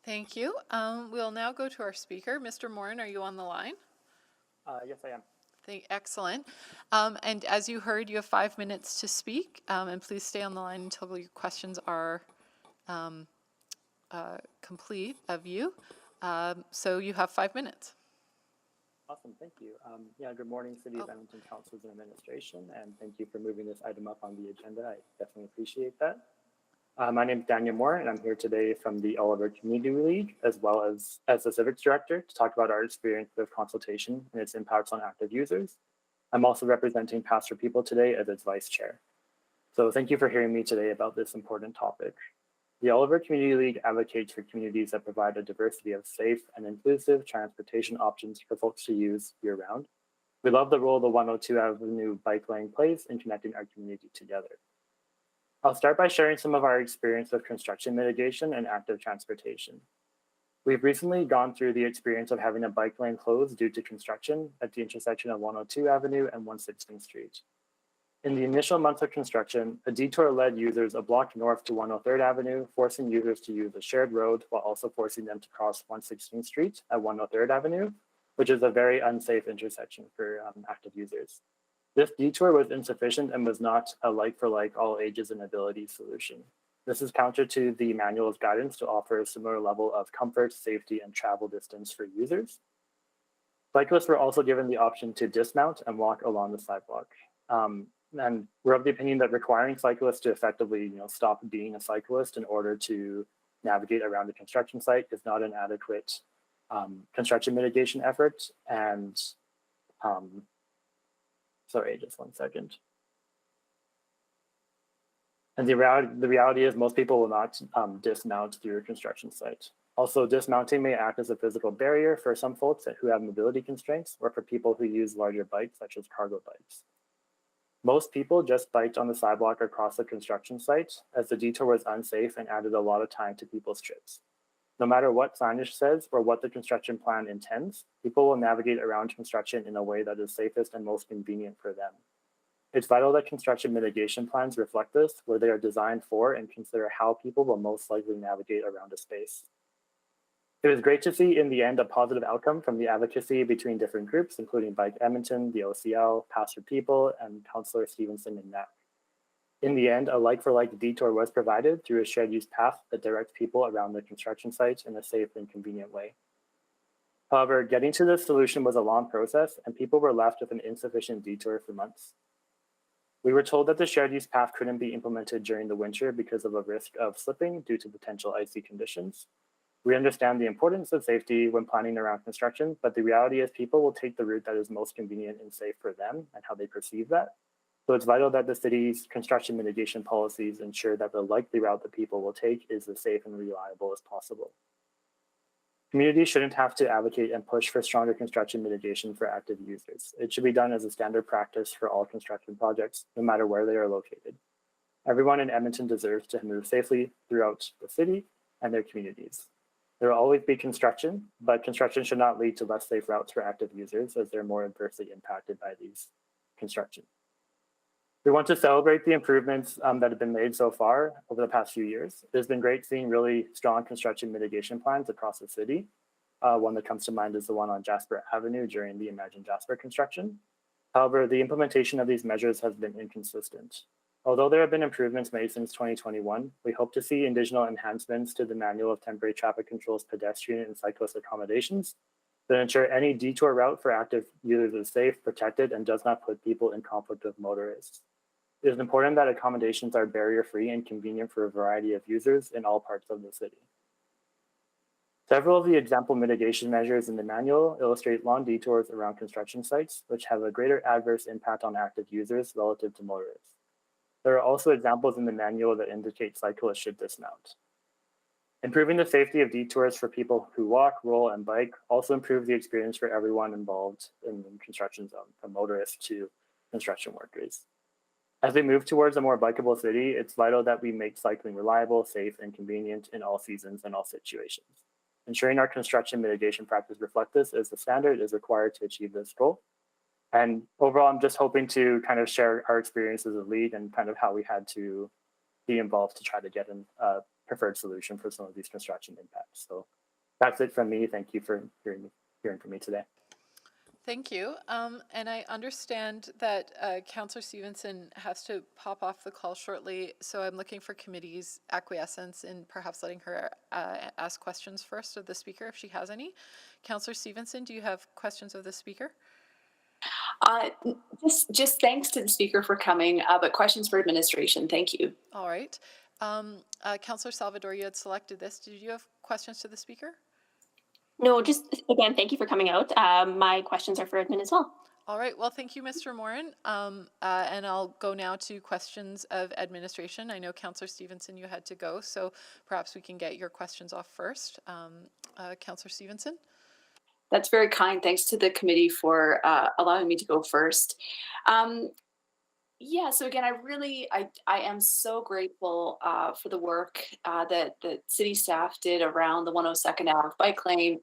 S1: Thank you. We'll now go to our speaker. Mr. Morin, are you on the line?
S22: Yes, I am.
S1: Excellent. And as you heard, you have 5 minutes to speak, and please stay on the line until your questions are complete of you. So you have 5 minutes.
S22: Awesome, thank you. Good morning, City of Edmonton Councilors and Administration, and thank you for moving this item up on the agenda. I definitely appreciate that. My name is Daniel Moore, and I'm here today from the Oliver Community League, as well as the Civics Director, to talk about our experience with consultation and its impacts on active users. I'm also representing Pastor People today as its Vice Chair. So thank you for hearing me today about this important topic. The Oliver Community League advocates for communities that provide a diversity of safe and inclusive transportation options for folks to use year-round. We love the role the 102 Avenue bike lane plays in connecting our community together. I'll start by sharing some of our experience with construction mitigation and active transportation. We've recently gone through the experience of having a bike lane closed due to construction at the intersection of 102 Avenue and 116th Street. In the initial months of construction, a detour led users a block north to 103rd Avenue, forcing users to use a shared road while also forcing them to cross 116th Street at 103rd Avenue, which is a very unsafe intersection for active users. This detour was insufficient and was not a like-for-like all ages and abilities solution. This is counter to the manual's guidance to offer a similar level of comfort, safety, and travel distance for users. Cyclists were also given the option to dismount and walk along the sidewalk. And we're of the opinion that requiring cyclists to effectively stop being a cyclist in order to navigate around a construction site is not an adequate construction mitigation effort. And sorry, just 1 second. And the reality is most people will not dismount through a construction site. Also, dismounting may act as a physical barrier for some folks who have mobility constraints or for people who use larger bikes, such as cargo bikes. Most people just biked on the sidewalk across the construction site, as the detour was unsafe and added a lot of time to people's trips. No matter what signage says or what the construction plan intends, people will navigate around construction in a way that is safest and most convenient for them. It's vital that construction mitigation plans reflect this, where they are designed for and consider how people will most likely navigate around a space. It was great to see in the end a positive outcome from the advocacy between different groups, including Bike Edmonton, the OCL, Pastor People, and Councillor Stevenson and NAC. In the end, a like-for-like detour was provided through a shared use path that directs people around the construction site in a safe and convenient way. However, getting to this solution was a long process, and people were left with an insufficient detour for months. We were told that the shared use path couldn't be implemented during the winter because of a risk of slipping due to potential icy conditions. We understand the importance of safety when planning around construction, but the reality is people will take the route that is most convenient and safe for them and how they perceive that. So it's vital that the city's construction mitigation policies ensure that the likely route that people will take is as safe and reliable as possible. Communities shouldn't have to advocate and push for stronger construction mitigation for active users. It should be done as a standard practice for all construction projects, no matter where they are located. Everyone in Edmonton deserves to move safely throughout the city and their communities. There will always be construction, but construction should not lead to less safe routes for active users as they're more adversely impacted by these construction. We want to celebrate the improvements that have been made so far over the past few years. It's been great seeing really strong construction mitigation plans across the city. One that comes to mind is the one on Jasper Avenue during the Imagine Jasper construction. However, the implementation of these measures has been inconsistent. Although there have been improvements made since 2021, we hope to see additional enhancements to the Manual of Temporary Traffic Controls pedestrian and cyclist accommodations that ensure any detour route for active users is safe, protected, and does not put people in conflict with motorists. It is important that accommodations are barrier-free and convenient for a variety of users in all parts of the city. Several of the example mitigation measures in the manual illustrate long detours around construction sites, which have a greater adverse impact on active users relative to motorists. There are also examples in the manual that indicate cyclists should dismount. Improving the safety of detours for people who walk, roll, and bike also improves the experience for everyone involved in the construction zone, from motorists to construction workers. As we move towards a more bikeable city, it's vital that we make cycling reliable, safe, and convenient in all seasons and all situations. Ensuring our construction mitigation practices reflect this as the standard is required to achieve this goal. And overall, I'm just hoping to kind of share our experience as a league and kind of how we had to be involved to try to get a preferred solution for some of these construction impacts. So that's it from me. Thank you for hearing from me today.
S1: Thank you. And I understand that Councillor Stevenson has to pop off the call shortly, so I'm looking for committee's acquiescence in perhaps letting her ask questions first of the speaker if she has any. Councillor Stevenson, do you have questions of the speaker?
S12: Just thanks to the speaker for coming, but questions for administration. Thank you.
S1: All right. Councillor Salvador, you had selected this. Did you have questions to the speaker?
S3: No, just again, thank you for coming out. My questions are for admin as well.
S1: All right. Well, thank you, Mr. Morin. And I'll go now to questions of administration. I know Councillor Stevenson, you had to go, so perhaps we can get your questions off first. Councillor Stevenson.
S12: That's very kind. Thanks to the committee for allowing me to go first. Yeah, so again, I am so grateful for the work that the city staff did around the 102nd Ave bike lane.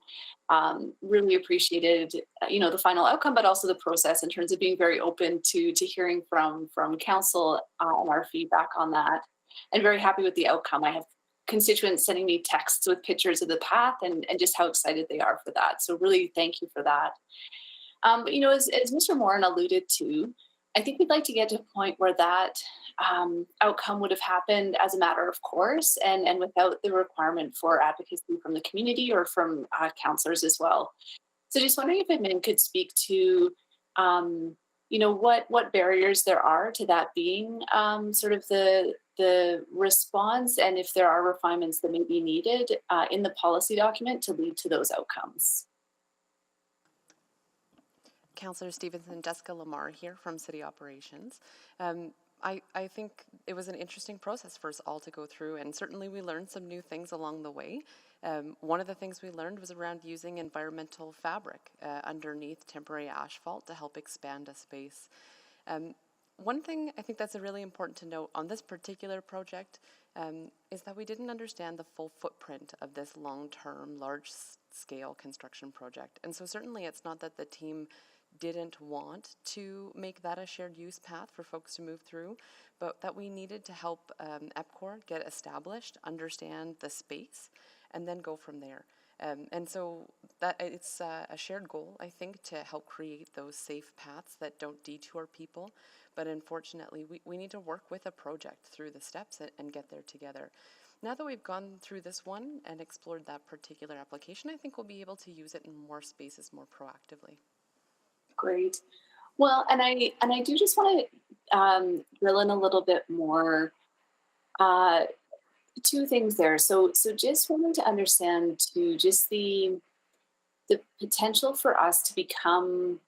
S12: Really appreciated, the final outcome, but also the process in terms of being very open to hearing from council and our feedback on that. And very happy with the outcome. I have constituents sending me texts with pictures of the path and just how excited they are for that. So really thank you for that. But as Mr. Morin alluded to, I think we'd like to get to a point where that outcome would have happened as a matter of course and without the requirement for advocacy from the community or from councillors as well. So just wondering if admin could speak to what barriers there are to that being sort of the response, and if there are refinements that may be needed in the policy document to lead to those outcomes.
S7: Councillor Stevenson, Jessica Lamar here from City Operations. I think it was an interesting process for us all to go through, and certainly we learned some new things along the way. One of the things we learned was around using environmental fabric underneath temporary asphalt to help expand a space. One thing I think that's really important to note on this particular project is that we didn't understand the full footprint of this long-term, large-scale construction project. And so certainly it's not that the team didn't want to make that a shared use path for folks to move through, but that we needed to help EPCOR get established, understand the space, and then go from there. And so that it's a shared goal, I think, to help create those safe paths that don't detour people. But unfortunately, we need to work with a project through the steps and get there together. Now that we've gone through this one and explored that particular application, I think we'll be able to use it in more spaces more proactively.
S12: Great. Well, and I do just want to drill in a little bit more two things there. So just wanting to understand too, just the potential for us to become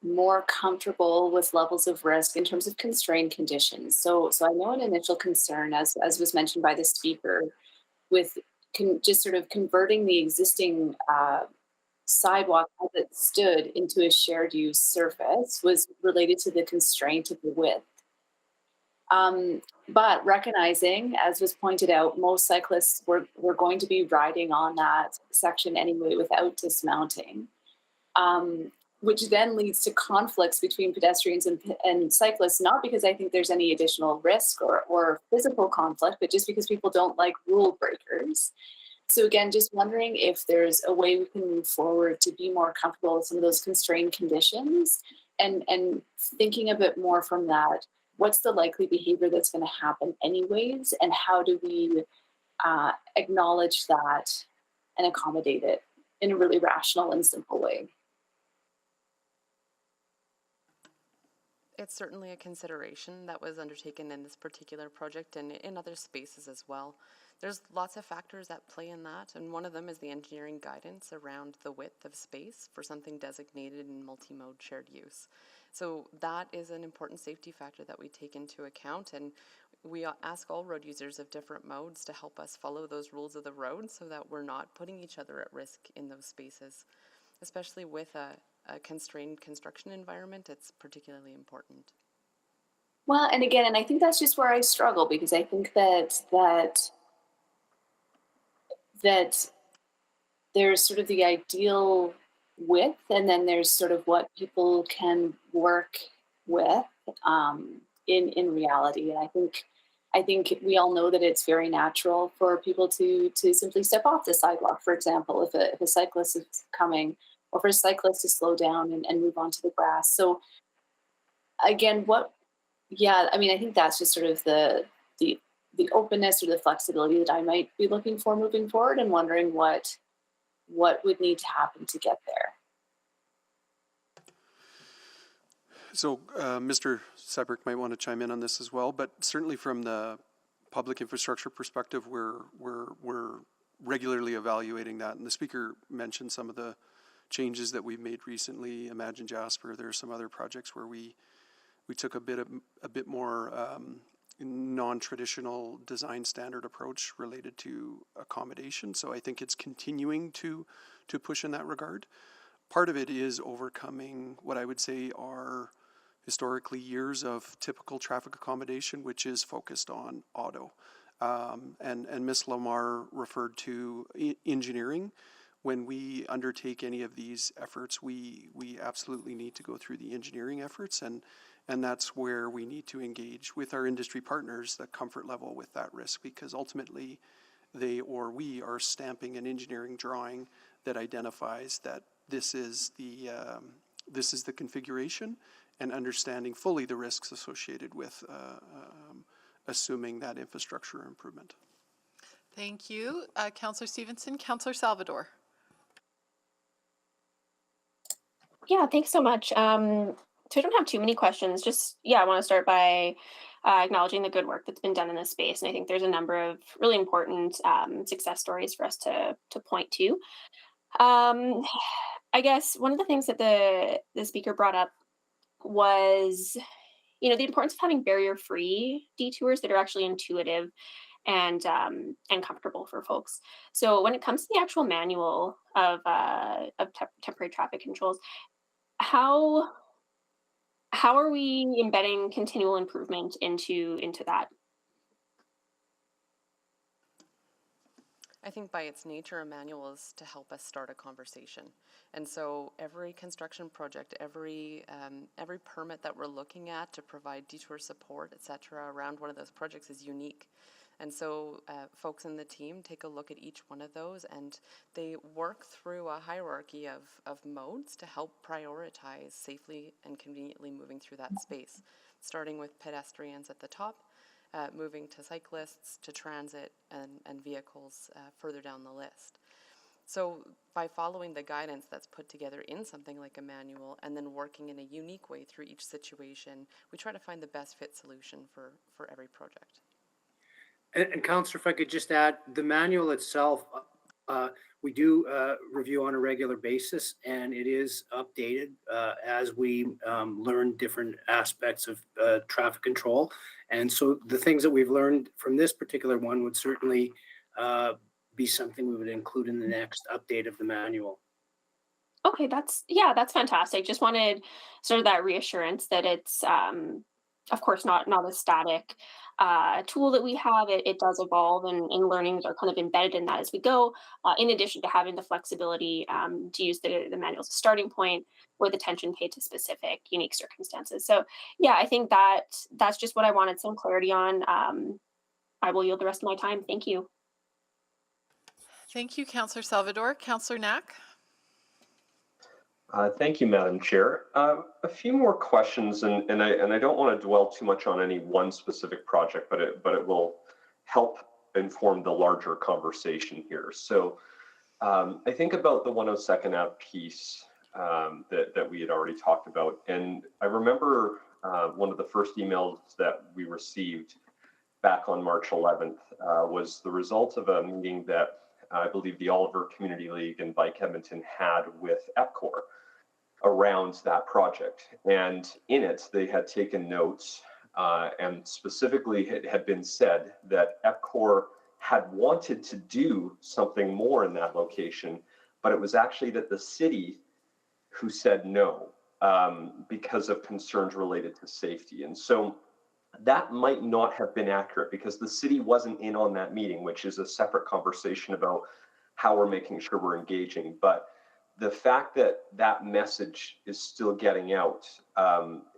S12: more comfortable with levels of risk in terms of constrained conditions. So I know an initial concern, as was mentioned by the speaker, with just sort of converting the existing sidewalk as it stood into a shared use surface was related to the constraint of the width. But recognizing, as was pointed out, most cyclists were going to be riding on that section anyway without dismounting, which then leads to conflicts between pedestrians and cyclists, not because I think there's any additional risk or physical conflict, but just because people don't like rule breakers. So again, just wondering if there's a way we can move forward to be more comfortable with some of those constrained conditions and thinking a bit more from that. What's the likely behavior that's going to happen anyways, and how do we acknowledge that and accommodate it in a really rational and simple way?
S7: It's certainly a consideration that was undertaken in this particular project and in other spaces as well. There's lots of factors that play in that, and one of them is the engineering guidance around the width of space for something designated in multi-mode shared use. So that is an important safety factor that we take into account, and we ask all road users of different modes to help us follow those rules of the road so that we're not putting each other at risk in those spaces. Especially with a constrained construction environment, it's particularly important.
S12: Well, and again, and I think that's just where I struggle, because I think that there's sort of the ideal width, and then there's sort of what people can work with in reality. And I think we all know that it's very natural for people to simply step off the sidewalk, for example, if a cyclist is coming, or for a cyclist to slow down and move onto the grass. So again, I mean, I think that's just sort of the openness or the flexibility that I might be looking for moving forward, and wondering what would need to happen to get there.
S9: So Mr. Sebrick might want to chime in on this as well, but certainly from the public infrastructure perspective, we're regularly evaluating that. And the speaker mentioned some of the changes that we've made recently. Imagine Jasper. There are some other projects where we took a bit more non-traditional design standard approach related to accommodation. So I think it's continuing to push in that regard. Part of it is overcoming what I would say are historically years of typical traffic accommodation, which is focused on auto. And Ms. Lamar referred to engineering. When we undertake any of these efforts, we absolutely need to go through the engineering efforts, and that's where we need to engage with our industry partners the comfort level with that risk, because ultimately they or we are stamping an engineering drawing that identifies that this is the configuration, and understanding fully the risks associated with assuming that infrastructure improvement.
S1: Thank you. Councillor Stevenson. Councillor Salvador.
S3: Yeah, thanks so much. So I don't have too many questions. Just, I want to start by acknowledging the good work that's been done in this space. And I think there's a number of really important success stories for us to point to. I guess one of the things that the speaker brought up was, the importance of having barrier-free detours that are actually intuitive and comfortable for folks. So when it comes to the actual manual of temporary traffic controls, how are we embedding continual improvement into that?
S7: I think by its nature, a manual is to help us start a conversation. And so every construction project, every permit that we're looking at to provide detour support, et cetera, around one of those projects is unique. And so folks in the team take a look at each one of those, and they work through a hierarchy of modes to help prioritize safely and conveniently moving through that space, starting with pedestrians at the top, moving to cyclists, to transit, and vehicles further down the list. So by following the guidance that's put together in something like a manual, and then working in a unique way through each situation, we try to find the best fit solution for every project.
S11: And Counselor, if I could just add, the manual itself, we do review on a regular basis, and it is updated as we learn different aspects of traffic control. And so the things that we've learned from this particular one would certainly be something we would include in the next update of the manual.
S3: Okay, that's fantastic. Just wanted sort of that reassurance that it's of course not a static tool that we have. It does evolve, and learnings are kind of embedded in that as we go. In addition to having the flexibility to use the manual as a starting point with attention paid to specific unique circumstances. So yeah, I think that's just what I wanted some clarity on. I will yield the rest of my time. Thank you.
S1: Thank you, Councillor Salvador. Councillor Knack?
S13: Thank you, Madam Chair. A few more questions, and I don't want to dwell too much on any one specific project, but it will help inform the larger conversation here. So I think about the 102nd Ave piece that we had already talked about, and I remember one of the first emails that we received back on March 11th was the result of a meeting that I believe the Oliver Community League and Bike Edmonton had with EPCOR around that project. And in it, they had taken notes and specifically it had been said that EPCOR had wanted to do something more in that location, but it was actually that the city who said no because of concerns related to safety. And so that might not have been accurate because the city wasn't in on that meeting, which is a separate conversation about how we're making sure we're engaging. But the fact that that message is still getting out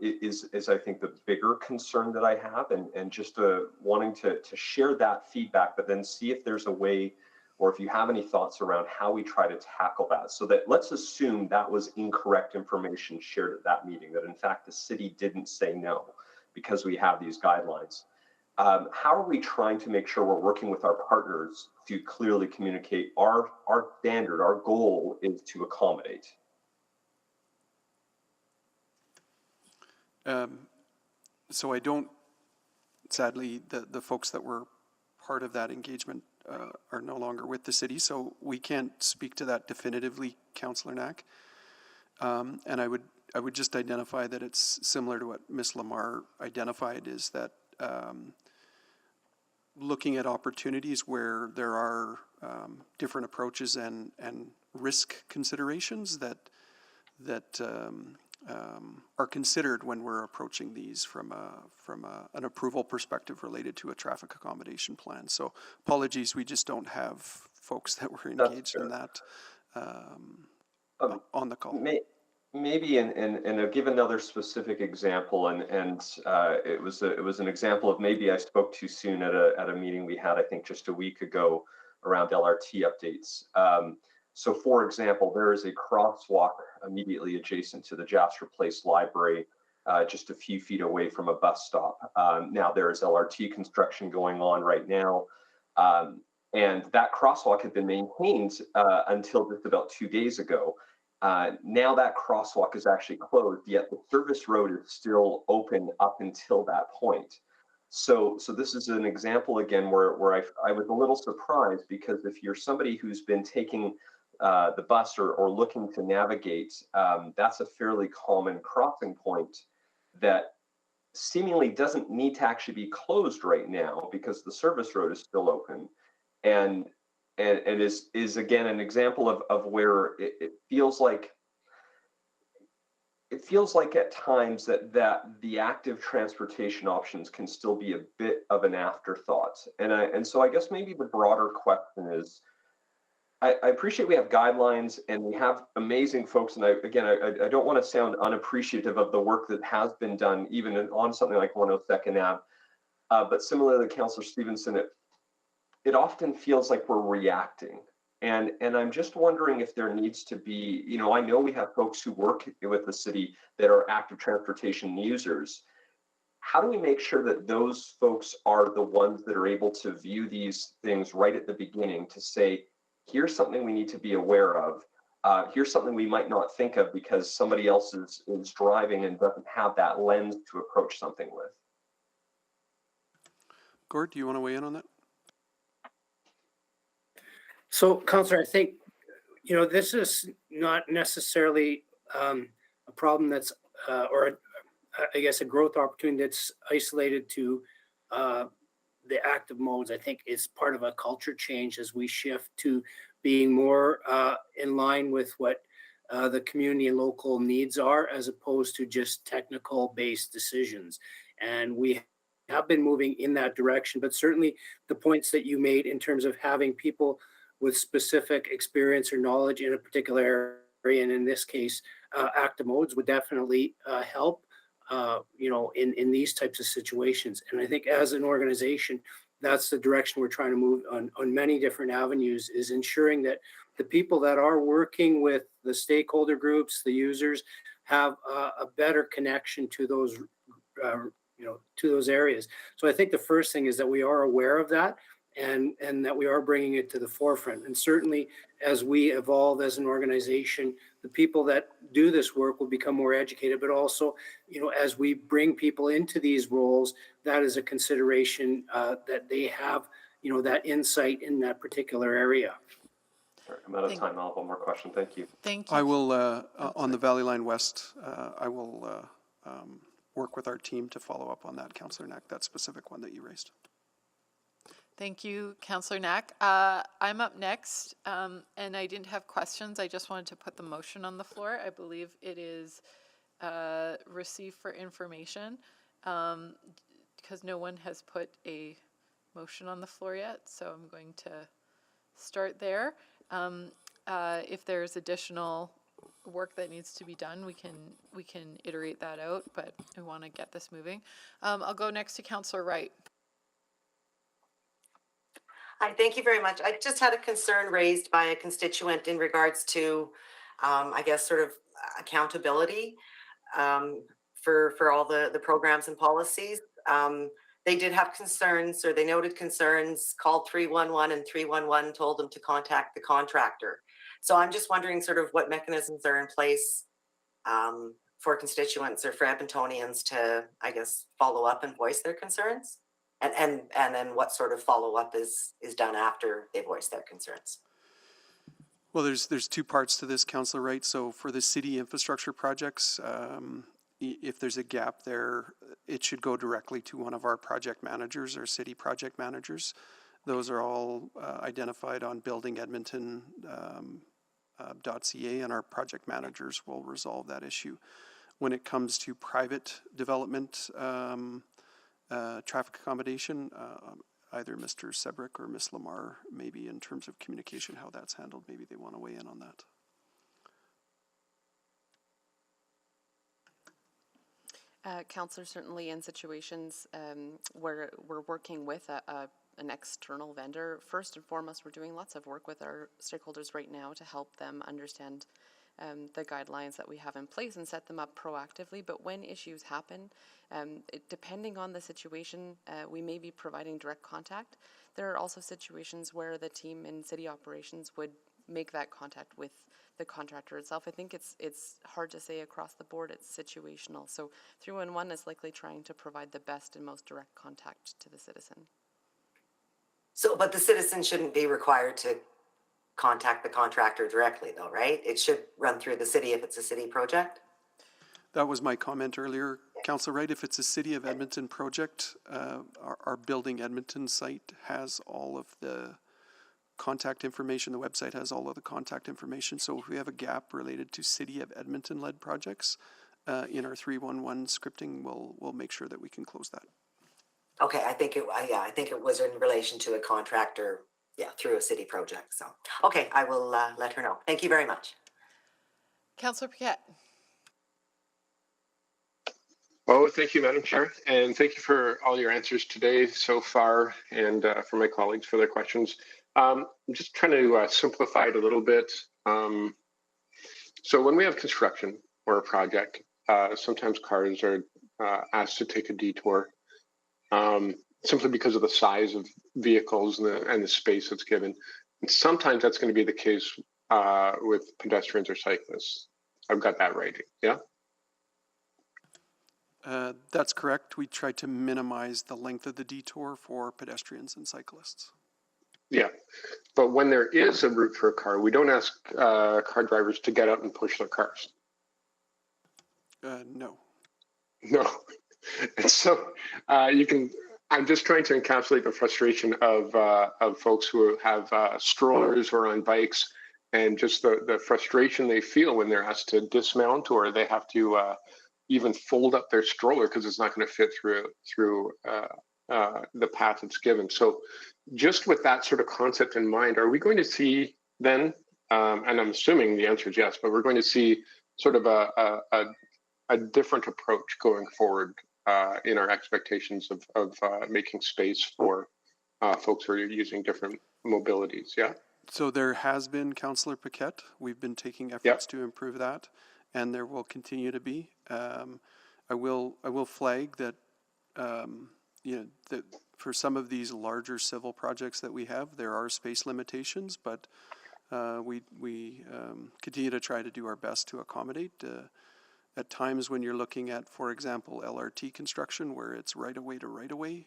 S13: is I think, the bigger concern that I have, and just wanting to share that feedback, but then see if there's a way, or if you have any thoughts around how we try to tackle that. So that let's assume that was incorrect information shared at that meeting, that in fact the city didn't say no, because we have these guidelines. How are we trying to make sure we're working with our partners to clearly communicate our standard, our goal is to accommodate?
S9: So I don't, sadly, the folks that were part of that engagement are no longer with the city, so we can't speak to that definitively, Councillor Knack. And I would just identify that it's similar to what Ms. Lamar identified, is that looking at opportunities where there are different approaches and risk considerations that are considered when we're approaching these from an approval perspective related to a traffic accommodation plan. So apologies, we just don't have folks that were engaged in that on the call.
S13: Maybe, and I'll give another specific example, and it was an example of maybe I spoke too soon at a meeting we had, I think, just a week ago around LRT updates. So, for example, there is a crosswalk immediately adjacent to the Jasper Place Library, just a few feet away from a bus stop. Now there is LRT construction going on right now, and that crosswalk had been maintained until just about 2 days ago. Now that crosswalk is actually closed, yet the service road is still open up until that point. So this is an example again where I was a little surprised, because if you're somebody who's been taking the bus or looking to navigate, that's a fairly common crossing point that seemingly doesn't need to actually be closed right now because the service road is still open. And is again an example of where it feels like at times that the active transportation options can still be a bit of an afterthought. And so I guess maybe the broader question is, I appreciate we have guidelines and we have amazing folks, and I don't want to sound unappreciative of the work that has been done even on something like 102nd Ave, but similarly to Councillor Stevenson, it often feels like we're reacting. And I'm just wondering if there needs to be, I know we have folks who work with the city that are active transportation users. How do we make sure that those folks are the ones that are able to view these things right at the beginning to say, here's something we need to be aware of. Here's something we might not think of because somebody else is driving and doesn't have that lens to approach something with.
S9: Gord, do you want to weigh in on that?
S11: So, Councillor, I think, this is not necessarily a problem that's, I guess, a growth opportunity that's isolated to the active modes. I think it's part of a culture change as we shift to being more in line with what the community and local needs are, as opposed to just technical based decisions. And we have been moving in that direction, but certainly the points that you made in terms of having people with specific experience or knowledge in a particular area, and in this case, active modes, would definitely help, in these types of situations. And I think as an organization, that's the direction we're trying to move on many different avenues, is ensuring that the people that are working with the stakeholder groups, the users, have a better connection to those, to those areas. So I think the first thing is that we are aware of that, and that we are bringing it to the forefront. And certainly as we evolve as an organization, the people that do this work will become more educated, but also, as we bring people into these roles, that is a consideration that they have, that insight in that particular area.
S13: I'm out of time. I'll have one more question. Thank you.
S1: Thank you.
S9: I will, on the Valley Line West, I will work with our team to follow up on that, Councillor Knack, that specific one that you raised.
S1: Thank you, Councillor Knack. I'm up next, and I didn't have questions. I just wanted to put the motion on the floor. I believe it is received for information, because no one has put a motion on the floor yet, so I'm going to start there. If there's additional work that needs to be done, we can iterate that out, but we want to get this moving. I'll go next to Councillor Wright.
S4: Hi, thank you very much. I just had a concern raised by a constituent in regards to, I guess, sort of accountability for all the programs and policies. They did have concerns, or they noted concerns, called 311, and 311 told them to contact the contractor. So I'm just wondering sort of what mechanisms are in place for constituents or for Edmontonians to, I guess, follow up and voice their concerns? And then what sort of follow-up is done after they voice their concerns?
S9: Well, there's two parts to this, Councillor Wright. So for the city infrastructure projects, if there's a gap there, it should go directly to one of our project managers or city project managers. Those are all identified on buildingedmonton.ca, and our project managers will resolve that issue. When it comes to private development, traffic accommodation, either Mr. Sebrick or Ms. Lamar, maybe in terms of communication, how that's handled, maybe they want to weigh in on that.
S7: Councillor, certainly in situations where we're working with an external vendor, first and foremost, we're doing lots of work with our stakeholders right now to help them understand the guidelines that we have in place and set them up proactively. But when issues happen, depending on the situation, we may be providing direct contact. There are also situations where the team in city operations would make that contact with the contractor itself. I think it's hard to say across the board, it's situational. So 311 is likely trying to provide the best and most direct contact to the citizen.
S4: So, but the citizen shouldn't be required to contact the contractor directly though, right? It should run through the city if it's a city project?
S9: That was my comment earlier, Councillor Wright. If it's a City of Edmonton project, our Building Edmonton site has all of the contact information. The website has all of the contact information. So if we have a gap related to City of Edmonton-led projects in our 311 scripting, we'll make sure that we can close that.
S4: Okay, I think it was in relation to a contractor, through a city project. So, okay, I will let her know. Thank you very much.
S1: Councillor Paquette.
S15: Oh, thank you, Madam Chair, and thank you for all your answers today so far, and for my colleagues for their questions. I'm just trying to simplify it a little bit. So when we have construction or a project, sometimes cars are asked to take a detour simply because of the size of vehicles and the space that's given. And sometimes that's going to be the case with pedestrians or cyclists. I've got that right, yeah?
S9: That's correct. We try to minimize the length of the detour for pedestrians and cyclists.
S15: Yeah. But when there is a route for a car, we don't ask car drivers to get out and push their cars.
S9: No.
S15: No. And so I'm just trying to encapsulate the frustration of folks who have strollers or on bikes, and just the frustration they feel when they're asked to dismount, or they have to even fold up their stroller because it's not going to fit through the path it's given. So just with that sort of concept in mind, are we going to see then, and I'm assuming the answer is yes, but we're going to see sort of a different approach going forward in our expectations of making space for folks who are using different mobilities, yeah?
S9: So there has been, Councillor Paquette. We've been taking efforts to improve that, and there will continue to be. I will flag that that for some of these larger civil projects that we have, there are space limitations, but we continue to try to do our best to accommodate. At times when you're looking at, for example, LRT construction, where it's right-of-way to right-of-way,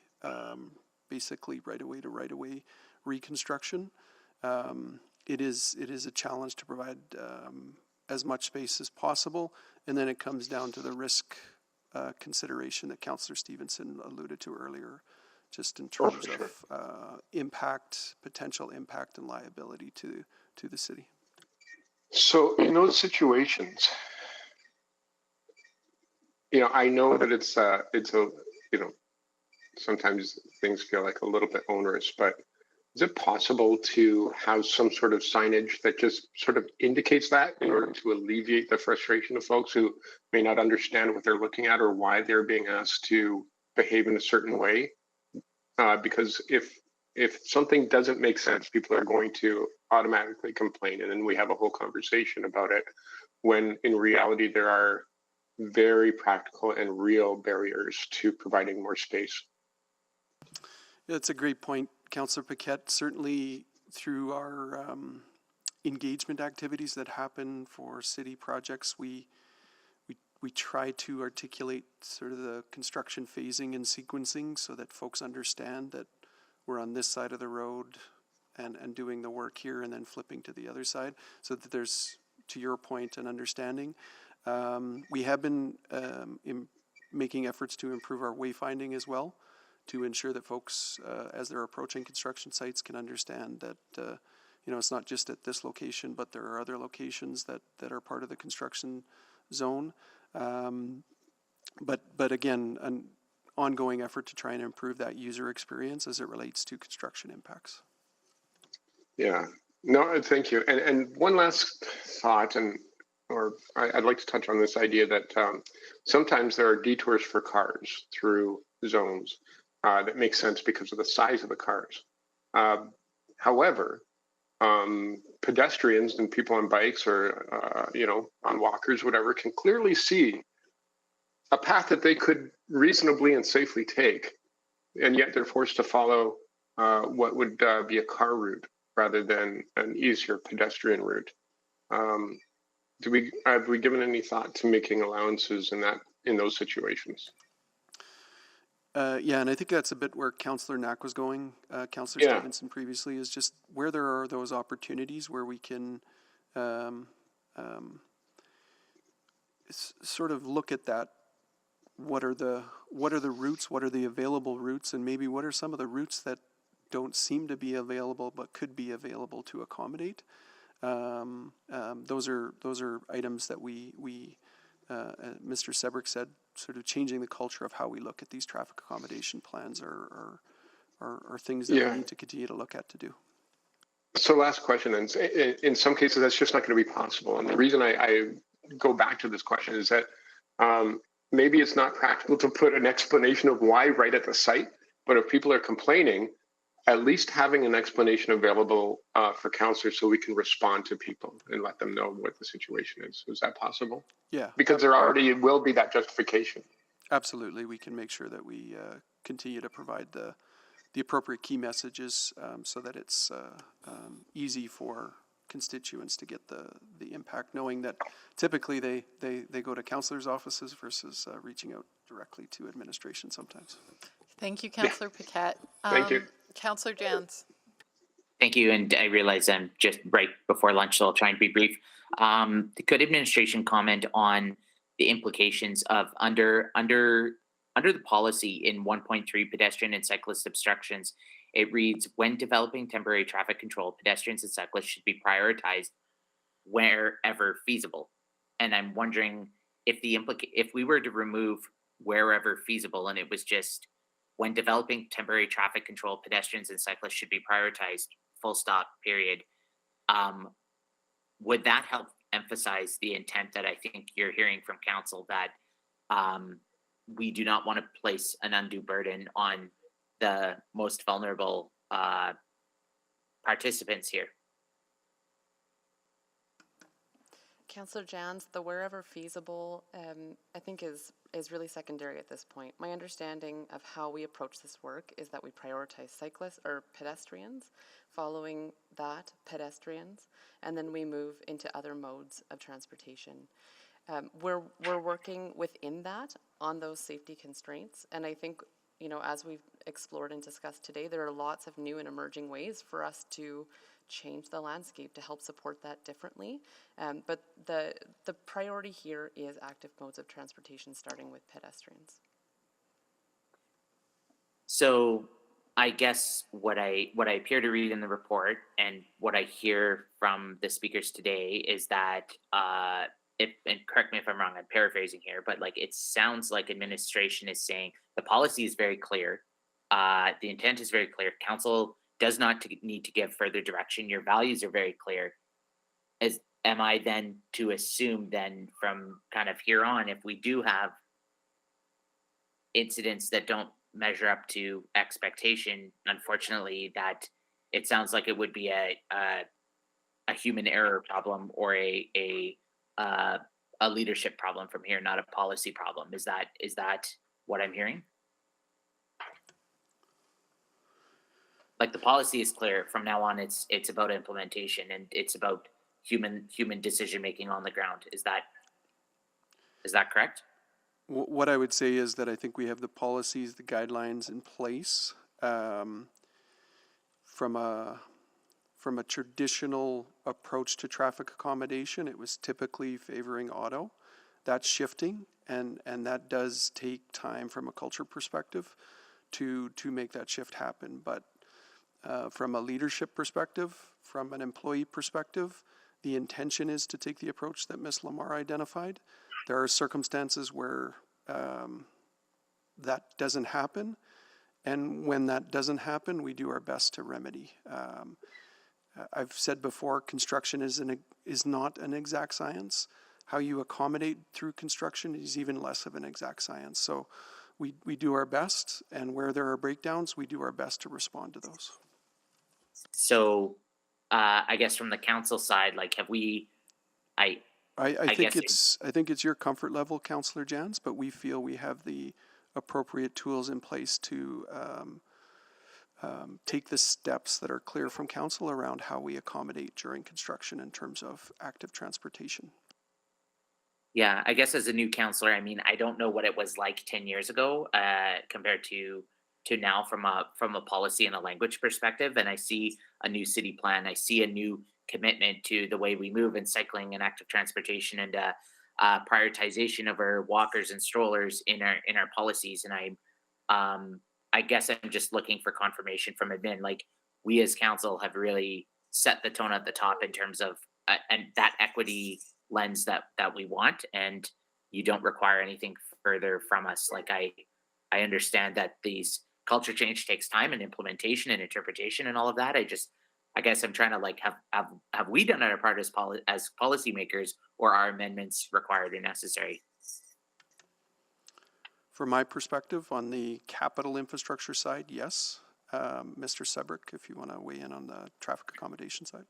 S9: basically right-of-way to right-of-way reconstruction, it is a challenge to provide as much space as possible, and then it comes down to the risk consideration that Councillor Stevenson alluded to earlier, just in terms of impact, potential impact and liability to the city.
S15: So in those situations, I know that it's a, sometimes things feel like a little bit onerous, but is it possible to have some sort of signage that just sort of indicates that in order to alleviate the frustration of folks who may not understand what they're looking at or why they're being asked to behave in a certain way? Because if something doesn't make sense, people are going to automatically complain, and then we have a whole conversation about it, when in reality there are very practical and real barriers to providing more space.
S9: That's a great point, Councillor Paquette. Certainly through our engagement activities that happen for city projects, we try to articulate sort of the construction phasing and sequencing so that folks understand that we're on this side of the road and doing the work here and then flipping to the other side, so that there's, to your point, an understanding. We have been making efforts to improve our wayfinding as well, to ensure that folks, as they're approaching construction sites, can understand that it's not just at this location, but there are other locations that are part of the construction zone. But again, an ongoing effort to try and improve that user experience as it relates to construction impacts.
S15: Yeah, no, thank you. And one last thought, I'd like to touch on this idea that sometimes there are detours for cars through zones that make sense because of the size of the cars. However, pedestrians and people on bikes or on walkers, whatever, can clearly see a path that they could reasonably and safely take, and yet they're forced to follow what would be a car route rather than an easier pedestrian route. Have we given any thought to making allowances in those situations?
S9: Yeah, and I think that's a bit where Councillor Knack was going, Councillor Stevenson previously, is just where there are those opportunities where we can sort of look at that. What are the routes? What are the available routes? And maybe what are some of the routes that don't seem to be available but could be available to accommodate? Those are items that we Mr. Sebrick said, sort of changing the culture of how we look at these traffic accommodation plans are things that we need to continue to look at to do.
S15: So last question, and in some cases that's just not going to be possible. And the reason I go back to this question is that maybe it's not practical to put an explanation of why right at the site, but if people are complaining, at least having an explanation available for councillors so we can respond to people and let them know what the situation is. Is that possible?
S9: Yeah.
S15: Because there already will be that justification.
S9: Absolutely. We can make sure that we continue to provide the appropriate key messages so that it's easy for constituents to get the impact, knowing that typically they go to councillors' offices versus reaching out directly to administration sometimes.
S1: Thank you, Councillor Paquette.
S15: Thank you.
S1: Councillor Jans.
S5: Thank you, and I realize I'm just right before lunch, so I'll try and be brief. Could administration comment on the implications of under the policy in 1.3 pedestrian and cyclist obstructions? It reads, when developing temporary traffic control, pedestrians and cyclists should be prioritized wherever feasible. And I'm wondering if if we were to remove wherever feasible and it was just when developing temporary traffic control, pedestrians and cyclists should be prioritized, full stop, period. Would that help emphasize the intent that I think you're hearing from council that we do not want to place an undue burden on the most vulnerable participants here?
S7: Councillor Jans, the wherever feasible, I think is really secondary at this point. My understanding of how we approach this work is that we prioritize cyclists or pedestrians, following that pedestrians, and then we move into other modes of transportation. We're working within that on those safety constraints, and I think, you know, as we've explored and discussed today, there are lots of new and emerging ways for us to change the landscape to help support that differently. But the priority here is active modes of transportation, starting with pedestrians.
S5: So I guess what I appear to read in the report and what I hear from the speakers today is that and correct me if I'm wrong, I'm paraphrasing here, but like it sounds like administration is saying the policy is very clear, the intent is very clear, council does not need to give further direction, your values are very clear. Am I then to assume then from kind of here on, if we do have incidents that don't measure up to expectation, unfortunately, that it sounds like it would be a human error problem or a leadership problem from here, not a policy problem? Is that what I'm hearing? Like the policy is clear from now on. It's about implementation and it's about human decision making on the ground. Is that correct?
S9: What I would say is that I think we have the policies, the guidelines in place. From a traditional approach to traffic accommodation, it was typically favoring auto. That's shifting, and that does take time from a culture perspective to make that shift happen. But from a leadership perspective, from an employee perspective, the intention is to take the approach that Ms. Lamar identified. There are circumstances where that doesn't happen, and when that doesn't happen, we do our best to remedy. I've said before, construction is not an exact science. How you accommodate through construction is even less of an exact science. So we do our best, and where there are breakdowns, we do our best to respond to those.
S5: So I guess from the council side, like have we, I
S9: think it's your comfort level, Councillor Jans, but we feel we have the appropriate tools in place to take the steps that are clear from council around how we accommodate during construction in terms of active transportation.
S5: Yeah, I guess as a new councillor, I mean, I don't know what it was like 10 years ago compared to now from a policy and a language perspective. And I see a new city plan. I see a new commitment to the way we move in cycling and active transportation and prioritization of our walkers and strollers in our policies. And I guess I'm just looking for confirmation from admin. Like we as council have really set the tone at the top in terms of and that equity lens that we want, and you don't require anything further from us. Like I understand that these culture change takes time and implementation and interpretation and all of that. I guess I'm trying to like have we done our part as policymakers, or are amendments required or necessary?
S9: From my perspective, on the capital infrastructure side, yes. Mr. Sebrick, if you want to weigh in on the traffic accommodation side.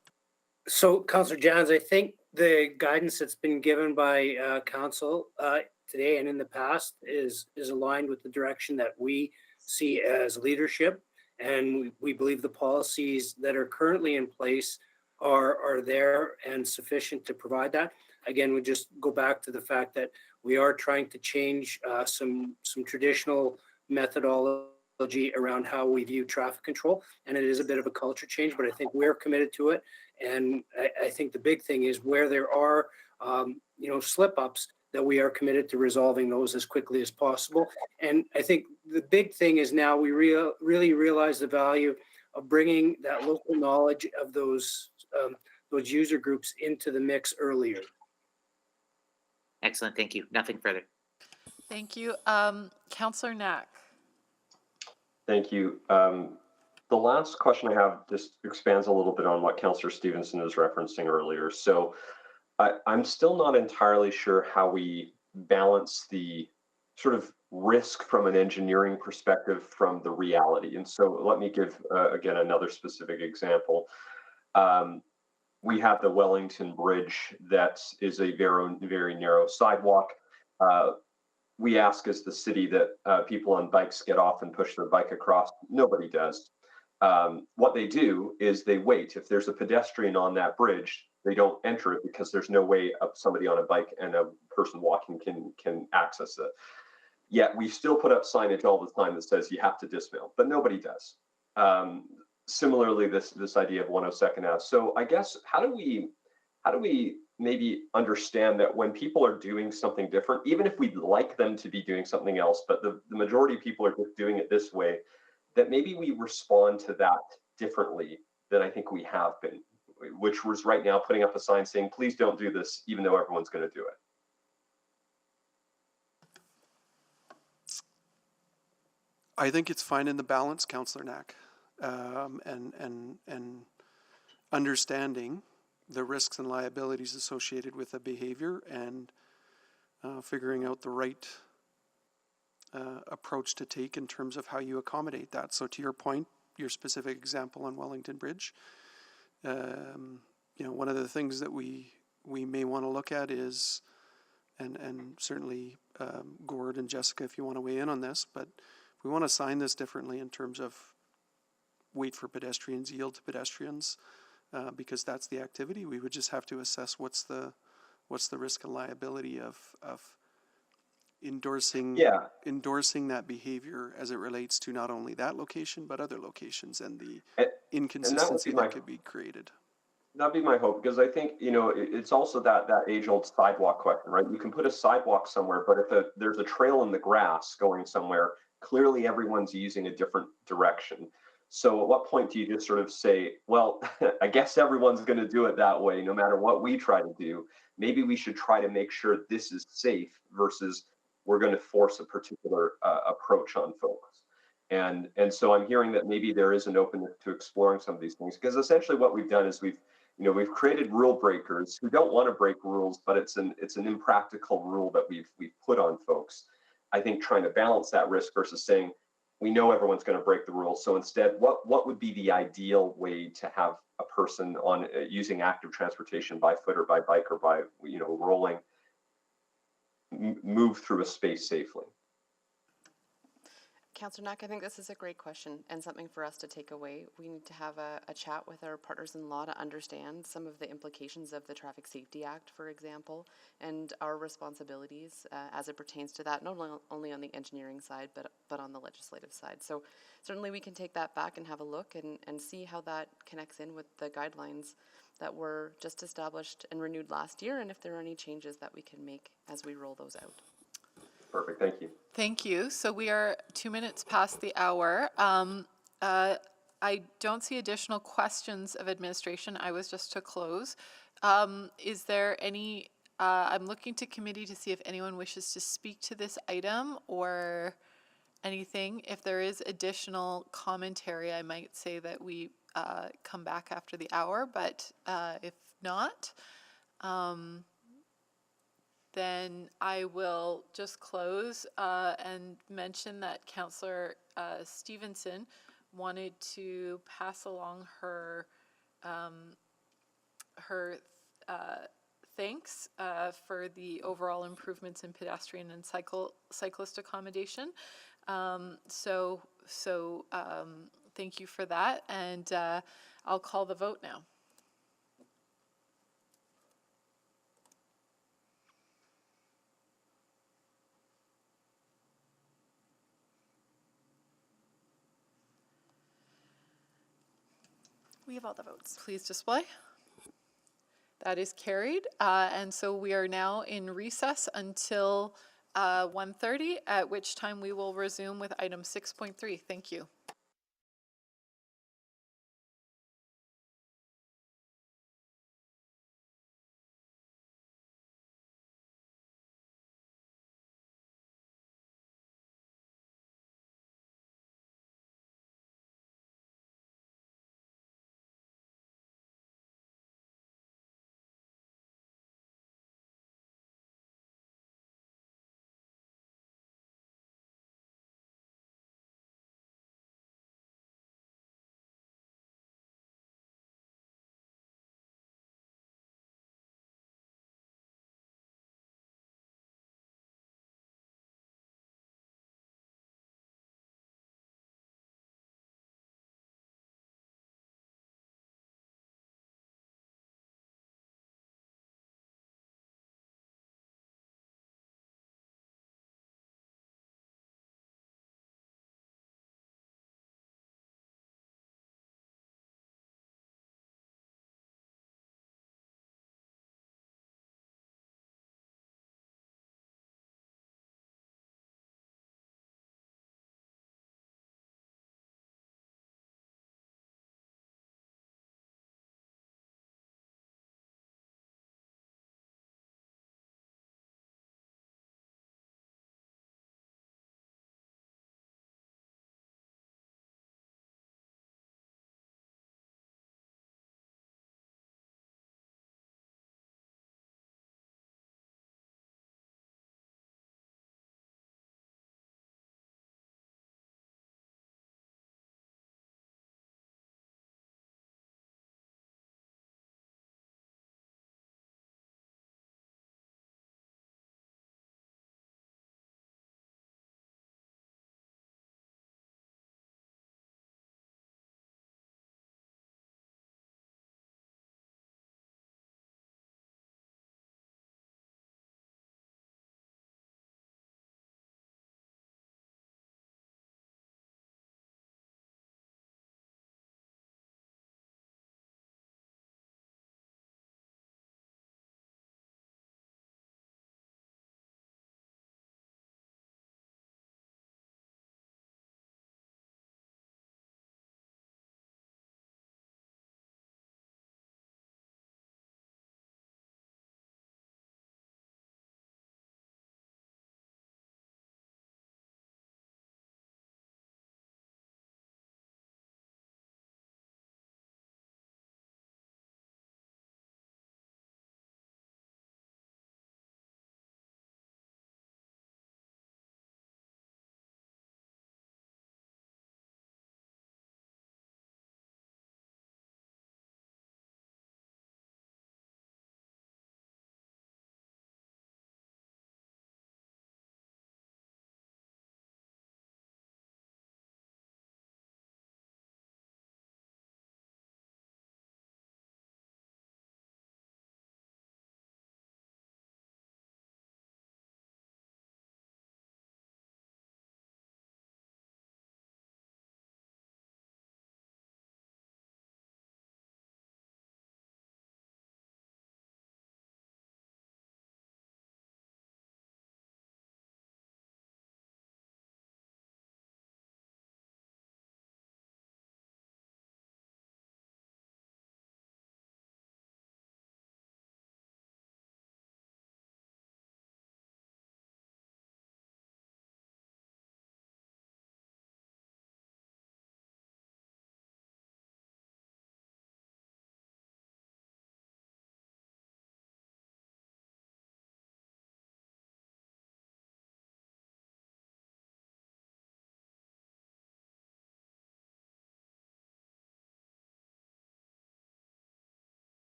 S11: So, Councillor Jans, I think the guidance that's been given by council today and in the past is aligned with the direction that we see as leadership, and we believe the policies that are currently in place are there and sufficient to provide that. Again, we just go back to the fact that we are trying to change some traditional methodology around how we view traffic control. And it is a bit of a culture change, but I think we're committed to it. And I think the big thing is where there are, slip ups, that we are committed to resolving those as quickly as possible. And I think the big thing is now we really realize the value of bringing that local knowledge of those user groups into the mix earlier.
S5: Excellent, thank you. Nothing further.
S1: Thank you. Councillor Knack.
S13: Thank you. The last question I have just expands a little bit on what Councillor Stevenson was referencing earlier. So I'm still not entirely sure how we balance the sort of risk from an engineering perspective from the reality. And so let me give, again, another specific example. We have the Wellington Bridge that is a very, very narrow sidewalk. We ask as the city that people on bikes get off and push their bike across. Nobody does. What they do is they wait. If there's a pedestrian on that bridge, they don't enter it because there's no way somebody on a bike and a person walking can access it. Yet we still put up signage all the time that says you have to dismount, but nobody does. Similarly, this idea of 102nd Ave. So I guess how do we maybe understand that when people are doing something different, even if we'd like them to be doing something else, but the majority of people are just doing it this way, that maybe we respond to that differently than I think we have been, which was right now putting up a sign saying, please don't do this, even though everyone's going to do it.
S9: I think it's finding the balance, Councillor Knack, and understanding the risks and liabilities associated with a behavior and figuring out the right approach to take in terms of how you accommodate that. So to your point, your specific example on Wellington Bridge, one of the things that we may want to look at is, and certainly Gord and Jessica, if you want to weigh in on this, but we want to sign this differently in terms of wait for pedestrians, yield to pedestrians, because that's the activity. We would just have to assess what's the risk and liability of endorsing that behavior as it relates to not only that location but other locations and the inconsistency that could be created.
S13: That'd be my hope, because I think, it's also that age-old sidewalk question, right? You can put a sidewalk somewhere, but if there's a trail in the grass going somewhere, clearly everyone's using a different direction. So at what point do you just sort of say, well, I guess everyone's going to do it that way, no matter what we try to do. Maybe we should try to make sure this is safe versus we're going to force a particular approach on folks. And so I'm hearing that maybe there is an openness to exploring some of these things, because essentially what we've done is we've created rule breakers who don't want to break rules, but it's an impractical rule that we've put on folks. I think trying to balance that risk versus saying, we know everyone's going to break the rules. So instead, what would be the ideal way to have a person on using active transportation by foot or by bike or by rolling move through a space safely?
S7: Councillor Knack, I think this is a great question and something for us to take away. We need to have a chat with our partners in law to understand some of the implications of the Traffic Safety Act, for example, and our responsibilities as it pertains to that, not only on the engineering side, but on the legislative side. So certainly we can take that back and have a look and see how that connects in with the guidelines that were just established and renewed last year, and if there are any changes that we can make as we roll those out.
S13: Perfect, thank you.
S1: Thank you. So we are 2 minutes past the hour. I don't see additional questions of administration. I was just to close. Is there any, I'm looking to committee to see if anyone wishes to speak to this item or anything. If there is additional commentary, I might say that we come back after the hour, but if not, then I will just close and mention that Councillor Stevenson wanted to pass along her thanks for the overall improvements in pedestrian and cyclist accommodation. So thank you for that, and I'll call the vote now.
S18: We have all the votes.
S1: Please display. That is carried. And so we are now in recess until 1:30, at which time we will resume with item 6.3. Thank you.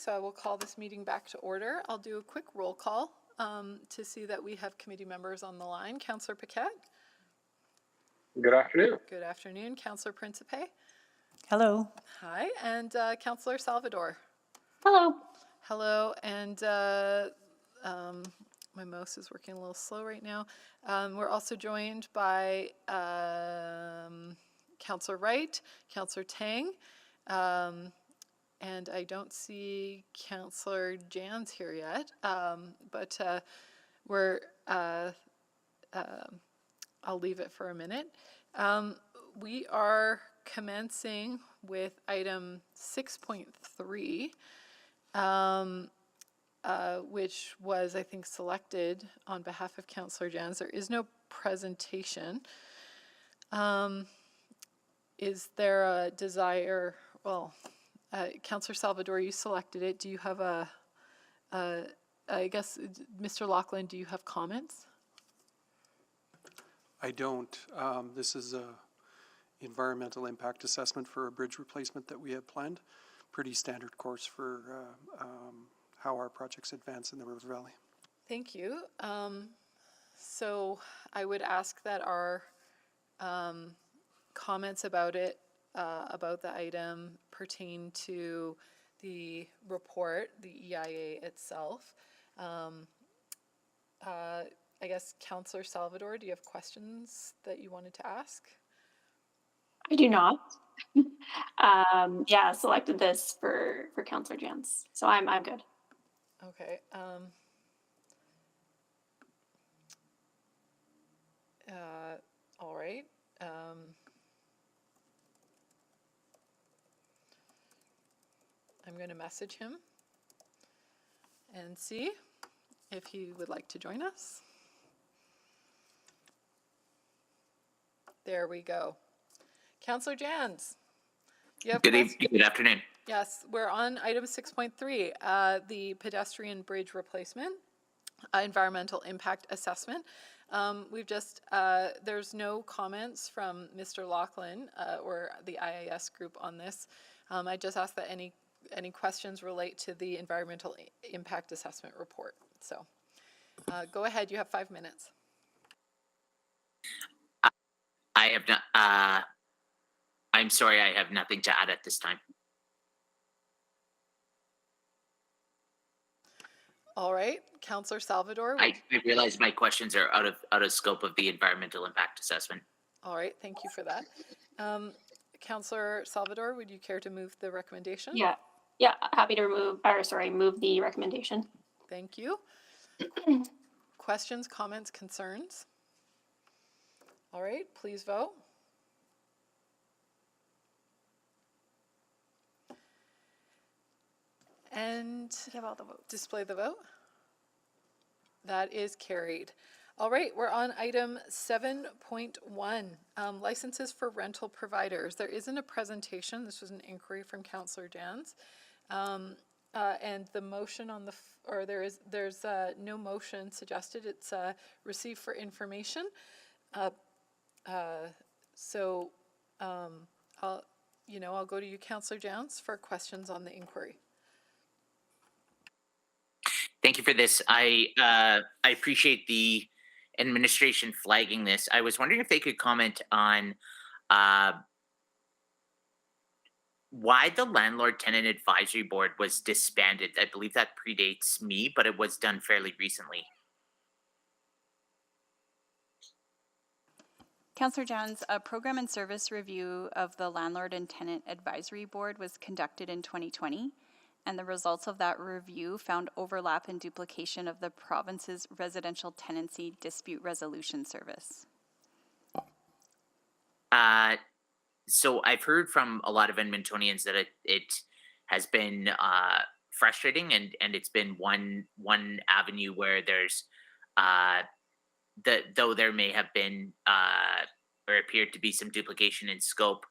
S1: so I will call this meeting back to order. I'll do a quick roll call to see that we have committee members on the line. Councillor Paquette.
S15: Good afternoon.
S1: Good afternoon. Councillor Principe.
S2: Hello.
S1: Hi. And Councillor Salvador.
S3: Hello.
S1: Hello. And my mouse is working a little slow right now. We're also joined by Councillor Wright, Councillor Tang, and I don't see Councillor Jans here yet, but I'll leave it for a minute. We are commencing with item 6.3, which was, I think, selected on behalf of Councillor Jans. There is no presentation. Is there a desire, well, Councillor Salvador, you selected it. Do you have I guess, Mr. Loughlin, do you have comments?
S9: I don't. This is a environmental impact assessment for a bridge replacement that we have planned. Pretty standard course for how our projects advance in the River Valley.
S1: Thank you. So I would ask that our comments about it, about the item, pertain to the report, the EIA itself. I guess, Councillor Salvador, do you have questions that you wanted to ask?
S3: I do not. Yeah, selected this for Councillor Jans, so I'm good.
S1: Okay. All right. I'm going to message him and see if he would like to join us. There we go. Councillor Jans, you have
S5: Good afternoon.
S1: Yes, we're on item 6.3, the pedestrian bridge replacement, environmental impact assessment. We've just, there's no comments from Mr. Loughlin or the IAS group on this. I just asked that any questions relate to the environmental impact assessment report. So go ahead, you have 5 minutes.
S5: I have not, I'm sorry, I have nothing to add at this time.
S1: All right, Councillor Salvador.
S5: I realize my questions are out of scope of the environmental impact assessment.
S1: All right, thank you for that. Councillor Salvador, would you care to move the recommendation?
S3: Yeah, happy to move the recommendation.
S1: Thank you. Questions, comments, concerns? All right, please vote. And
S6: give all the votes.
S1: Display the vote. That is carried. All right, we're on item 7.1, licenses for rental providers. There isn't a presentation. This was an inquiry from Councillor Jans. And the motion on the, there's no motion suggested. It's received for information. So I'll go to you, Councillor Jans, for questions on the inquiry.
S5: Thank you for this. I appreciate the administration flagging this. I was wondering if they could comment on why the Landlord Tenant Advisory Board was disbanded. I believe that predates me, but it was done fairly recently.
S6: Councillor Jans, a program and service review of the Landlord and Tenant Advisory Board was conducted in 2020, and the results of that review found overlap and duplication of the province's residential tenancy dispute resolution service.
S5: So I've heard from a lot of Edmontonians that it has been frustrating, and it's been one avenue where there's though there may have been or appeared to be some duplication in scope.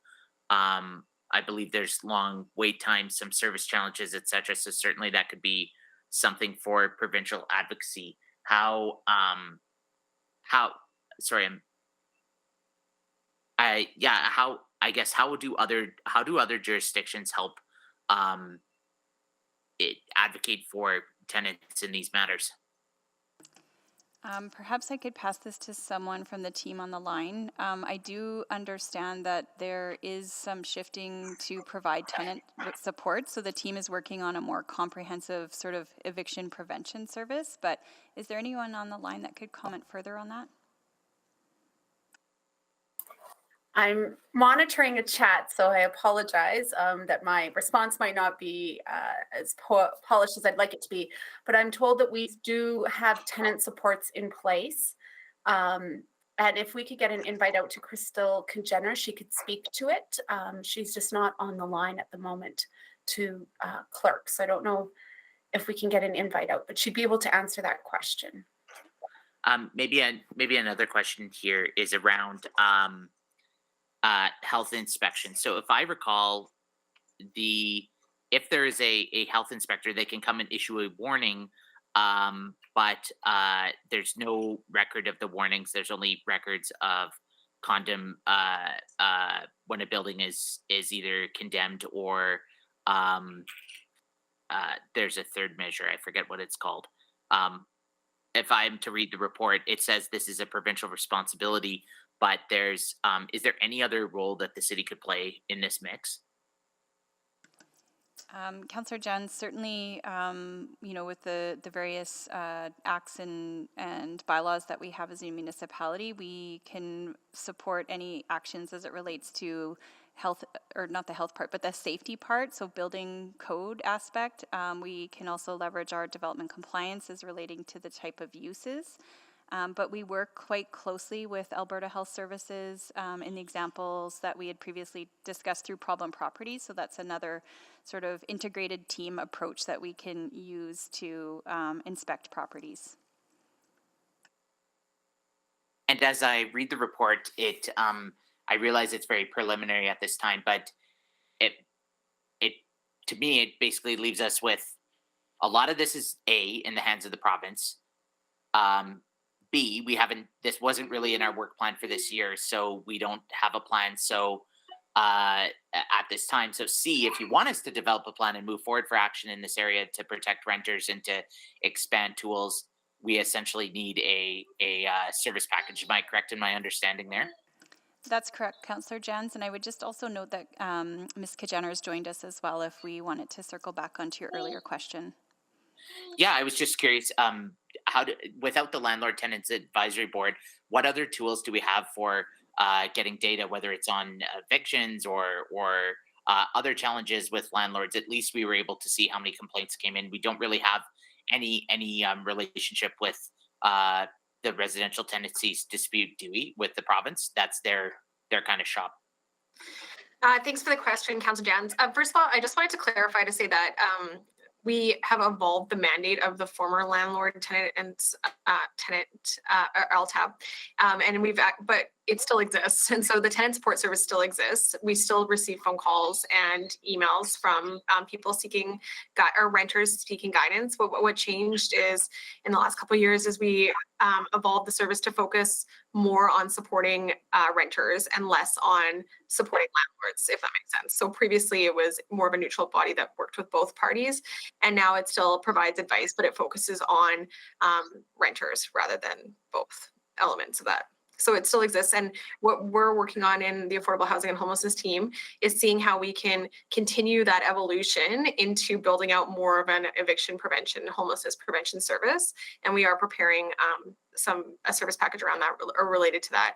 S5: I believe there's long wait times, some service challenges, etc. So certainly that could be something for provincial advocacy. How do other jurisdictions help advocate for tenants in these matters.
S6: Perhaps I could pass this to someone from the team on the line. I do understand that there is some shifting to provide tenant support, so the team is working on a more comprehensive sort of eviction prevention service, but is there anyone on the line that could comment further on that?
S20: I'm monitoring a chat, so I apologize that my response might not be as polished as I'd like it to be, but I'm told that we do have tenant supports in place. And if we could get an invite out to Crystal Congener, she could speak to it. She's just not on the line at the moment to clerk, so I don't know if we can get an invite out, but she'd be able to answer that question.
S5: Maybe another question here is around health inspection. So if I recall, if there is a health inspector, they can come and issue a warning, but there's no record of the warnings. There's only records of condemn when a building is either condemned or there's a third measure. I forget what it's called. If I'm to read the report, it says this is a provincial responsibility, but there's is there any other role that the city could play in this mix?
S6: Councillor Jens, certainly, with the various acts and bylaws that we have as a municipality, we can support any actions as it relates to health, or not the health part, but the safety part, so building code aspect. We can also leverage our development compliance as relating to the type of uses. But we work quite closely with Alberta Health Services in the examples that we had previously discussed through problem properties. So that's another sort of integrated team approach that we can use to inspect properties.
S5: And as I read the report, I realize it's very preliminary at this time, but it to me, it basically leaves us with a lot of this is in the hands of the province. B, this wasn't really in our work plan for this year, so we don't have a plan. So at this time, so C, if you want us to develop a plan and move forward for action in this area to protect renters and to expand tools, we essentially need a service package. Am I correct in my understanding there?
S6: That's correct, Councillor Jens, and I would just also note that Ms. Kajener has joined us as well if we wanted to circle back onto your earlier question.
S5: Yeah, I was just curious, without the Landlord Tenants Advisory Board, what other tools do we have for getting data, whether it's on evictions or other challenges with landlords? At least we were able to see how many complaints came in. We don't really have any relationship with the residential tenancies dispute, do we, with the province? That's their kind of shop.
S2: Thanks for the question, Councillor Jans. First of all, I just wanted to clarify to say that we have evolved the mandate of the former landlord tenant and tenant LTAB, and but it still exists, and so the tenant support service still exists. We still receive phone calls and emails from people seeking or renters seeking guidance. But what changed is in the last couple of years is we evolved the service to focus more on supporting renters and less on supporting landlords, if that makes sense. So previously it was more of a neutral body that worked with both parties, and now it still provides advice, but it focuses on renters rather than both elements of that. So it still exists, and what we're working on in the Affordable Housing and Homelessness team is seeing how we can continue that evolution into building out more of an eviction prevention, homelessness prevention service, and we are preparing a service package around that or related to that.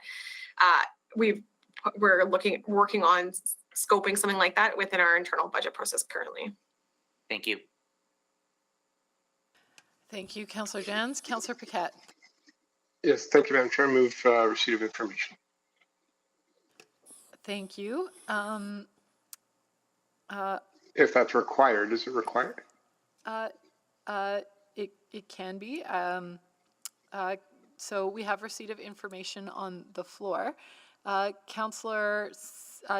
S2: We're working on scoping something like that within our internal budget process currently.
S5: Thank you.
S1: Thank you, Councillor Jans. Councillor Paquette.
S15: Yes, thank you, Madam Chair. Move receipt of information.
S1: Thank you.
S15: If that's required, is it required?
S1: It can be. So we have receipt of information on the floor. Councillor,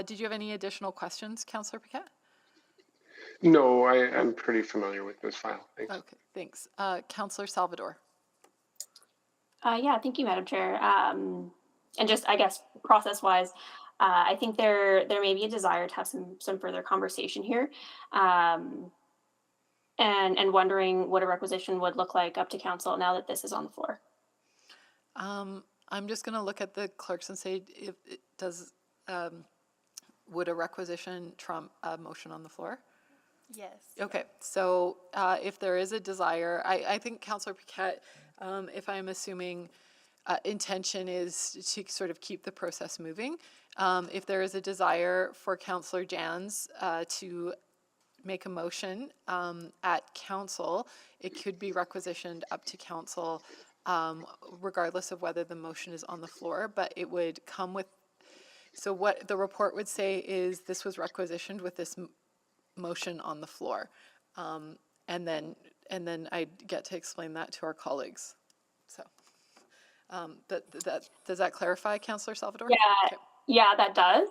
S1: did you have any additional questions, Councillor Paquette?
S15: No, I'm pretty familiar with this file. Thanks.
S1: Okay, thanks. Councillor Salvador.
S3: Yeah, thank you, Madam Chair. And just, I guess, process-wise, I think there may be a desire to have some further conversation here. and wondering what a requisition would look like up to council now that this is on the floor.
S1: I'm just going to look at the clerks and say, if it does, would a requisition trump a motion on the floor?
S18: Yes.
S1: Okay, so if there is a desire, I think Councillor Paquette, if I'm assuming intention is to sort of keep the process moving. If there is a desire for Councillor Jans to make a motion at council, it could be requisitioned up to council regardless of whether the motion is on the floor, but it would come with, so what the report would say is this was requisitioned with this motion on the floor. And then I get to explain that to our colleagues. So does that clarify, Councillor Salvador?
S3: Yeah,
S1: okay.
S3: Yeah, that does.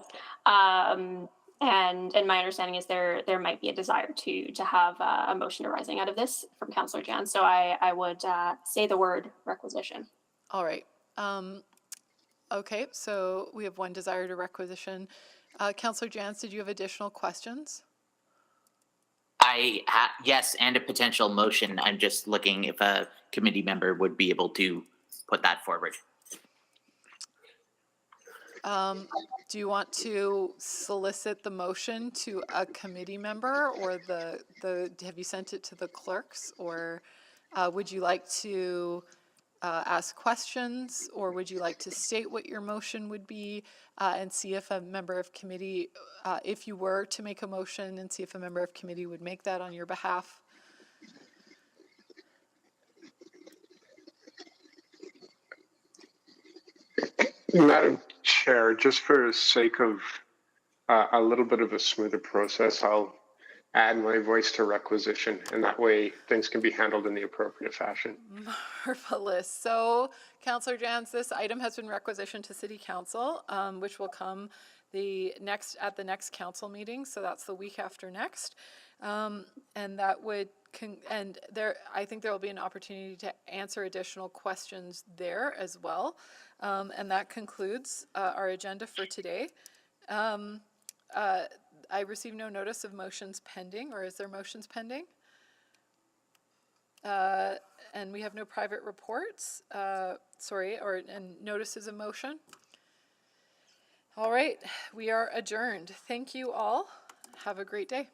S3: And my understanding is there might be a desire to have a motion arising out of this from Councillor Jan. So I would say the word requisition.
S1: All right. Okay, so we have one desire to requisition. Councillor Jans, did you have additional questions?
S5: Yes, and a potential motion. I'm just looking if a committee member would be able to put that forward.
S1: Do you want to solicit the motion to a committee member, or have you sent it to the clerks, or would you like to ask questions, or would you like to state what your motion would be and see if a member of committee, if you were to make a motion, and see if a member of committee would make that on your behalf?
S15: Madam Chair, just for the sake of a little bit of a smoother process, I'll add my voice to requisition, and that way things can be handled in the appropriate fashion.
S1: Marvelous. So, Councillor Jans, this item has been requisitioned to City Council, which will come at the next council meeting. So that's the week after next, and that would I think there will be an opportunity to answer additional questions there as well. And that concludes our agenda for today. I received no notice of motions pending, or is there motions pending? And we have no private reports, and notices of motion. All right, we are adjourned. Thank you all. Have a great day.